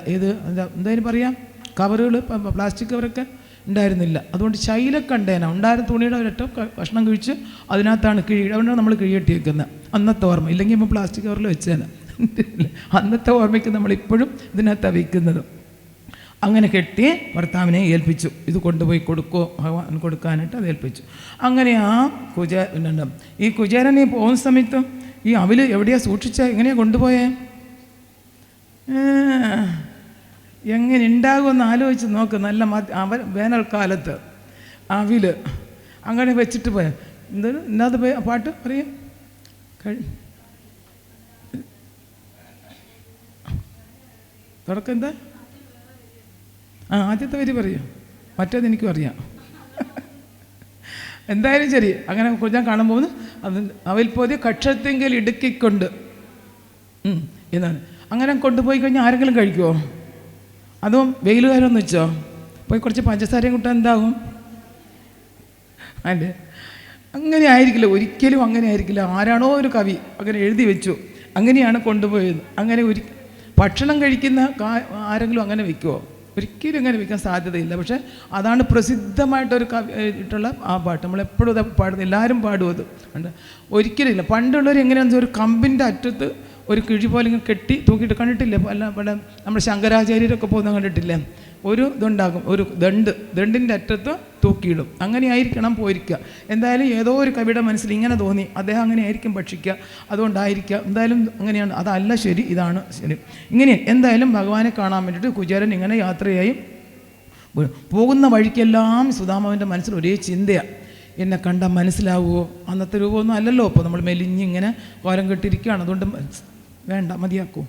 D: എന്തായാലും പറയാം, കവറുകൾ, പ്ലാസ്റ്റിക് കവറൊക്കെ ഉണ്ടായിരുന്നില്ല. അതുകൊണ്ട് ശൈലഖണ്ഡേന ഉണ്ടായിരുന്ന തുണിയുടെ ഒരൊറ്റ കഷ്ണം കഴിച്ച് അതിനകത്താണ് അതുകൊണ്ടാണ് നമ്മൾ കിഴിയെട്ടി വെക്കുന്നത്. അന്നത്തെ ഓർമ്മ, ഇല്ലെങ്കിൽ ഇപ്പോൾ പ്ലാസ്റ്റിക് കവറിൽ വെച്ചേനെ. അന്നത്തെ ഓർമ്മയ്ക്ക് നമ്മളിപ്പോഴും ഇതിനകത്താണ് വയ്ക്കുന്നത്. അങ്ങനെ കെട്ടി ഭർത്താവിനെ ഏൽപ്പിച്ചു, ഇത് കൊണ്ടുപോയി ഭഗവാൻ കൊടുക്കാനായിട്ട് അത് ഏൽപ്പിച്ചു. അങ്ങനെ ഈ കുചേരനെ പോകുന്ന സമയത്ത് ഈ അവില് എവിടെയാണ് സൂക്ഷിച്ച, എങ്ങനെയാണ് കൊണ്ടുപോയേ? എങ്ങനെ ഉണ്ടാകുമെന്ന് ആലോചിച്ച് നോക്ക്. നല്ല വേനൽക്കാലത്ത് അവില് അങ്ങനെ വെച്ചിട്ട് പോയ എന്തൊരു ഇന്നാത് പോയി പാട്ട് പറയും തുടക്കം എന്താ? ആദ്യത്തെ വരി പറയൂ, മറ്റേത് എനിക്കും അറിയാം. എന്തായാലും ശരി, അങ്ങനെ ഞാൻ കാണാൻ പോകുന്നു. അത് അവൽ പോതി കക്ഷത്തെങ്കിൽ ഇടുക്കിക്കൊണ്ട് എന്നാണ്. അങ്ങനെ കൊണ്ടുപോയി കഴിഞ്ഞാൽ ആരെങ്കിലും കഴിക്കുമോ? അതും വെയിലുകാരമെന്ന് വെച്ചോ പോയി കുറച്ച് പഞ്ചസാരയും കൂട്ടാൻ എന്താകും? അല്ലേ, അങ്ങനെ ആയിരിക്കില്ല, ഒരിക്കലും അങ്ങനെ ആയിരിക്കില്ല. ആരാണോ ഒരു കവി അങ്ങനെ എഴുതി വെച്ചു, അങ്ങനെയാണ് കൊണ്ടുപോയത്. അങ്ങനെ ഭക്ഷണം കഴിക്കുന്ന ആരെങ്കിലും അങ്ങനെ വയ്ക്കുമോ? ഒരിക്കലും അങ്ങനെ വയ്ക്കാൻ സാധ്യതയില്ല. പക്ഷേ അതാണ് പ്രസിദ്ധമായിട്ടൊരു ഇട്ടുള്ള ആ പാട്ട്. നമ്മളെപ്പോഴും അത് പാടുന്നത്, എല്ലാവരും പാടും അത്. ഉണ്ട്, ഒരിക്കലും ഇല്ല. പണ്ടുള്ളവർ എങ്ങനെയാണെന്ന് വെച്ചാൽ ഒരു കമ്പിൻ്റെ അറ്റത്ത് ഒരു കിഴി പോലെ ഇങ്ങനെ കെട്ടി തൂക്കിയിട്ട് കണ്ടിട്ടില്ലേ? പല നമ്മുടെ ശങ്കരാചാര്യരൊക്കെ പോകുന്ന കണ്ടിട്ടില്ലേ? ഒരു ഇതുണ്ടാകും, ഒരു ദണ്ടിൻ്റെ അറ്റത്ത് തൂക്കിയിടും. അങ്ങനെ ആയിരിക്കണം പോയിരിക്കുക. എന്തായാലും ഏതോ ഒരു കവിയുടെ മനസ്സിൽ ഇങ്ങനെ തോന്നി, അദ്ദേഹം അങ്ങനെ ആയിരിക്കും ഭക്ഷിക്കുക, അതുകൊണ്ടായിരിക്കുക. എന്തായാലും അങ്ങനെയാണ്. അതല്ല ശരി, ഇതാണ് ശരി. ഇങ്ങനെ എന്തായാലും ഭഗവാനെ കാണാൻ വേണ്ടിയിട്ട് കുചേലൻ ഇങ്ങനെ യാത്രയായി പോകുന്ന വഴിക്കെല്ലാം സുധാമാവിൻ്റെ മനസ്സിൽ ഒരേ ചിന്തയാണ്, എന്നെ കണ്ടാൽ മനസ്സിലാവുമോ? അന്നത്തെ രൂപമൊന്നും അല്ലല്ലോ. ഇപ്പോൾ നമ്മൾ മെലിഞ്ഞിങ്ങനെ കോരം കെട്ടിയിരിക്കുകയാണ്, അതുകൊണ്ട് വേണ്ട, മതിയാക്കൂ,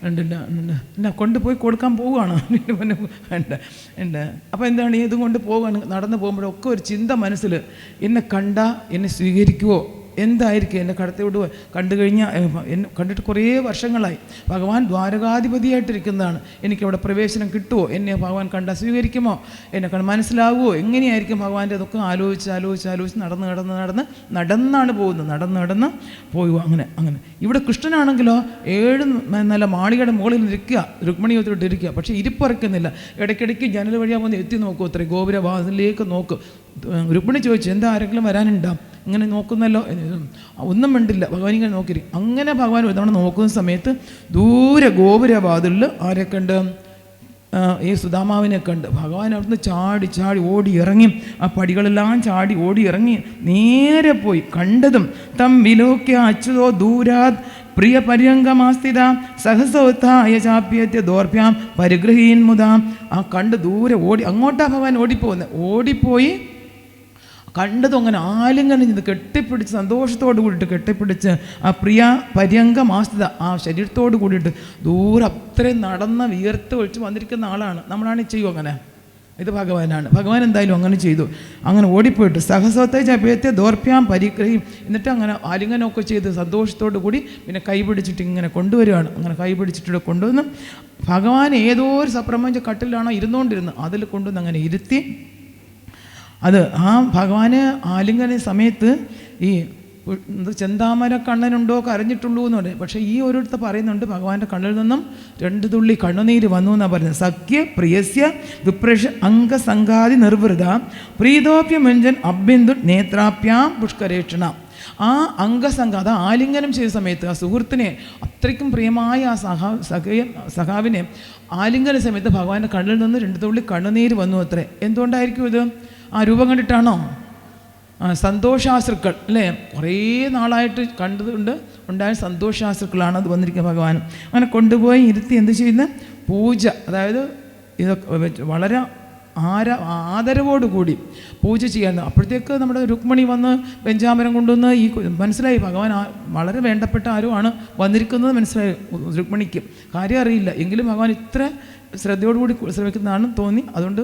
D: ഉണ്ട് കൊണ്ടുപോയി കൊടുക്കാൻ പോവുകയാണ്. ഉണ്ട്. അപ്പോൾ എന്താണ്, ഇതും കൊണ്ട് പോവുകയാണ്. നടന്നു പോകുമ്പോഴൊക്കെ ഒരു ചിന്ത മനസ്സിൽ, എന്നെ കണ്ടാൽ എന്നെ സ്വീകരിക്കുമോ? എന്തായിരിക്കും എന്നെ കടത്തി വിടുക? കണ്ടു കഴിഞ്ഞാൽ എന്നെ കണ്ടിട്ട് കുറേ വർഷങ്ങളായി. ഭഗവാൻ ദ്വാരകാധിപതിയായിട്ടിരിക്കുന്നതാണ്. എനിക്കവിടെ പ്രവേശനം കിട്ടുമോ? എന്നെ ഭഗവാൻ കണ്ടാൽ സ്വീകരിക്കുമോ? എന്നെ കണ്ട് മനസ്സിലാവുമോ? എങ്ങനെയായിരിക്കും ഭഗവാന്റെ അതൊക്കെ ആലോചിച്ച് നടന്നാണ് പോകുന്നത്. നടന്ന് പോയി. അങ്ങനെ ഇവിടെ കൃഷ്ണനാണെങ്കിലോ 7 നല്ല മാളികയുടെ മുകളിൽ ഇരിക്കുക, രുക്മിണിയോത്തിട്ട് ഇരിക്കുക. പക്ഷേ ഇരിപ്പിറക്കുന്നില്ല. ഇടയ്ക്കിടയ്ക്ക് ജനൽ വഴിയാൽ വന്ന് എത്തി നോക്കൂ, അത്രേ ഗോപുരവാതിലേക്ക് നോക്ക്. രുക്മിണി ചോദിച്ചു, എന്താ ആരെങ്കിലും വരാനുണ്ടോ? ഇങ്ങനെ നോക്കുന്നല്ലോ, ഒന്നും മിണ്ടില്ല. ഭഗവാൻ ഇങ്ങനെ നോക്കിയിരിക്കും. അങ്ങനെ ഭഗവാൻ ഒരു തവണ നോക്കുന്ന സമയത്ത് ദൂരെ ഗോപുരവാതിലിൽ ആരെ കണ്ട്? ഈ സുധാമാവിനെ കണ്ട്. ഭഗവാൻ അവിടുന്ന് ചാടി ഓടി ഇറങ്ങി, ആ പടികളെല്ലാം ചാടി ഓടി ഇറങ്ങി നേരെ പോയി. കണ്ടതും തം വിലോക്യ അച്യുതോ ദൂരാത് പ്രിയ പര്യങ്കമാസ്ഥിത സഹസോത്ഥായ ചാപ്യത്യ ദോർഭ്യാം പരിഗ്രഹീൻ മുതാം. ആ കണ്ട് ദൂരെ ഓടി, അങ്ങോട്ടാ ഭഗവാൻ ഓടിപ്പോയി കണ്ടതും അങ്ങനെ ആലിംഗനം ചെയ്ത് കെട്ടിപ്പിടിച്ച് സന്തോഷത്തോട് കൂടിയിട്ട് കെട്ടിപ്പിടിച്ച് ആ പ്രിയ പര്യങ്കമാസ്ഥിത ആ ശരീരത്തോട് കൂടിയിട്ട് ദൂരെ അത്രയും നടന്ന വിയർത്ത് ഒഴിച്ച് വന്നിരിക്കുന്ന ആളാണ്. നമ്മളാണ് ചെയ്യും അങ്ങനെ. ഇത് ഭഗവാനാണ്. ഭഗവാൻ എന്തായാലും അങ്ങനെ ചെയ്തു. അങ്ങനെ ഓടിപ്പോയിട്ട് സഹസത്തെ ചാപ്യത്തെ ദോർഭ്യാം പരിഗ്രഹീം, എന്നിട്ട് അങ്ങനെ ആലിംഗനമൊക്കെ ചെയ്ത് സന്തോഷത്തോടു കൂടി പിന്നെ കൈ പിടിച്ചിട്ട് ഇങ്ങനെ കൊണ്ടുവരികയാണ്. അങ്ങനെ കൈ പിടിച്ചിട്ട് കൊണ്ടുവന്ന് ഭഗവാൻ ഏതോ ഒരു സപ്രപഞ്ച കട്ടിലാണോ ഇരുന്നുകൊണ്ടിരുന്നത്, അതിൽ കൊണ്ടുവന്ന് അങ്ങനെ ഇരുത്തി. അത് ആ ഭഗവാന് ആലിംഗന സമയത്ത് ഈ ചെന്താമര കണ്ണനുണ്ടോ കരഞ്ഞിട്ടുള്ളൂ എന്ന് പറയും. പക്ഷേ ഈ ഓരോരുത്തർ പറയുന്നുണ്ട് ഭഗവാന്റെ കണ്ണിൽ നിന്നും 2 തുള്ളി കണ്ണുനീര് വന്നു എന്നാണ് പറയുന്നത്. സഖ്യ പ്രിയസ്യ വിപ്രഷ അംഗസംഘാതി നിർവൃത പ്രീതോപ്യമഞ്ജൻ അഭ്യന്തു നേത്രാപ്യാം പുഷ്കരേക്ഷണ. ആ അംഗസംഘ, അത് ആലിംഗനം ചെയ്ത സമയത്ത് ആ സുഹൃത്തിനെ, അത്രയ്ക്കും പ്രിയമായ ആ സഖാവിനെ ആലിംഗന സമയത്ത് ഭഗവാന്റെ കണ്ണിൽ നിന്ന് 2 തുള്ളി കണ്ണുനീര് വന്നു അത്രേ. എന്തുകൊണ്ടായിരിക്കും ഇത്? ആ രൂപം കണ്ടിട്ടാണോ? സന്തോഷാശ്രുക്കൾ അല്ലേ, കുറേ നാളായിട്ട് കണ്ടതുകൊണ്ട് ഉണ്ടായ സന്തോഷാശ്രുക്കളാണ് അത് വന്നിരിക്കുക. ഭഗവാൻ അങ്ങനെ കൊണ്ടുപോയി ഇരുത്തി എന്ത് ചെയ്യുന്നത്? പൂജ, അതായത് ഇതൊക്കെ വളരെ ആദരവോടുകൂടി പൂജ ചെയ്യാൻ. അപ്പോഴത്തേക്ക് നമ്മുടെ രുക്മിണി വന്ന് വെഞ്ചാമരം കൊണ്ടുവന്ന് ഈ മനസ്സിലായി ഭഗവാൻ വളരെ വേണ്ടപ്പെട്ട ആരോ ആണ് വന്നിരിക്കുന്നത് മനസ്സിലായി രുക്മിണിക്ക്. കാര്യം അറിയില്ല, എങ്കിലും ഭഗവാൻ ഇത്ര ശ്രദ്ധയോടുകൂടി ശ്രമിക്കുന്നതാണെന്ന് തോന്നി. അതുകൊണ്ട്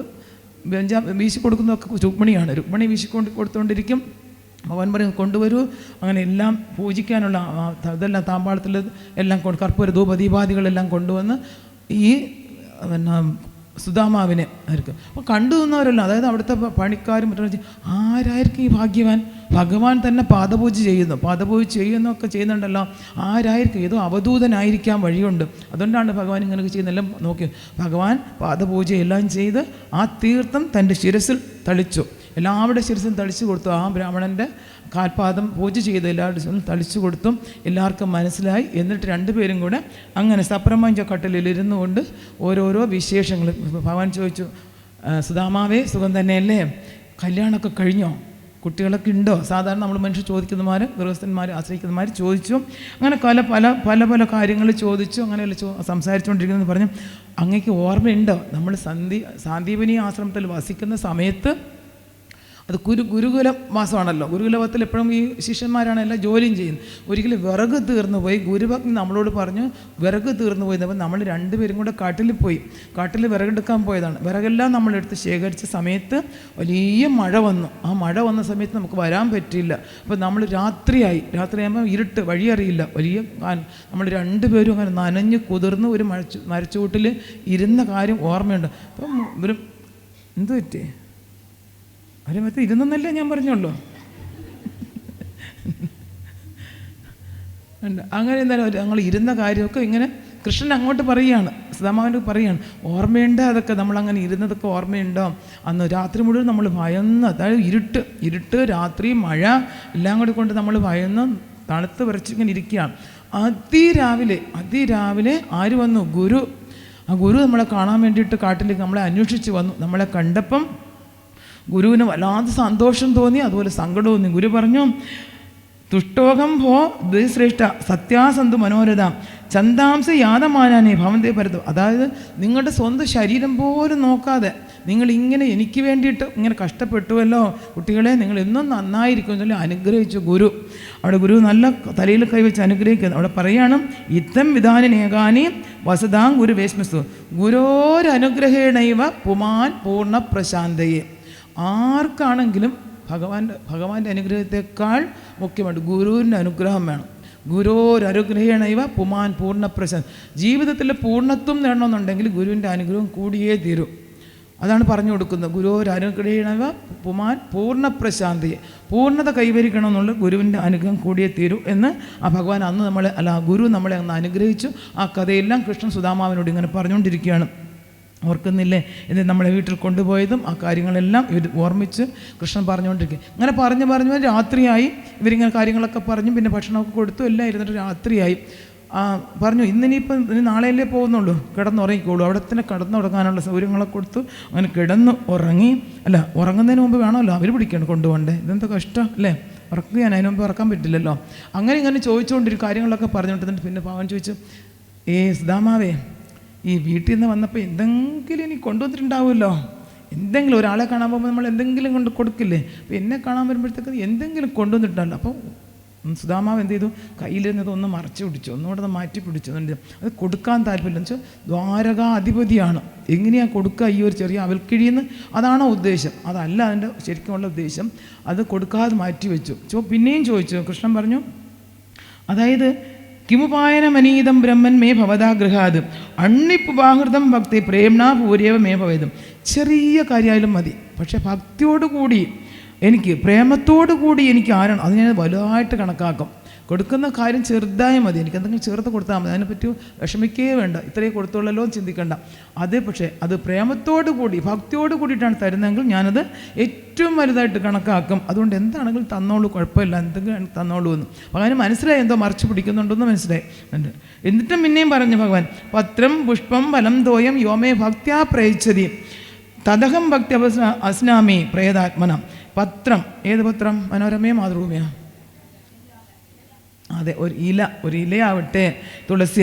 D: വീശി കൊടുക്കുന്നതൊക്കെ രുക്മിണിയാണ്. രുക്മിണി കൊടുത്തുകൊണ്ടിരിക്കും. ഭഗവാൻ പറയും കൊണ്ടുവരൂ. അങ്ങനെ എല്ലാം പൂജിക്കാനുള്ള ഇതെല്ലാം താമ്പാളത്തിൽ എല്ലാം കർപ്പൂര ധൂപദീപാദികളെല്ലാം കൊണ്ടുവന്ന് ഈ സുധാമാവിനെ ആയിരിക്കും. അപ്പോൾ കണ്ടു നിന്നവരല്ല, അതായത് അവിടുത്തെ പണിക്കാരും മറ്റു ആരായിരിക്കും ഈ ഭാഗ്യവാൻ? ഭഗവാൻ തന്നെ പാദപൂജ ചെയ്യുന്നൊക്കെ ചെയ്യുന്നുണ്ടല്ലോ. ആരായിരിക്കും? ഏതോ അവധൂതനായിരിക്കാൻ വഴിയുണ്ട്. അതുകൊണ്ടാണ് ഭഗവാൻ ഇങ്ങനെയൊക്കെ ചെയ്യുന്നതെല്ലാം നോക്കി. ഭഗവാൻ പാദപൂജയെല്ലാം ചെയ്ത് ആ തീർത്ഥം തൻ്റെ ശിരസിൽ തളിച്ചു. എല്ലാവരുടെ ശിരസും തളിച്ചു കൊടുത്തു. ആ ബ്രാഹ്മണൻ്റെ കാൽപാദം പൂജ ചെയ്ത് എല്ലാവരുടെ തളിച്ചു കൊടുത്തും എല്ലാവർക്കും മനസ്സിലായി. എന്നിട്ട് 2 പേരും കൂടെ അങ്ങനെ സപ്രപഞ്ച കട്ടിലിരുന്നു കൊണ്ട് ഓരോരോ വിശേഷങ്ങൾ ഭഗവാൻ ചോദിച്ചു, സുധാമാവേ സുഖം തന്നെയല്ലേ? കല്യാണമൊക്കെ കഴിഞ്ഞോ? കുട്ടികളൊക്കെ ഉണ്ടോ? സാധാരണ നമ്മൾ മനുഷ്യർ ചോദിക്കുന്നമാർ, ഗൃഹസ്ഥന്മാർ ആശ്രയിക്കുന്നമാർ ചോദിച്ചു. അങ്ങനെ പല കാര്യങ്ങൾ ചോദിച്ചു. അങ്ങനെയല്ല സംസാരിച്ചുകൊണ്ടിരിക്കുന്നതെന്ന് പറഞ്ഞു. അങ്ങേക്ക് ഓർമ്മയുണ്ടോ നമ്മൾ സാന്ദീപനി ആശ്രമത്തിൽ വസിക്കുന്ന സമയത്ത്, അത് ഗുരുകുല മാസമാണല്ലോ, ഗുരുകുലത്തിൽ എപ്പോഴും ഈ ശിഷ്യന്മാരാണ് എല്ലാ ജോലിയും ചെയ്യുന്നത്. ഒരിക്കലും വിറക് തീർന്നു പോയി. ഗുരുഭക്തി നമ്മളോട് പറഞ്ഞു വിറക് തീർന്നു പോയി. അപ്പോൾ നമ്മൾ രണ്ടുപേരും കൂടെ കാട്ടിൽ പോയി. കാട്ടിൽ വിറകെടുക്കാൻ പോയതാണ്. വിറകെല്ലാം നമ്മളെടുത്ത് ശേഖരിച്ച സമയത്ത് വലിയ മഴ വന്നു. ആ മഴ വന്ന സമയത്ത് നമുക്ക് വരാൻ പറ്റിയില്ല. അപ്പോൾ നമ്മൾ രാത്രിയാകുമ്പോൾ ഇരുട്ട്, വഴിയറിയില്ല. വലിയ നമ്മൾ രണ്ടുപേരും അങ്ങനെ നനഞ്ഞ് കുതിർന്ന് ഒരു മരച്ചുവട്ടിൽ ഇരുന്ന കാര്യം ഓർമ്മയുണ്ട്. അപ്പം ഒരു എന്ത് പറ്റി? അവരെ മറ്റേ ഇരുന്നല്ലേ ഞാൻ പറഞ്ഞുള്ളൂ. അങ്ങനെ എന്തായാലും ഞങ്ങൾ ഇരുന്ന കാര്യമൊക്കെ ഇങ്ങനെ കൃഷ്ണൻ അങ്ങോട്ട് പറയുകയാണ്, സുധാമാവൻ്റെ പറയുകയാണ്, ഓർമ്മയുണ്ടോ അതൊക്കെ നമ്മളങ്ങനെ ഇരുന്നതൊക്കെ ഓർമ്മയുണ്ടോ? അന്ന് രാത്രി മുഴുവൻ നമ്മൾ ഭയന്ന്, അതായത് ഇരുട്ട് രാത്രി മഴ എല്ലാം കൂടി കൊണ്ട് നമ്മൾ ഭയന്ന് തണുത്ത് വിറച്ചിങ്ങനെ ഇരിക്കുകയാണ്. അതിരാവിലെ ആര് വന്നു? ഗുരു. ആ ഗുരു നമ്മളെ കാണാൻ വേണ്ടിയിട്ട് കാട്ടിലേക്ക് നമ്മളെ അന്വേഷിച്ച് വന്നു. നമ്മളെ കണ്ടപ്പം ഗുരുവിന് വല്ലാതെ സന്തോഷം തോന്നി, അതുപോലെ സങ്കടം തോന്നി. ഗുരു പറഞ്ഞു, തുഷ്ടോഹം ഭോ ദ്വിശ്രേഷ്ഠ സത്യാസന്തു മനോരഥ ചന്താംസ യാതമാനാനേ ഭവന്തേ പരത്തു. അതായത് നിങ്ങളുടെ സ്വന്തം ശരീരം പോലും നോക്കാതെ നിങ്ങൾ ഇങ്ങനെ എനിക്ക് വേണ്ടിയിട്ട് ഇങ്ങനെ കഷ്ടപ്പെട്ടുവല്ലോ കുട്ടികളെ, നിങ്ങൾ എന്നും നന്നായിരിക്കും എന്നല്ലേ അനുഗ്രഹിച്ചു ഗുരു. അവിടെ ഗുരു നല്ല തലയിൽ കൈവച്ച് അനുഗ്രഹിക്കുന്നു. അവിടെ പറയാണ്, ഇത്തം വിധാനേകാനി വസതാം ഗുരു വേശ്മസ്തു ഗുരോരനുഗ്രഹേണൈവ പുമാൻ പൂർണ്ണ പ്രശാന്തയെ. ആർക്കാണെങ്കിലും ഭഗവാന്റെ അനുഗ്രഹത്തെക്കാൾ മുഖ്യമാണ് ഗുരുവിൻ്റെ അനുഗ്രഹം വേണം. ഗുരോരനുഗ്രഹേണൈവ പുമാൻ പൂർണ്ണ പ്രശാന്തി. ജീവിതത്തിൽ പൂർണ്ണത്വം നേടണമെന്നുണ്ടെങ്കിൽ ഗുരുവിൻ്റെ അനുഗ്രഹം കൂടിയേ തീരൂ. അതാണ് പറഞ്ഞു കൊടുക്കുന്നത്. ഗുരോരനുഗ്രഹേണൈവ പുമാൻ പൂർണ്ണ പ്രശാന്തിയെ, പൂർണ്ണത കൈവരിക്കണമെന്നുള്ള ഗുരുവിൻ്റെ അനുഗ്രഹം കൂടിയേ തീരൂ എന്ന് ആ ഭഗവാൻ ഗുരു നമ്മളെ അന്ന് അനുഗ്രഹിച്ചു. ആ കഥയെല്ലാം കൃഷ്ണൻ സുധാമാവിനോട് ഇങ്ങനെ പറഞ്ഞുകൊണ്ടിരിക്കുകയാണ്. ഓർക്കുന്നില്ലേ? എന്നിട്ട് നമ്മളെ വീട്ടിൽ കൊണ്ടുപോയതും ആ കാര്യങ്ങളെല്ലാം ഇവർ ഓർമ്മിച്ച് കൃഷ്ണൻ പറഞ്ഞുകൊണ്ടിരിക്കും. അങ്ങനെ പറഞ്ഞു രാത്രിയായി. ഇവരിങ്ങനെ കാര്യങ്ങളൊക്കെ പറഞ്ഞു, പിന്നെ ഭക്ഷണമൊക്കെ കൊടുത്തു, എല്ലാം ഇരുന്നിട്ട് രാത്രിയായി. പറഞ്ഞു, ഇന്നിനിയിപ്പം നാളെയല്ലേ പോകുന്നുള്ളൂ, കിടന്നുറങ്ങിക്കോളൂ. അവിടെ തന്നെ കിടന്നുറങ്ങാനുള്ള സൗകര്യങ്ങളൊക്കെ കൊടുത്തു. അങ്ങനെ കിടന്നു ഉറങ്ങി. ഉറങ്ങുന്നതിന് മുമ്പ് വേണമല്ലോ അവർ പിടിക്കണം കൊണ്ടുപോകണ്ടേ. ഇതെന്താ കഷ്ടം അല്ലേ? ഉറക്കുകയാണ്, അതിന് മുമ്പ് ഉറക്കാൻ പറ്റില്ലല്ലോ. അങ്ങനെ ചോദിച്ചുകൊണ്ടിരിക്കും, കാര്യങ്ങളൊക്കെ പറഞ്ഞുകൊണ്ടിരുന്നിട്ട് പിന്നെ പാവൻ ചോദിച്ചു, സുധാമാവേ, ഈ വീട്ടിൽ നിന്ന് വന്നപ്പോൾ എന്തെങ്കിലും ഇനി കൊണ്ടുവന്നിട്ടുണ്ടാവുമല്ലോ, എന്തെങ്കിലും ഒരാളെ കാണാൻ പോകുമ്പോൾ നമ്മൾ എന്തെങ്കിലും കൊണ്ട് കൊടുക്കില്ലേ? അപ്പോൾ എന്നെ കാണാൻ വരുമ്പോഴത്തേക്ക് എന്തെങ്കിലും കൊണ്ടുവന്നിട്ടുണ്ടല്ലോ. അപ്പോൾ സുധാമാവ് എന്ത് ചെയ്തു? കയ്യിലിരുന്നത് ഒന്ന് മറച്ചു പിടിച്ചു, ഒന്നുകൂടെ ഒന്ന് മാറ്റി പിടിച്ചു. അത് കൊടുക്കാൻ താല്പര്യം വെച്ചാൽ ദ്വാരകാധിപതിയാണ്, എങ്ങനെയാണ് കൊടുക്കുക ഈ ഒരു ചെറിയ അവൽക്കിഴിയെന്ന്? അതാണോ ഉദ്ദേശം? അതല്ല അതിൻ്റെ ശരിക്കുമുള്ള ഉദ്ദേശം. അത് കൊടുക്കാതെ മാറ്റി വെച്ചു. പിന്നെയും ചോദിച്ചു. കൃഷ്ണൻ പറഞ്ഞു, അതായത് കിമുപായനമനീതം ബ്രഹ്മൻ മേ ഭവതാ ഗൃഹാത് അണ്ണിപ്പുപാഹൃതം ഭക്തി പ്രേംണാ പൂരേവ മേ ഭവേദം. ചെറിയ കാര്യമായാലും മതി, പക്ഷേ ഭക്തിയോടുകൂടി എനിക്ക്, പ്രേമത്തോടു കൂടി എനിക്ക് ആരാണ് അത് ഞാൻ വലുതായിട്ട് കണക്കാക്കും. കൊടുക്കുന്ന കാര്യം ചെറുതായി മതി, എനിക്ക് എന്തെങ്കിലും ചേർത്ത് കൊടുത്താൽ മതി, അതിനെപ്പറ്റി വിഷമിക്കേ വേണ്ട, ഇത്രയും കൊടുത്തോളല്ലോ ചിന്തിക്കേണ്ട. പക്ഷേ അത് പ്രേമത്തോടു കൂടി ഭക്തിയോട് കൂടിയിട്ടാണ് തരുന്നതെങ്കിൽ ഞാനത് ഏറ്റവും വലുതായിട്ട് കണക്കാക്കും. അതുകൊണ്ട് എന്താണെങ്കിലും തന്നോളൂ, കുഴപ്പമില്ല, എന്തെങ്കിലും തന്നോളൂ എന്ന്. ഭഗവാന് മനസ്സിലായി എന്തോ മറിച്ച് പിടിക്കുന്നുണ്ടെന്ന് മനസ്സിലായി. എന്നിട്ടും പിന്നെയും പറഞ്ഞു ഭഗവാൻ, പത്രം പുഷ്പം ഫലം തോയം യോമേ ഭക്ത്യാ പ്രയച്ഛതി തദഹം ഭക്തി അസ്നാമി പ്രേതാത്മന. പത്രം, ഏത് പത്രം? മനോരമയോ മാതൃഭൂമിയോ? അതെ, ഒരു ഇലയാവട്ടെ, തുളസി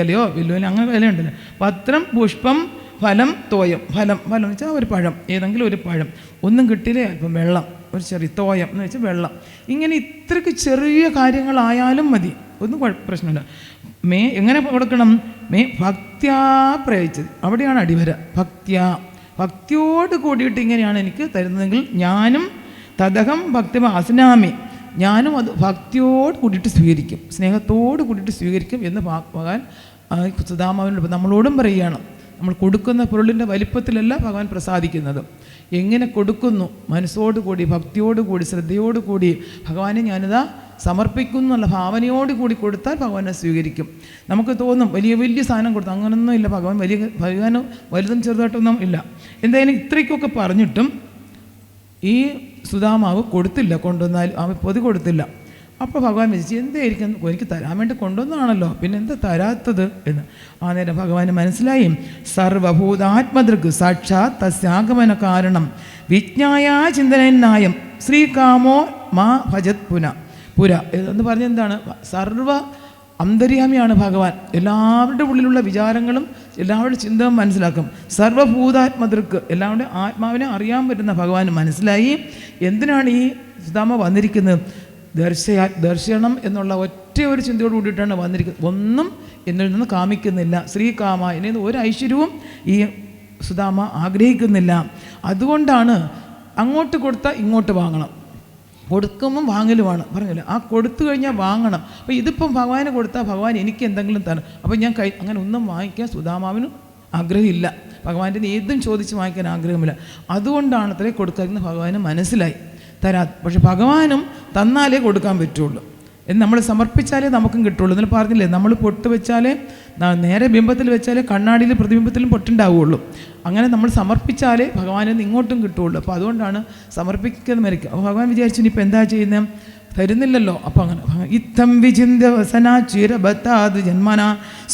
D: ഇലയോ വില്ലുവില, അങ്ങനെ വിലയുണ്ടല്ലോ. പത്രം പുഷ്പം ഫലം തോയം. ഫലം എന്ന് വെച്ചാൽ ഒരു പഴം, ഏതെങ്കിലും ഒരു പഴം. ഒന്നും കിട്ടിയില്ലേ അല്പം വെള്ളം, ഒരു ചെറിയ തോയം എന്ന് വെച്ചാൽ വെള്ളം. ഇങ്ങനെ ഇത്രയ്ക്ക് ചെറിയ കാര്യങ്ങളായാലും മതി, ഒന്നും പ്രശ്നമില്ല. എങ്ങനെ കൊടുക്കണം? ഭക്ത്യാ പ്രയച്ഛതി. അവിടെയാണ് അടിവര. ഭക്തിയോട് കൂടിയിട്ട് ഇങ്ങനെയാണ് എനിക്ക് തരുന്നതെങ്കിൽ ഞാനും തദഹം ഭക്തി അസ്നാമി, ഞാനും അത് ഭക്തിയോട് കൂടിയിട്ട് സ്വീകരിക്കും, സ്നേഹത്തോട് കൂടിയിട്ട് സ്വീകരിക്കും എന്ന് ഭഗവാൻ സുധാമാവിനോട് നമ്മളോടും പറയുകയാണ്. നമ്മൾ കൊടുക്കുന്ന പൊരുളിൻ്റെ വലിപ്പത്തിലല്ല ഭഗവാൻ പ്രസാദിക്കുന്നത്, എങ്ങനെ കൊടുക്കുന്നു, മനസ്സോടുകൂടി ഭക്തിയോടുകൂടി ശ്രദ്ധയോടുകൂടി ഭഗവാനെ ഞാനിതാ സമർപ്പിക്കുന്നു എന്നുള്ള ഭാവനയോടുകൂടി കൊടുത്താൽ ഭഗവാനെ സ്വീകരിക്കും. നമുക്ക് തോന്നും വലിയ സാധനം കൊടുത്തു, അങ്ങനൊന്നും ഇല്ല. ഭഗവാന് വലുതും ചെറുതായിട്ടൊന്നും ഇല്ല. എന്തായാലും ഇത്രയ്ക്കൊക്കെ പറഞ്ഞിട്ടും ഈ സുധാമാവ് കൊടുത്തില്ല, കൊണ്ടുവന്നാലും അവൻ പൊതി കൊടുത്തില്ല. അപ്പോൾ ഭഗവാൻ വിചാരിച്ചു, എന്തായിരിക്കും, എനിക്ക് തരാൻ വേണ്ടി കൊണ്ടുവന്നാണല്ലോ, പിന്നെ എന്താ തരാത്തത് എന്ന്. ആ നേരം ഭഗവാന് മനസ്സിലായി, സർവഭൂതാത്മദൃക് സാക്ഷാത് തസ്യാഗമന കാരണം വിജ്ഞായ ചിന്തനായം ശ്രീകാമോ മാ ഭജത് പുര എന്ന് പറഞ്ഞ എന്താണ്? സർവ അന്തര്യാമിയാണ് ഭഗവാൻ. എല്ലാവരുടെ ഉള്ളിലുള്ള വിചാരങ്ങളും എല്ലാവരുടെ ചിന്തയും മനസ്സിലാക്കും. സർവഭൂതാത്മതൃക്ക് എല്ലാവരുടെ ആത്മാവിനെ അറിയാൻ പറ്റുന്ന ഭഗവാൻ മനസ്സിലായി. എന്തിനാണ് ഈ സുദാമ വന്നിരിക്കുന്നത്? ദർശനം എന്നുള്ള ഒറ്റ ഒരു ചിന്തയോട് കൂടിയിട്ടാണ് വന്നിരിക്കുന്നത്. ഒന്നും എന്നിൽ നിന്ന് കാമിക്കുന്നില്ല. ശ്രീകാമ എന്നത് ഒരു ഐശ്വര്യവും ഈ സുദാമ ആഗ്രഹിക്കുന്നില്ല. അതുകൊണ്ടാണ് അങ്ങോട്ട് കൊടുത്താൽ ഇങ്ങോട്ട് വാങ്ങണം, കൊടുക്കുമ്പം വാങ്ങലുമാണ് പറഞ്ഞില്ല. ആ കൊടുത്തു കഴിഞ്ഞാൽ വാങ്ങണം. അപ്പോൾ ഇതിപ്പം ഭഗവാന് കൊടുത്താൽ ഭഗവാൻ എനിക്ക് എന്തെങ്കിലും തരണം. അപ്പോൾ ഞാൻ അങ്ങനെ ഒന്നും വാങ്ങിക്കാൻ സുദാമാവിനും ആഗ്രഹമില്ല. ഭഗവാന്റെ ഏതും ചോദിച്ച് വാങ്ങിക്കാൻ ആഗ്രഹമില്ല. അതുകൊണ്ടാണ് അത്രേ കൊടുക്കാമെന്ന് ഭഗവാന് മനസ്സിലായി. പക്ഷെ ഭഗവാനും തന്നാലേ കൊടുക്കാൻ പറ്റുള്ളൂ. എന്ന് നമ്മൾ സമർപ്പിച്ചാലേ നമുക്കും കിട്ടുള്ളൂ. എന്നൊരു പറഞ്ഞില്ലേ, നമ്മൾ പൊട്ട് വെച്ചാലേ നേരെ ബിംബത്തിൽ വെച്ചാലേ കണ്ണാടിയിൽ പ്രതിബിംബത്തിലും പൊട്ടുണ്ടാവുകയുള്ളൂ. അങ്ങനെ നമ്മൾ സമർപ്പിച്ചാലേ ഭഗവാനിൽ നിന്ന് ഇങ്ങോട്ടും കിട്ടുകയുള്ളൂ. അപ്പോൾ അതുകൊണ്ടാണ് സമർപ്പിക്കുന്നത് മരിക്കുക. അപ്പോൾ ഭഗവാൻ വിചാരിച്ചു ഇനിയിപ്പോൾ എന്താ ചെയ്യുന്നത്? തരുന്നില്ലല്ലോ. അപ്പം അങ്ങനെ ഇത്തം വിചിന്യ വസന ചിരബത്താത് ജന്മന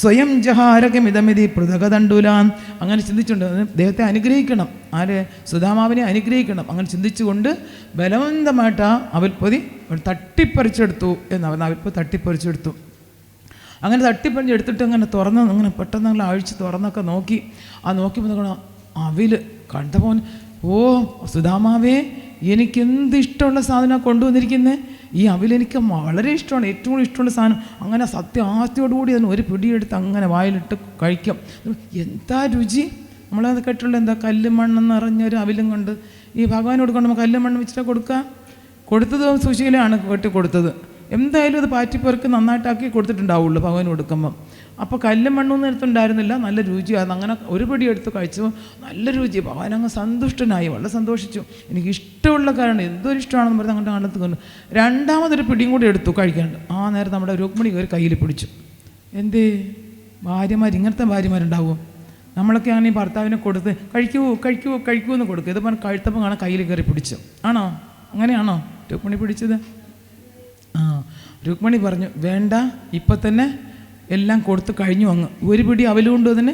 D: സ്വയം ജഹാരകമിതമിതി പൃഥകതണ്ടുലാൻ. അങ്ങനെ ചിന്തിച്ചുകൊണ്ട് ദൈവത്തെ അനുഗ്രഹിക്കണം. ആരെ? സുദാമാവിനെ അനുഗ്രഹിക്കണം. അങ്ങനെ ചിന്തിച്ചുകൊണ്ട് ബലവന്തമായിട്ട് ആ അവിൽപ്പൊതി തട്ടിപ്പറിച്ചെടുത്തു എന്ന് അവിൽപ്പൊതി തട്ടിപ്പറിച്ചെടുത്തു. അങ്ങനെ തട്ടിപ്പറിച്ചെടുത്തിട്ട് അങ്ങനെ തുറന്ന് അങ്ങനെ പെട്ടെന്ന് അങ്ങനെ അഴിച്ച് തുറന്നൊക്കെ നോക്കി. നോക്കിയപ്പോൾ നോക്കണം അവിൽ കണ്ടപ്പോൾ, ഓ സുദാമാവേ, എനിക്കെന്ത് ഇഷ്ടമുള്ള സാധനമാണ് കൊണ്ടുവന്നിരിക്കുന്നത്. ഈ അവിലെനിക്ക് വളരെ ഇഷ്ടമാണ്, ഏറ്റവും കൂടുതൽ ഇഷ്ടമുള്ള സാധനം. അങ്ങനെ സത്യാസ്തിയോടുകൂടി അതിന് ഒരു പിടിയെടുത്ത് അങ്ങനെ വായിലിട്ട് കഴിക്കും. എന്താ രുചി! നമ്മളത് കേട്ടുള്ള എന്താ കല്ല് മണ്ണെന്ന് അറിഞ്ഞൊരു അവിലും കൊണ്ട് ഈ ഭഗവാൻ കൊടുക്കണം. നമുക്ക് കല്ല് മണ്ണ് വെച്ചിട്ട് കൊടുത്തത് സുശീലയാണ് കേട്ടി കൊടുത്തത്. എന്തായാലും അത് പാറ്റിപ്പേർക്ക് നന്നായിട്ടാക്കി കൊടുത്തിട്ടുണ്ടാവുള്ളൂ ഭഗവാൻ കൊടുക്കുമ്പം. അപ്പോൾ കല്ലും മണ്ണൊന്നും എടുത്തുണ്ടായിരുന്നില്ല, നല്ല രുചിയായിരുന്നു. അങ്ങനെ ഒരു പിടി എടുത്ത് കഴിച്ചപ്പോൾ നല്ല രുചി. ഭഗവാൻ അങ്ങ് സന്തുഷ്ടനായി, വളരെ സന്തോഷിച്ചു. എനിക്ക് ഇഷ്ടമുള്ള കാരണം എന്തൊരു ഇഷ്ടമാണെന്ന് പറഞ്ഞ് അങ്ങോട്ട് കാണത്ത് കൊണ്ട് രണ്ടാമതൊരു പിടിയും കൂടി എടുത്തു കഴിക്കാണ്ട്. ആ നേരം നമ്മുടെ രുക്മിണി കയറി കയ്യിൽ പിടിച്ചു. എന്തേ ഭാര്യമാർ, ഇങ്ങനത്തെ ഭാര്യമാരുണ്ടാവുമോ? നമ്മളൊക്കെ അങ്ങനെ ഭർത്താവിനെ കൊടുത്ത് കഴിക്കൂ എന്ന് കൊടുക്കുക. ഇത് പറഞ്ഞ് കഴുത്തപ്പം കാണാൻ കയ്യിൽ കയറി പിടിച്ചു. ആണോ? അങ്ങനെയാണോ രുക്മിണി പിടിച്ചത്? രുക്മിണി പറഞ്ഞു, വേണ്ട, ഇപ്പം തന്നെ എല്ലാം കൊടുത്ത് കഴിഞ്ഞു. അങ്ങ് ഒരു പിടി അവലുകൊണ്ട് അതിന്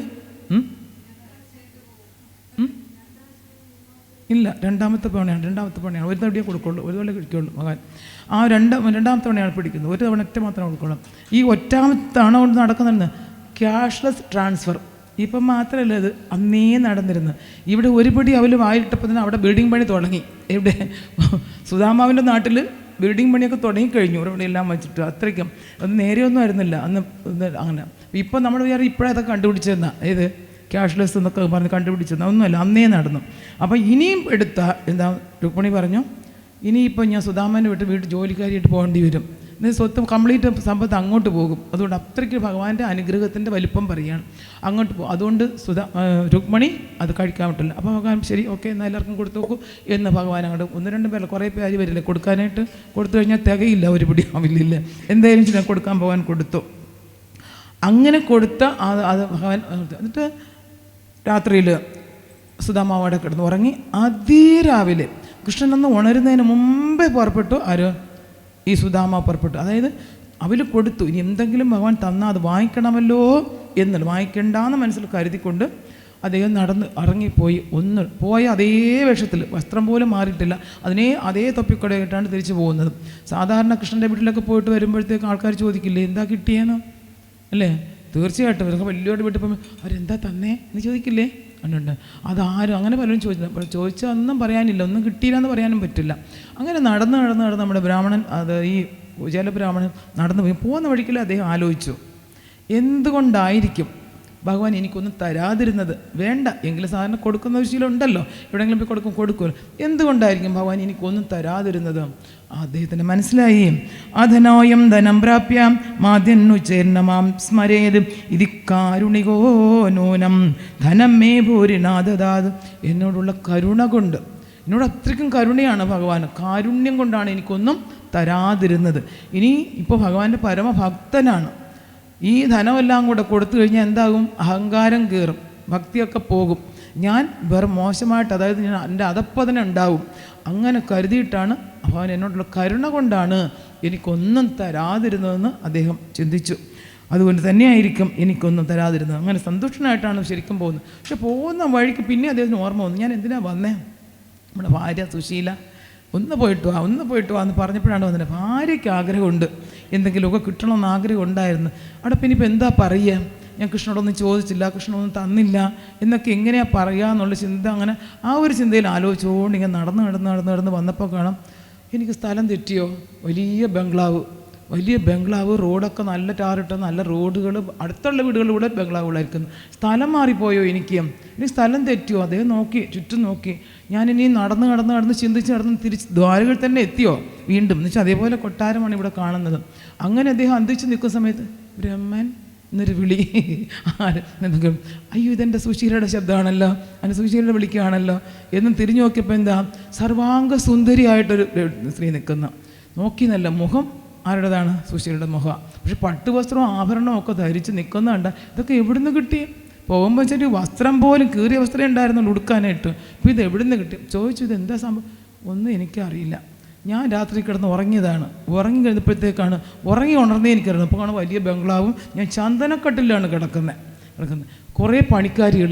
D: ഇല്ല. രണ്ടാമത്തെ പണിയാണ്. ഒരു തവണയെ കൊടുക്കുള്ളൂ, ഒരു തവണ കഴിക്കുള്ളൂ ഭഗവാൻ. ആ രണ്ടാമത്തെ തവണയാണ് പിടിക്കുന്നത്. ഒരു തവണ ഒറ്റ മാത്രമേ കൊടുക്കുള്ളൂ. ഈ ഒറ്റാമത്തെ തവണ കൊണ്ട് നടക്കുന്നത് ക്യാഷ്ലെസ് ട്രാൻസ്ഫർ. ഇപ്പം മാത്രമല്ല, അത് അന്നേ നടന്നിരുന്നു. ഇവിടെ ഒരു പിടി അവൽ വായിട്ടപ്പോൾ തന്നെ അവിടെ ബിൽഡിംഗ് പണി തുടങ്ങി. എവിടെ? സുദാമാവിൻ്റെ നാട്ടിൽ ബിൽഡിംഗ് പണിയൊക്കെ തുടങ്ങിക്കഴിഞ്ഞു. ഇവിടെ എല്ലാം വെച്ചിട്ട് അത്രയ്ക്കും അത് നേരെയൊന്നും ആയിരുന്നില്ല അന്ന്. അങ്ങനെ ഇപ്പം നമ്മൾ വിചാരിക്കും ഇപ്പോഴതൊക്കെ കണ്ടുപിടിച്ചതെന്നാ, ഏത് ക്യാഷ്ലെസ് എന്നൊക്കെ പറഞ്ഞ് കണ്ടുപിടിച്ചതെന്നാ. ഒന്നുമല്ല, അന്നേ നടന്നു. അപ്പം ഇനിയും എടുത്ത എന്താ രുക്മിണി പറഞ്ഞു, ഇനിയിപ്പോൾ ഞാൻ സുദാമനെ വീട്ടിൽ ജോലിക്കാരിയായിട്ട് പോകേണ്ടി വരും. സ്വത്ത് കംപ്ലീറ്റ് സമ്പത്ത് അങ്ങോട്ട് പോകും. അതുകൊണ്ട് അത്രയ്ക്ക് ഭഗവാന്റെ അനുഗ്രഹത്തിൻ്റെ വലിപ്പം പറയുകയാണ്. അങ്ങോട്ട് പോകും. അതുകൊണ്ട് രുക്മിണി അത് കഴിക്കാൻ പറ്റില്ല. അപ്പോൾ ഭഗവാൻ ശരി, ഓക്കെ, എന്നാൽ എല്ലാവർക്കും കൊടുത്തു നോക്കൂ എന്ന് ഭഗവാൻ അങ്ങോട്ട് 1-2 പേരല്ല, കുറേ പേര് വരില്ലേ കൊടുക്കാനായിട്ട്. കൊടുത്തു കഴിഞ്ഞാൽ തികയില്ല, ഒരു പിടി ആവില്ല. എന്തായാലും ഞാൻ കൊടുക്കാൻ പോകാൻ കൊടുത്തു. അങ്ങനെ കൊടുത്ത അത് ഭഗവാൻ. എന്നിട്ട് രാത്രിയിൽ സുദാമാവോടെ കിടന്ന് ഉറങ്ങി. അതിരാവിലെ കൃഷ്ണനൊന്ന് ഉണരുന്നതിന് മുമ്പേ പുറപ്പെട്ടു. ആര്? ഈ സുദാമ പുറപ്പെട്ടു. അതായത് അവൽ കൊടുത്തു. ഇനി എന്തെങ്കിലും ഭഗവാൻ തന്നാൽ അത് വാങ്ങിക്കണമല്ലോ എന്നുള്ള വാങ്ങിക്കണ്ടെന്ന് മനസ്സിൽ കരുതിക്കൊണ്ട് അദ്ദേഹം ഇറങ്ങിപ്പോയി. പോയ അതേ വേഷത്തിൽ, വസ്ത്രം പോലും മാറിയിട്ടില്ല, അതേ തൊപ്പിക്കൊടയായിട്ടാണ് തിരിച്ചു പോകുന്നത്. സാധാരണ കൃഷ്ണൻ്റെ വീട്ടിലൊക്കെ പോയിട്ട് വരുമ്പോഴത്തേക്ക് ആൾക്കാർ ചോദിക്കില്ലേ എന്താ കിട്ടിയെന്ന്, അല്ലേ? തീർച്ചയായിട്ടും ഇവർക്ക് വലിയോട് വീട്ടിൽ അവരെന്താ തന്നേ എന്ന് ചോദിക്കില്ലേ? അതുകൊണ്ട് അതാരും അങ്ങനെ പലരും ചോദിച്ചാൽ ഒന്നും പറയാനില്ല, ഒന്നും കിട്ടിയില്ല എന്ന് പറയാനും പറ്റില്ല. അങ്ങനെ നടന്ന് നമ്മുടെ ബ്രാഹ്മണൻ, അത് ഈ ജലബ്രാഹ്മണൻ നടന്നു പോയി. പോകുന്ന വഴിക്കിൽ അദ്ദേഹം ആലോചിച്ചു, എന്തുകൊണ്ടായിരിക്കും ഭഗവാൻ എനിക്കൊന്നും തരാതിരുന്നത്? വേണ്ട എങ്കിലും സാധാരണ കൊടുക്കുന്ന ഒരു ശീലം ഉണ്ടല്ലോ, എവിടെയെങ്കിലും പോയി കൊടുക്കുമല്ലോ. എന്തുകൊണ്ടായിരിക്കും ഭഗവാൻ എനിക്കൊന്നും തരാതിരുന്നത്? അദ്ദേഹത്തിന് മനസ്സിലായി. അധനോയം ധനം പ്രാപ്യ മാദ്യന്നു ചേർന്നമാം സ്മരേത് ഇതി കാരുണികോ നൂനം ധനം മേ ഭൂരിനാഥദാത്. എന്നോടുള്ള കരുണ കൊണ്ട്, എന്നോട് അത്രയ്ക്കും കരുണയാണ് ഭഗവാൻ, കാരുണ്യം കൊണ്ടാണ് എനിക്കൊന്നും തരാതിരുന്നത്. ഇനി ഇപ്പോൾ ഭഗവാന്റെ പരമഭക്തനാണ്. ഈ ധനമെല്ലാം കൂടെ കൊടുത്തു കഴിഞ്ഞാൽ എന്താകും? അഹങ്കാരം കയറും, ഭക്തിയൊക്കെ പോകും. ഞാൻ വേറെ മോശമായിട്ട്, അതായത് ഞാൻ എൻ്റെ അധപ്പതനം ഉണ്ടാവും. അങ്ങനെ കരുതിയിട്ടാണ് ഭഗവാൻ എന്നോടുള്ള കരുണ കൊണ്ടാണ് എനിക്കൊന്നും തരാതിരുന്നതെന്ന് അദ്ദേഹം ചിന്തിച്ചു. അതുകൊണ്ട് തന്നെയായിരിക്കും എനിക്കൊന്നും തരാതിരുന്നത്. അങ്ങനെ സന്തുഷ്ടനായിട്ടാണ് ശരിക്കും പോകുന്നത്. പക്ഷെ പോകുന്ന വഴിക്ക് പിന്നെ അദ്ദേഹത്തിന് ഓർമ്മ വന്നു, ഞാൻ എന്തിനാണ് വന്നേ? നമ്മുടെ ഭാര്യ സുശീല ഒന്ന് പോയിട്ട് വാ എന്ന് പറഞ്ഞപ്പോഴാണ് വന്നത്. ഭാര്യയ്ക്ക് ആഗ്രഹമുണ്ട്, എന്തെങ്കിലുമൊക്കെ കിട്ടണമെന്ന് ആഗ്രഹം ഉണ്ടായിരുന്നു. അവിടെ പിന്നെ ഇപ്പം എന്താ പറയുക, ഞാൻ കൃഷ്ണനോടൊന്നും ചോദിച്ചില്ല, കൃഷ്ണനൊന്നും തന്നില്ല എന്നൊക്കെ എങ്ങനെയാണ് പറയുക എന്നുള്ള ചിന്ത, അങ്ങനെ ആ ഒരു ചിന്തയിൽ ആലോചിച്ചുകൊണ്ട് ഇങ്ങനെ നടന്ന് വന്നപ്പോൾ കാണാം എനിക്ക് സ്ഥലം തെറ്റിയോ. വലിയ ബംഗ്ലാവ്, റോഡൊക്കെ നല്ല ടാറിട്ട നല്ല റോഡുകൾ, അടുത്തുള്ള വീടുകളിലൂടെ ബംഗ്ലാവുകളായിരിക്കുന്നു. സ്ഥലം മാറിപ്പോയോ എനിക്ക് സ്ഥലം തെറ്റിയോ. അദ്ദേഹം ചുറ്റും നോക്കി. ഞാനിനി നടന്ന് ചിന്തിച്ച് തിരിച്ച് ദ്വാരകൾ തന്നെ എത്തിയോ വീണ്ടും എന്ന് വെച്ചാൽ അതേപോലെ കൊട്ടാരമാണ് ഇവിടെ കാണുന്നത്. അങ്ങനെ അദ്ദേഹം അന്തിച്ച് നിൽക്കുന്ന സമയത്ത് ബ്രഹ്മൻ എന്നൊരു വിളി. എന്തെങ്കിലും അയ്യോ ഇതെൻ്റെ സുശീലയുടെ ശബ്ദമാണല്ലോ, എൻ്റെ സുശീലയുടെ വിളിക്കുകയാണല്ലോ എന്നും തിരിഞ്ഞു നോക്കിയപ്പോൾ എന്താ സർവാംഗ സുന്ദരിയായിട്ടൊരു സ്ത്രീ നിൽക്കുന്ന. നോക്കിയെന്നല്ല, മുഖം ആരുടേതാണ്? സുശീലയുടെ മുഖം. പക്ഷെ പട്ടുവസ്ത്രവും ആഭരണവും ഒക്കെ ധരിച്ച് നിൽക്കുന്നുണ്ട്. ഇതൊക്കെ എവിടുന്ന് കിട്ടി? പോകുമ്പോൾ വെച്ചിട്ട് വസ്ത്രം പോലും കീറിയ വസ്ത്രം ഉണ്ടായിരുന്നുള്ളൂ ഉടുക്കാനായിട്ട്. അപ്പോൾ ഇത് എവിടുന്ന് കിട്ടി? ചോദിച്ചു, ഇത് എന്താ സംഭവം? ഒന്നും എനിക്കറിയില്ല, ഞാൻ രാത്രി കിടന്ന് ഉറങ്ങി കഴിഞ്ഞപ്പോഴത്തേക്കാണ് ഉറങ്ങി ഉണർന്നേ എനിക്കറിയുന്നത്. അപ്പോൾ കാണാൻ വലിയ ബംഗ്ലാവും, ഞാൻ ചന്ദനക്കട്ടിലാണ് കിടക്കുന്നത്. കുറേ പണിക്കാരികൾ,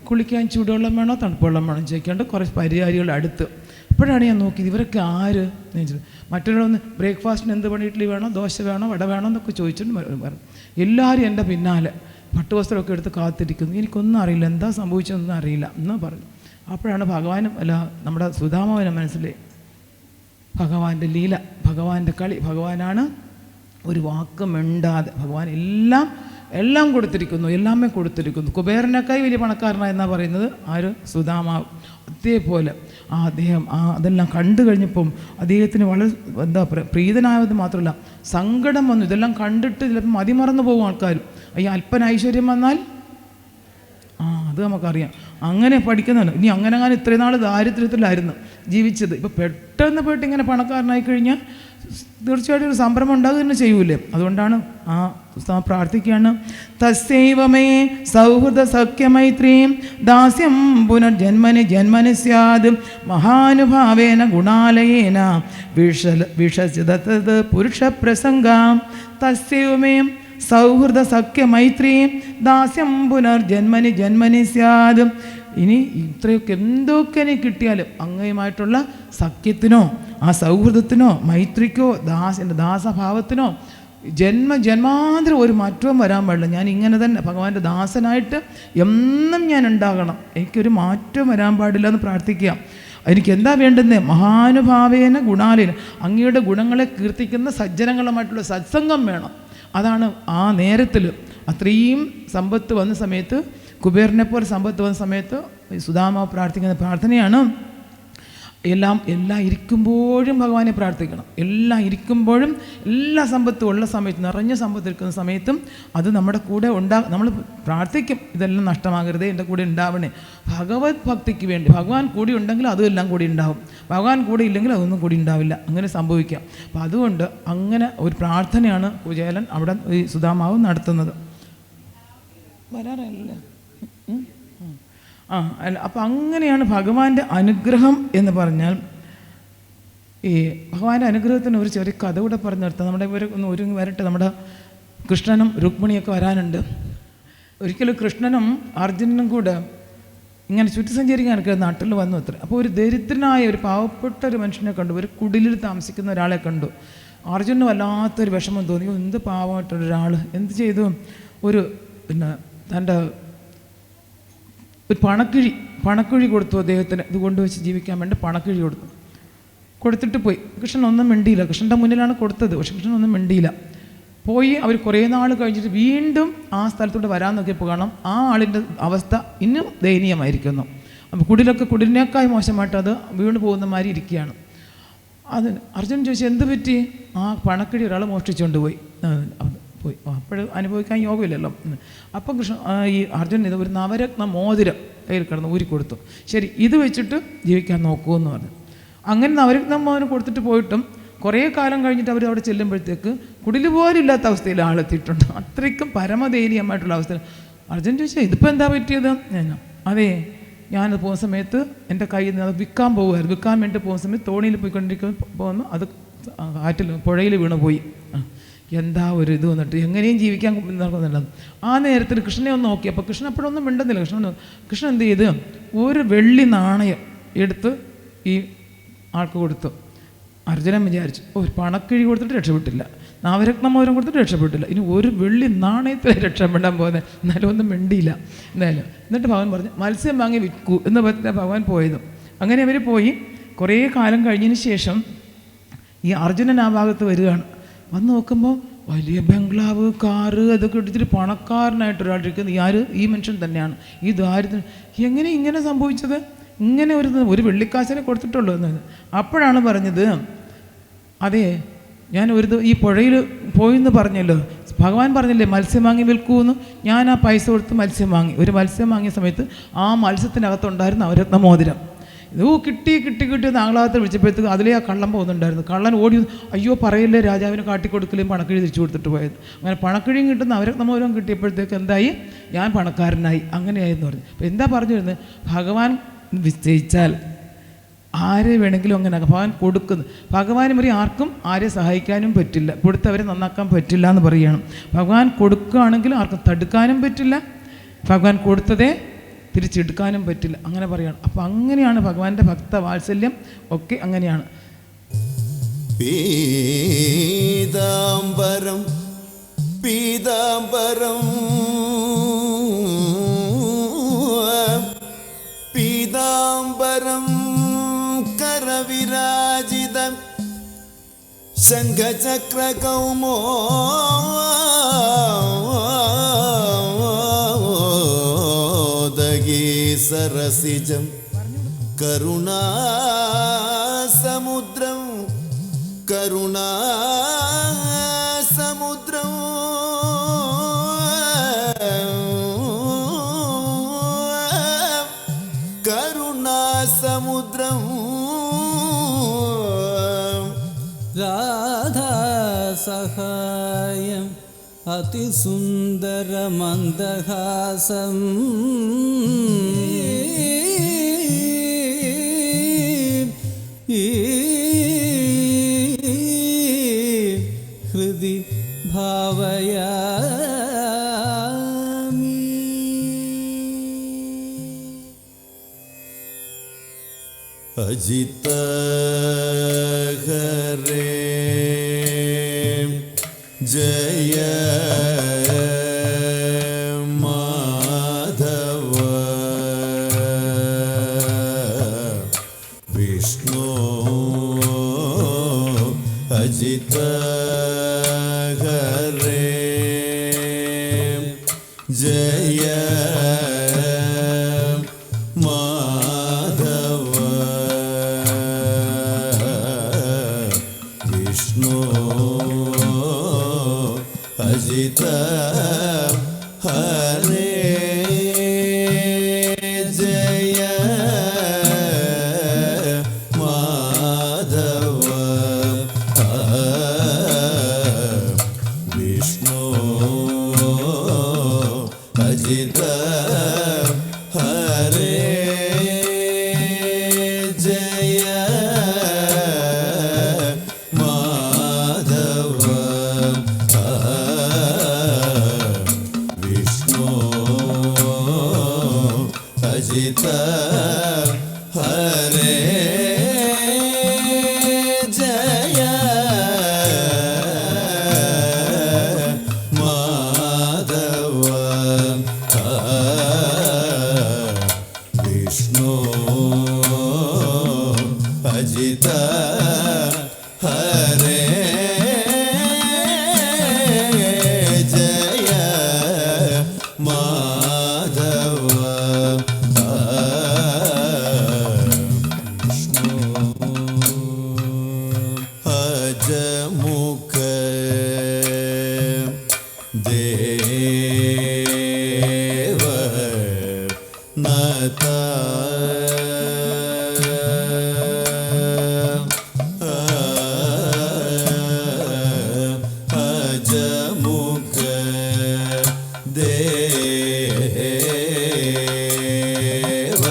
D: കുളിക്കാൻ ചൂടുവെള്ളം വേണോ തണുപ്പുവെള്ളം വേണോ ചോദിക്കാണ്ട് കുറേ പരിചാരികൾ അടുത്ത്. അപ്പോഴാണ് ഞാൻ നോക്കിയത് ഇവരൊക്കെ ആര് എന്ന് ചോദിച്ചത്. മറ്റൊരാളൊന്ന് ബ്രേക്ക്ഫാസ്റ്റിന് എന്ത് പണി, ഇഡ്ഡലി വേണോ ദോശ വേണോ വട വേണോ എന്നൊക്കെ ചോദിച്ചിട്ട് പറഞ്ഞു. എല്ലാവരും എൻ്റെ പിന്നാലെ പട്ടുവസ്ത്രമൊക്കെ എടുത്ത് കാത്തിരിക്കുന്നു. എനിക്കൊന്നും അറിയില്ല, എന്താ സംഭവിച്ചതൊന്നും അറിയില്ല എന്ന് പറഞ്ഞു. അപ്പോഴാണ് ഭഗവാനും നമ്മുടെ സുധാമാവനും മനസ്സിലായി ഭഗവാന്റെ ലീല, ഭഗവാന്റെ കളി. ഭഗവാനാണ് ഒരു വാക്ക് മിണ്ടാതെ, ഭഗവാൻ എല്ലാം കൊടുത്തിരിക്കുന്നു, എല്ലാമേ കൊടുത്തിരിക്കുന്നു. കുബേരനേക്കായി വലിയ പണക്കാരനായെന്നാണ് പറയുന്നത് ആര്? സുധാമാവ്. അതേപോലെ അദ്ദേഹം അതെല്ലാം കണ്ടു കഴിഞ്ഞപ്പം അദ്ദേഹത്തിന് വളരെ പ്രീതനായത് മാത്രമല്ല സങ്കടം വന്നു. ഇതെല്ലാം കണ്ടിട്ട് ചിലപ്പോൾ മതിമറന്നു പോകും ആൾക്കാർ. ഈ അല്പന ഐശ്വര്യം വന്നാൽ അത് നമുക്കറിയാം. അങ്ങനെ പഠിക്കുന്നതാണ്. ഇനി അങ്ങനെ ഇത്രയും നാൾ ദാരിദ്ര്യത്തിലായിരുന്നു ജീവിച്ചത്. ഇപ്പോൾ പെട്ടെന്ന് പോയിട്ട് ഇങ്ങനെ പണക്കാരനായി കഴിഞ്ഞാൽ തീർച്ചയായിട്ടും ഒരു സംരംഭം ഉണ്ടാകുക തന്നെ ചെയ്യൂലേ. അതുകൊണ്ടാണ് പ്രാർത്ഥിക്കുകയാണ്, തസ്യൈവമേ സൗഹൃദ സഖ്യമൈത്രീം ദാസ്യം പുനർജന്മനി സ്യാദ് മഹാനുഭാവേന ഗുണാലയേന വിഷസിതത് പുരുഷപ്രസംഗാം. തസ്യൈവമേ സൗഹൃദ സഖ്യമൈത്രീം ദാസ്യം പുനർജന്മനി സ്യാദ്. ഇനി ഇത്രയൊക്കെ എന്തൊക്കെ എനിക്ക് കിട്ടിയാലും അങ്ങയുമായിട്ടുള്ള സഖ്യത്തിനോ ആ സൗഹൃദത്തിനോ മൈത്രിക്കോ എൻ്റെ ദാസഭാവത്തിനോ ജന്മാന്തരം ഒരു മാറ്റവും വരാൻ പാടില്ല. ഞാൻ ഇങ്ങനെ തന്നെ ഭഗവാന്റെ ദാസനായിട്ട് എന്നും ഞാൻ ഉണ്ടാകണം, എനിക്കൊരു മാറ്റവും വരാൻ പാടില്ല എന്ന് പ്രാർത്ഥിക്കുക. എനിക്ക് എന്താ വേണ്ടുന്നത്? മഹാനുഭാവേന ഗുണാലേന, അങ്ങയുടെ ഗുണങ്ങളെ കീർത്തിക്കുന്ന സജ്ജനങ്ങളുമായിട്ടുള്ള സത്സംഗം വേണം. അതാണ് ആ നേരത്തിൽ അത്രയും സമ്പത്ത് വന്ന സമയത്ത്, കുബേരനെ പോലെ സമ്പത്ത് വന്ന സമയത്ത് സുധാമാവ് പ്രാർത്ഥിക്കുന്ന പ്രാർത്ഥനയാണ്. എല്ലാം ഇരിക്കുമ്പോഴും ഭഗവാനെ പ്രാർത്ഥിക്കണം. എല്ലാം ഇരിക്കുമ്പോഴും എല്ലാ സമ്പത്തും ഉള്ള സമയത്ത്, നിറഞ്ഞ സമ്പത്ത് ഇരിക്കുന്ന സമയത്തും അത് നമ്മുടെ കൂടെ നമ്മൾ പ്രാർത്ഥിക്കും, ഇതെല്ലാം നഷ്ടമാകരുതേ, എൻ്റെ കൂടെ ഉണ്ടാവണേ. ഭഗവത് ഭക്തിക്ക് വേണ്ടി ഭഗവാൻ കൂടി ഉണ്ടെങ്കിൽ അതും എല്ലാം കൂടി ഉണ്ടാവും, ഭഗവാൻ കൂടെ ഇല്ലെങ്കിൽ അതൊന്നും കൂടി ഉണ്ടാവില്ല. അങ്ങനെ സംഭവിക്കാം. അപ്പം അതുകൊണ്ട് അങ്ങനെ ഒരു പ്രാർത്ഥനയാണ് കുചേലൻ അവിടെ ഈ സുധാമാവ് നടത്തുന്നത്. വരാറല്ലേ? അല്ല, അപ്പം അങ്ങനെയാണ് ഭഗവാന്റെ അനുഗ്രഹം എന്ന് പറഞ്ഞാൽ. ഈ ഭഗവാന്റെ അനുഗ്രഹത്തിന് ഒരു ചെറിയ കഥ കൂടെ പറഞ്ഞു നിർത്താം. നമ്മുടെ ഇവർ ഒന്ന് ഒരുങ്ങി വരട്ടെ. നമ്മുടെ കൃഷ്ണനും രുക്മിണിയൊക്കെ വരാനുണ്ട്. ഒരിക്കലും കൃഷ്ണനും അർജുനനും കൂടെ ഇങ്ങനെ ചുറ്റി സഞ്ചരിക്കാനൊക്കെ നാട്ടിൽ വന്നു അത്ര. അപ്പോൾ ഒരു ദരിദ്രനായ ഒരു പാവപ്പെട്ട ഒരു മനുഷ്യനെ കണ്ടു, ഒരു കുടിലിൽ താമസിക്കുന്ന ഒരാളെ കണ്ടു. അർജുനന് വല്ലാത്തൊരു വിഷമം തോന്നി. എന്ത് പാവമായിട്ടൊരാൾ എന്ത് ചെയ്തു? തൻ്റെ ഒരു പണക്കിഴി കൊടുത്തു അദ്ദേഹത്തിന്. ഇത് കൊണ്ടുവച്ച് ജീവിക്കാൻ വേണ്ടി പണക്കിഴി കൊടുത്തിട്ട് പോയി. കൃഷ്ണൻ ഒന്നും മിണ്ടിയില്ല. കൃഷ്ണൻ്റെ മുന്നിലാണ് കൊടുത്തത്, പക്ഷെ കൃഷ്ണൻ ഒന്നും മിണ്ടിയില്ല. പോയി അവർ കുറേ നാൾ കഴിഞ്ഞിട്ട് വീണ്ടും ആ സ്ഥലത്തോട്ട് വരാൻ നോക്കിയപ്പോൾ കാണാം ആ ആളിൻ്റെ അവസ്ഥ ഇന്നും ദയനീയമായിരിക്കുന്നു. അപ്പോൾ കുടിലിനേക്കായി മോശമായിട്ട് അത് വീണ് പോകുന്ന മാതിരി ഇരിക്കുകയാണ്. അർജുനൻ ചോദിച്ചു, എന്ത് പറ്റി? ആ പണക്കിഴി ഒരാൾ മോഷ്ടിച്ചുകൊണ്ട് പോയി. അപ്പോൾ അനുഭവിക്കാൻ യോഗമില്ലല്ലോ. അപ്പം ഈ അർജുനൻ ഇത് ഒരു നവരത്ന മോതിരം കയ്യിൽ കിടന്ന് ഊരിക്കൊടുത്തു. ശരി, ഇത് വെച്ചിട്ട് ജീവിക്കാൻ നോക്കൂ എന്ന് പറഞ്ഞു. അങ്ങനെ നവരത്ന മോതിരം കൊടുത്തിട്ട് പോയിട്ടും കുറേ കാലം കഴിഞ്ഞിട്ട് അവർ അവിടെ ചെല്ലുമ്പോഴത്തേക്ക് കുടില് പോലും ഇല്ലാത്ത അവസ്ഥയിൽ ആളെത്തിയിട്ടുണ്ട്. അത്രയ്ക്കും പരമദയനീയമായിട്ടുള്ള അവസ്ഥയിൽ. അർജുനൻ ചോദിച്ചാൽ ഇതിപ്പോൾ എന്താ പറ്റിയത്? അതെ, ഞാനത് പോകുന്ന സമയത്ത് എൻ്റെ കയ്യിൽ നിന്ന് അത് വിൽക്കാൻ പോകുമായിരുന്നു. വിൽക്കാൻ വേണ്ടി പോകുന്ന സമയത്ത് തോണിയിൽ പോകുന്നു, അത് കാറ്റിൽ പുഴയിൽ വീണ് പോയി. എന്താ ഒരു ഇത് വന്നിട്ട് എങ്ങനെയും ജീവിക്കാൻ നടക്കുന്നുണ്ടെന്ന്. ആ നേരത്തിൽ കൃഷ്ണനെ ഒന്ന് നോക്കി. അപ്പോൾ കൃഷ്ണൻ അപ്പോഴൊന്നും മിണ്ടുന്നില്ല. കൃഷ്ണൻ എന്ത് ചെയ്ത് ഒരു വെള്ളി നാണയം എടുത്ത് ഈ ആൾക്ക് കൊടുത്തു. അർജുനൻ വിചാരിച്ചു, ഒരു പണക്കിഴി കൊടുത്തിട്ട് രക്ഷപ്പെട്ടില്ല, നവരത്നമോരം കൊടുത്തിട്ട് രക്ഷപ്പെട്ടില്ല, ഇനി ഒരു വെള്ളി നാണയത്തിൽ രക്ഷപ്പെടാൻ പോകുന്നത്, എന്നാലും ഒന്നും മിണ്ടിയില്ല എന്തായാലും. എന്നിട്ട് ഭഗവാൻ പറഞ്ഞു മത്സ്യം വാങ്ങി വിൽക്കൂ എന്ന് പറഞ്ഞിട്ട് ഭഗവാൻ പോയതും. അങ്ങനെ അവർ പോയി. കുറേ കാലം കഴിഞ്ഞതിന് ശേഷം ഈ അർജുനൻ ആ ഭാഗത്ത് വരികയാണ്. വന്ന് നോക്കുമ്പോൾ വലിയ ബംഗ്ലാവ്, കാറ് അതൊക്കെ എടുത്തിട്ട് പണക്കാരനായിട്ടൊരാളിരിക്കുന്നത് ഈ മനുഷ്യൻ തന്നെയാണ്. ഈ ദാരിദ്ര്യം എങ്ങനെ ഇങ്ങനെ സംഭവിച്ചത്? ഇങ്ങനെ ഒരു വെള്ളിക്കാശിനെ കൊടുത്തിട്ടുള്ളൂ എന്നത്. അപ്പോഴാണ് പറഞ്ഞത്, അതെ ഞാൻ ഈ പുഴയിൽ പോയിന്ന് പറഞ്ഞല്ലോ, ഭഗവാൻ പറഞ്ഞില്ലേ മത്സ്യം വാങ്ങി വിൽക്കൂന്ന്. ഞാൻ ആ പൈസ കൊടുത്ത് മത്സ്യം വാങ്ങി. ഒരു മത്സ്യം വാങ്ങിയ സമയത്ത് ആ മത്സ്യത്തിനകത്തുണ്ടായിരുന്ന നവരത്ന മോതിരം കിട്ടി താങ്കളാകത്ത് വിളിച്ചപ്പോഴത്തേക്ക് അതിലേ ആ കള്ളം പോകുന്നുണ്ടായിരുന്നു. കള്ളൻ ഓടി, അയ്യോ പറയല്ലേ, രാജാവിന് കാട്ടിക്കൊടുക്കലും പണക്കിഴി തിരിച്ചു കൊടുത്തിട്ട് പോയത്. അങ്ങനെ പണക്കിഴിയും കിട്ടുന്ന നവരത്നമൂലം കിട്ടിയപ്പോഴത്തേക്ക് എന്തായി, ഞാൻ പണക്കാരനായി, അങ്ങനെയായെന്ന് പറഞ്ഞു. അപ്പോൾ എന്താ പറഞ്ഞു വരുന്നത്, ഭഗവാൻ നിശ്ചയിച്ചാൽ ആരെ വേണമെങ്കിലും അങ്ങനെ ഭഗവാൻ കൊടുക്കുന്നു. ഭഗവാൻ വരെ ആർക്കും ആരെ സഹായിക്കാനും പറ്റില്ല, കൊടുത്തവരെ നന്നാക്കാൻ പറ്റില്ല എന്ന് പറയുകയാണ്. ഭഗവാൻ കൊടുക്കുകയാണെങ്കിലും ആർക്കും തടുക്കാനും പറ്റില്ല, ഭഗവാൻ കൊടുത്തതേ തിരിച്ചെടുക്കാനും പറ്റില്ല, അങ്ങനെ പറയുകയാണ്. അപ്പം അങ്ങനെയാണ് ഭഗവാന്റെ ഭക്തവാത്സല്യം ഒക്കെ അങ്ങനെയാണ്.
E: പീതാംബരം പീതാംബരം പീതാംബരം കരവിരാജിതം ശംഖചക്രകൗമോദഗീ സരസിജം കരുണാസമുദ്രം കരുണാസമുദ്രം കരുണാസമുദ്രം
F: രാധാ സഹായം അതിസുന്ദരമന്ദഹാസം ഹൃദി ഭാവയാമി.
E: അജിത ഹരേ ജയ മാധവ വിഷ്ണു അജിത ഹരേ ജയ മാധവ വിഷ്ണു അജിത ഹരേ ജയ മാധവ വിഷ്ണു അജിത ഹരേ ജയ മാധവ വിഷ്ണു അജിത ഹരേ ജയ മാധവ വിഷ്ണു അജിത ഹരേ ജയ മാധവ അജമുഖ ദേവ നത അജമുഖ ദേവ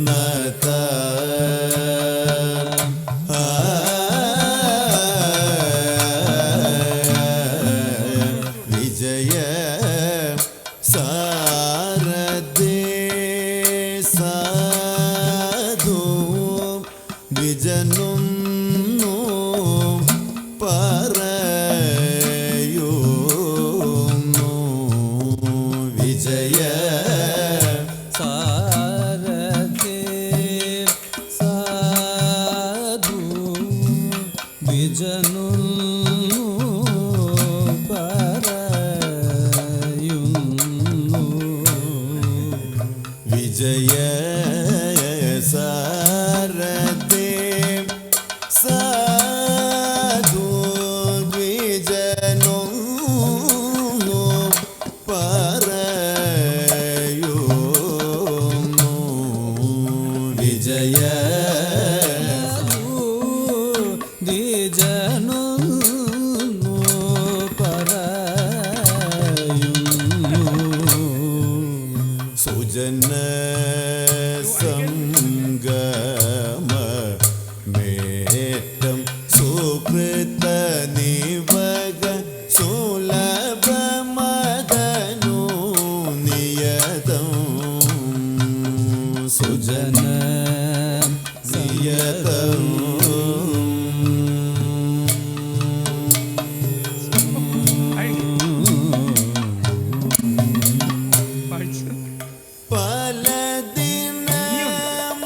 E: നത വിജയ സാരഥേ സാധു വിജനും
F: സുജനു പറയുന്നു.
E: വിജയ സാരഥേ സാധു ദ്വിജനോ പറയുന്നു. വിജയ
F: ദ്വിജനു പറയുന്നു.
E: സുജന സംഗമ മേറ്റം സുകൃത നിവക സുലഭ മദനു നിയതം സുജന നിയതം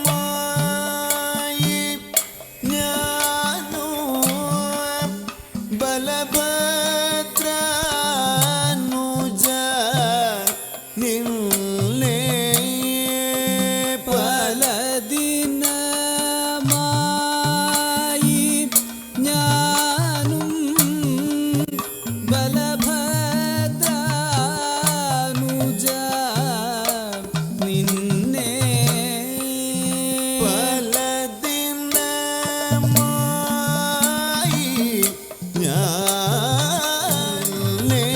E: പലദിനമായി ഞാനോ ബലഭദ്രാനുജ നിന്നെ
F: പലദിനമായി ഞാനും ബലഭദ്രാനുജ നിന്നെ
E: പലദിനമായി ഞാനെ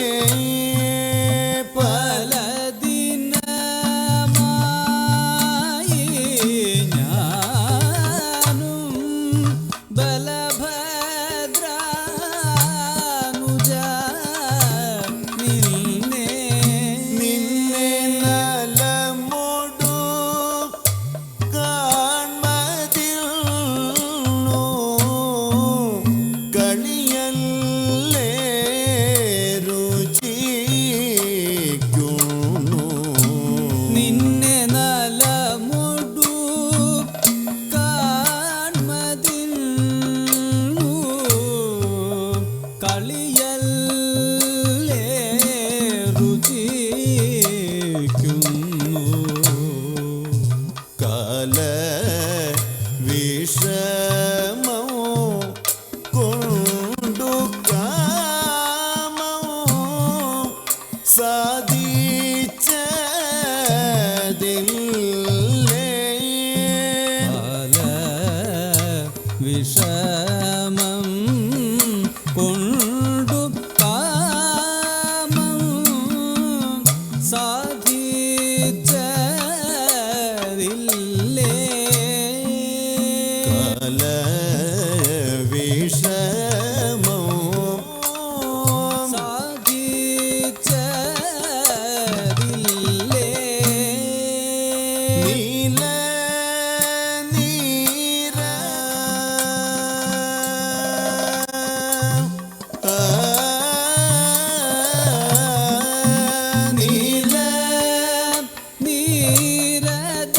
F: പലദിനമായി ഞാനും ബലഭദ്രാനുജ നിന്നെ
E: നിന്നെ നലമൊടു കാൺമതിൽനോ കളിയല്ലേ രുചിക്കുന്നു
F: നിന്നെ നലമുടു കാൺമതിന്നു കളിയല്ലേ രുചിക്കുന്നു.
E: കാല വിഷമോ കൊണ്ടു കാമോ സാധിച്ചതില്ലേ
F: കാല വിഷമം കൊണ്ടു കാമം സാധിച്ചതില്ലേ.
E: കാല വിഷമോ
F: സാധിച്ചതില്ലേ.
E: നീല നീര നീല
F: നീരദ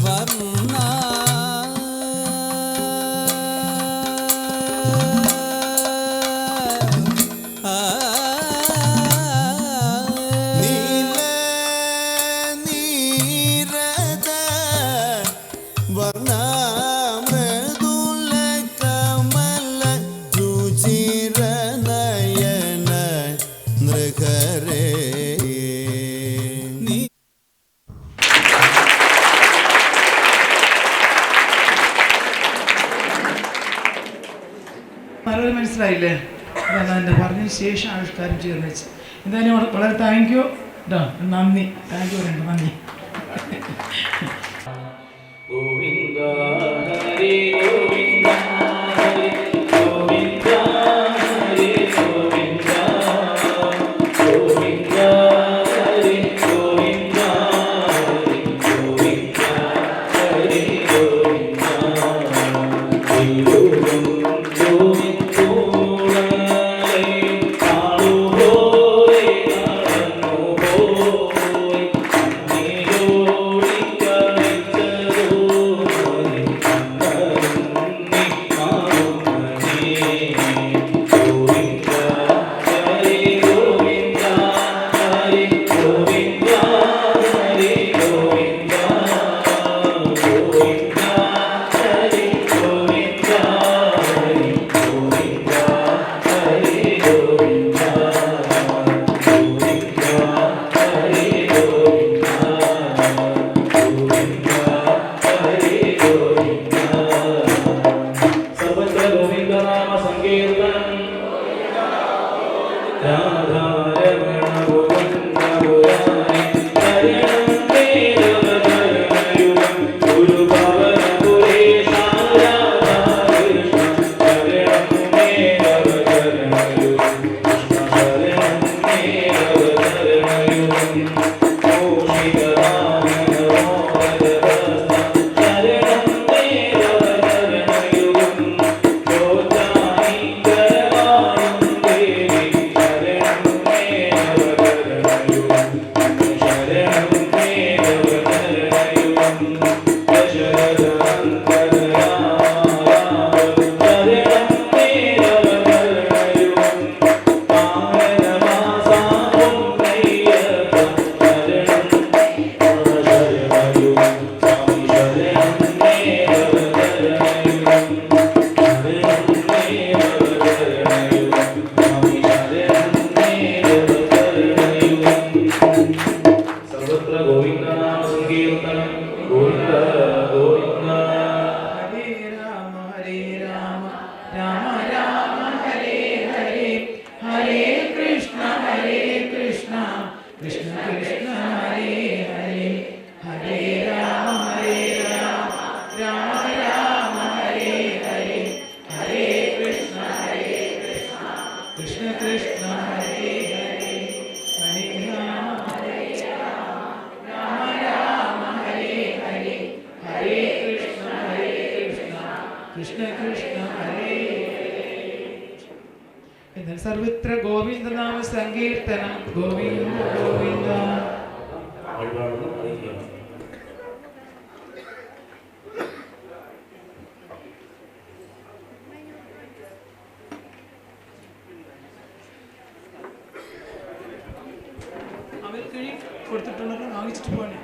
F: വർണ്ണ
E: നീല നീരദ വർണ്ണമൃദുല കമല രുചിര നയന നൃഹരേ
F: നീ
D: നല്ലൊരു മനസ്സിലായില്ലേ? അതാണ് എൻ്റെ പറഞ്ഞതിന് ശേഷം ആവിഷ്കാരം ചെയ്ത് വെച്ച്. എന്തായാലും വളരെ താങ്ക് യു കേട്ടോ, നന്ദി, താങ്ക് യു പറയുന്നുണ്ട്, നന്ദി.
A: ഗോവിന്ദ ഹരി ഗോവിന്ദ ഹരി ഗോവിന്ദ ഹരി ഗോവിന്ദ ഗോവിന്ദ ഹരി ഗോവിന്ദ ഹരി ഗോവിന്ദ ഹരി ഗോവിന്ദ ോ ഗോവിന്ദ ഗോവിന്ദ
D: ഹരേ രാമ രാമ രാമ ഹരേ ഹരേ ഹരേ കൃഷ്ണ കൃഷ്ണ കൃഷ്ണ ഹരേ ഹരേ ഹരേ രാമ രാമ രാമ ഹരേ ഹരേ ഹരേ കൃഷ്ണ കൃഷ്ണ കൃഷ്ണ ഹരേ ഹരേ ഹരേ രാമ രാമ ഹരേ ഹരേ ഹരേ കൃഷ്ണ കൃഷ്ണ കൃഷ്ണ ഹരേ. എന്നാൽ സർവത്ര ഗോവിന്ദനാമ സങ്കീർത്തനം ഗോവിന്ദ ഗോവിന്ദ.
A: വഴിപാടൊന്നും അറിയിക്കണം.
D: അവർ കിഴി കൊടുത്തിട്ടുള്ളവർ വാങ്ങിച്ചിട്ട് പോലെ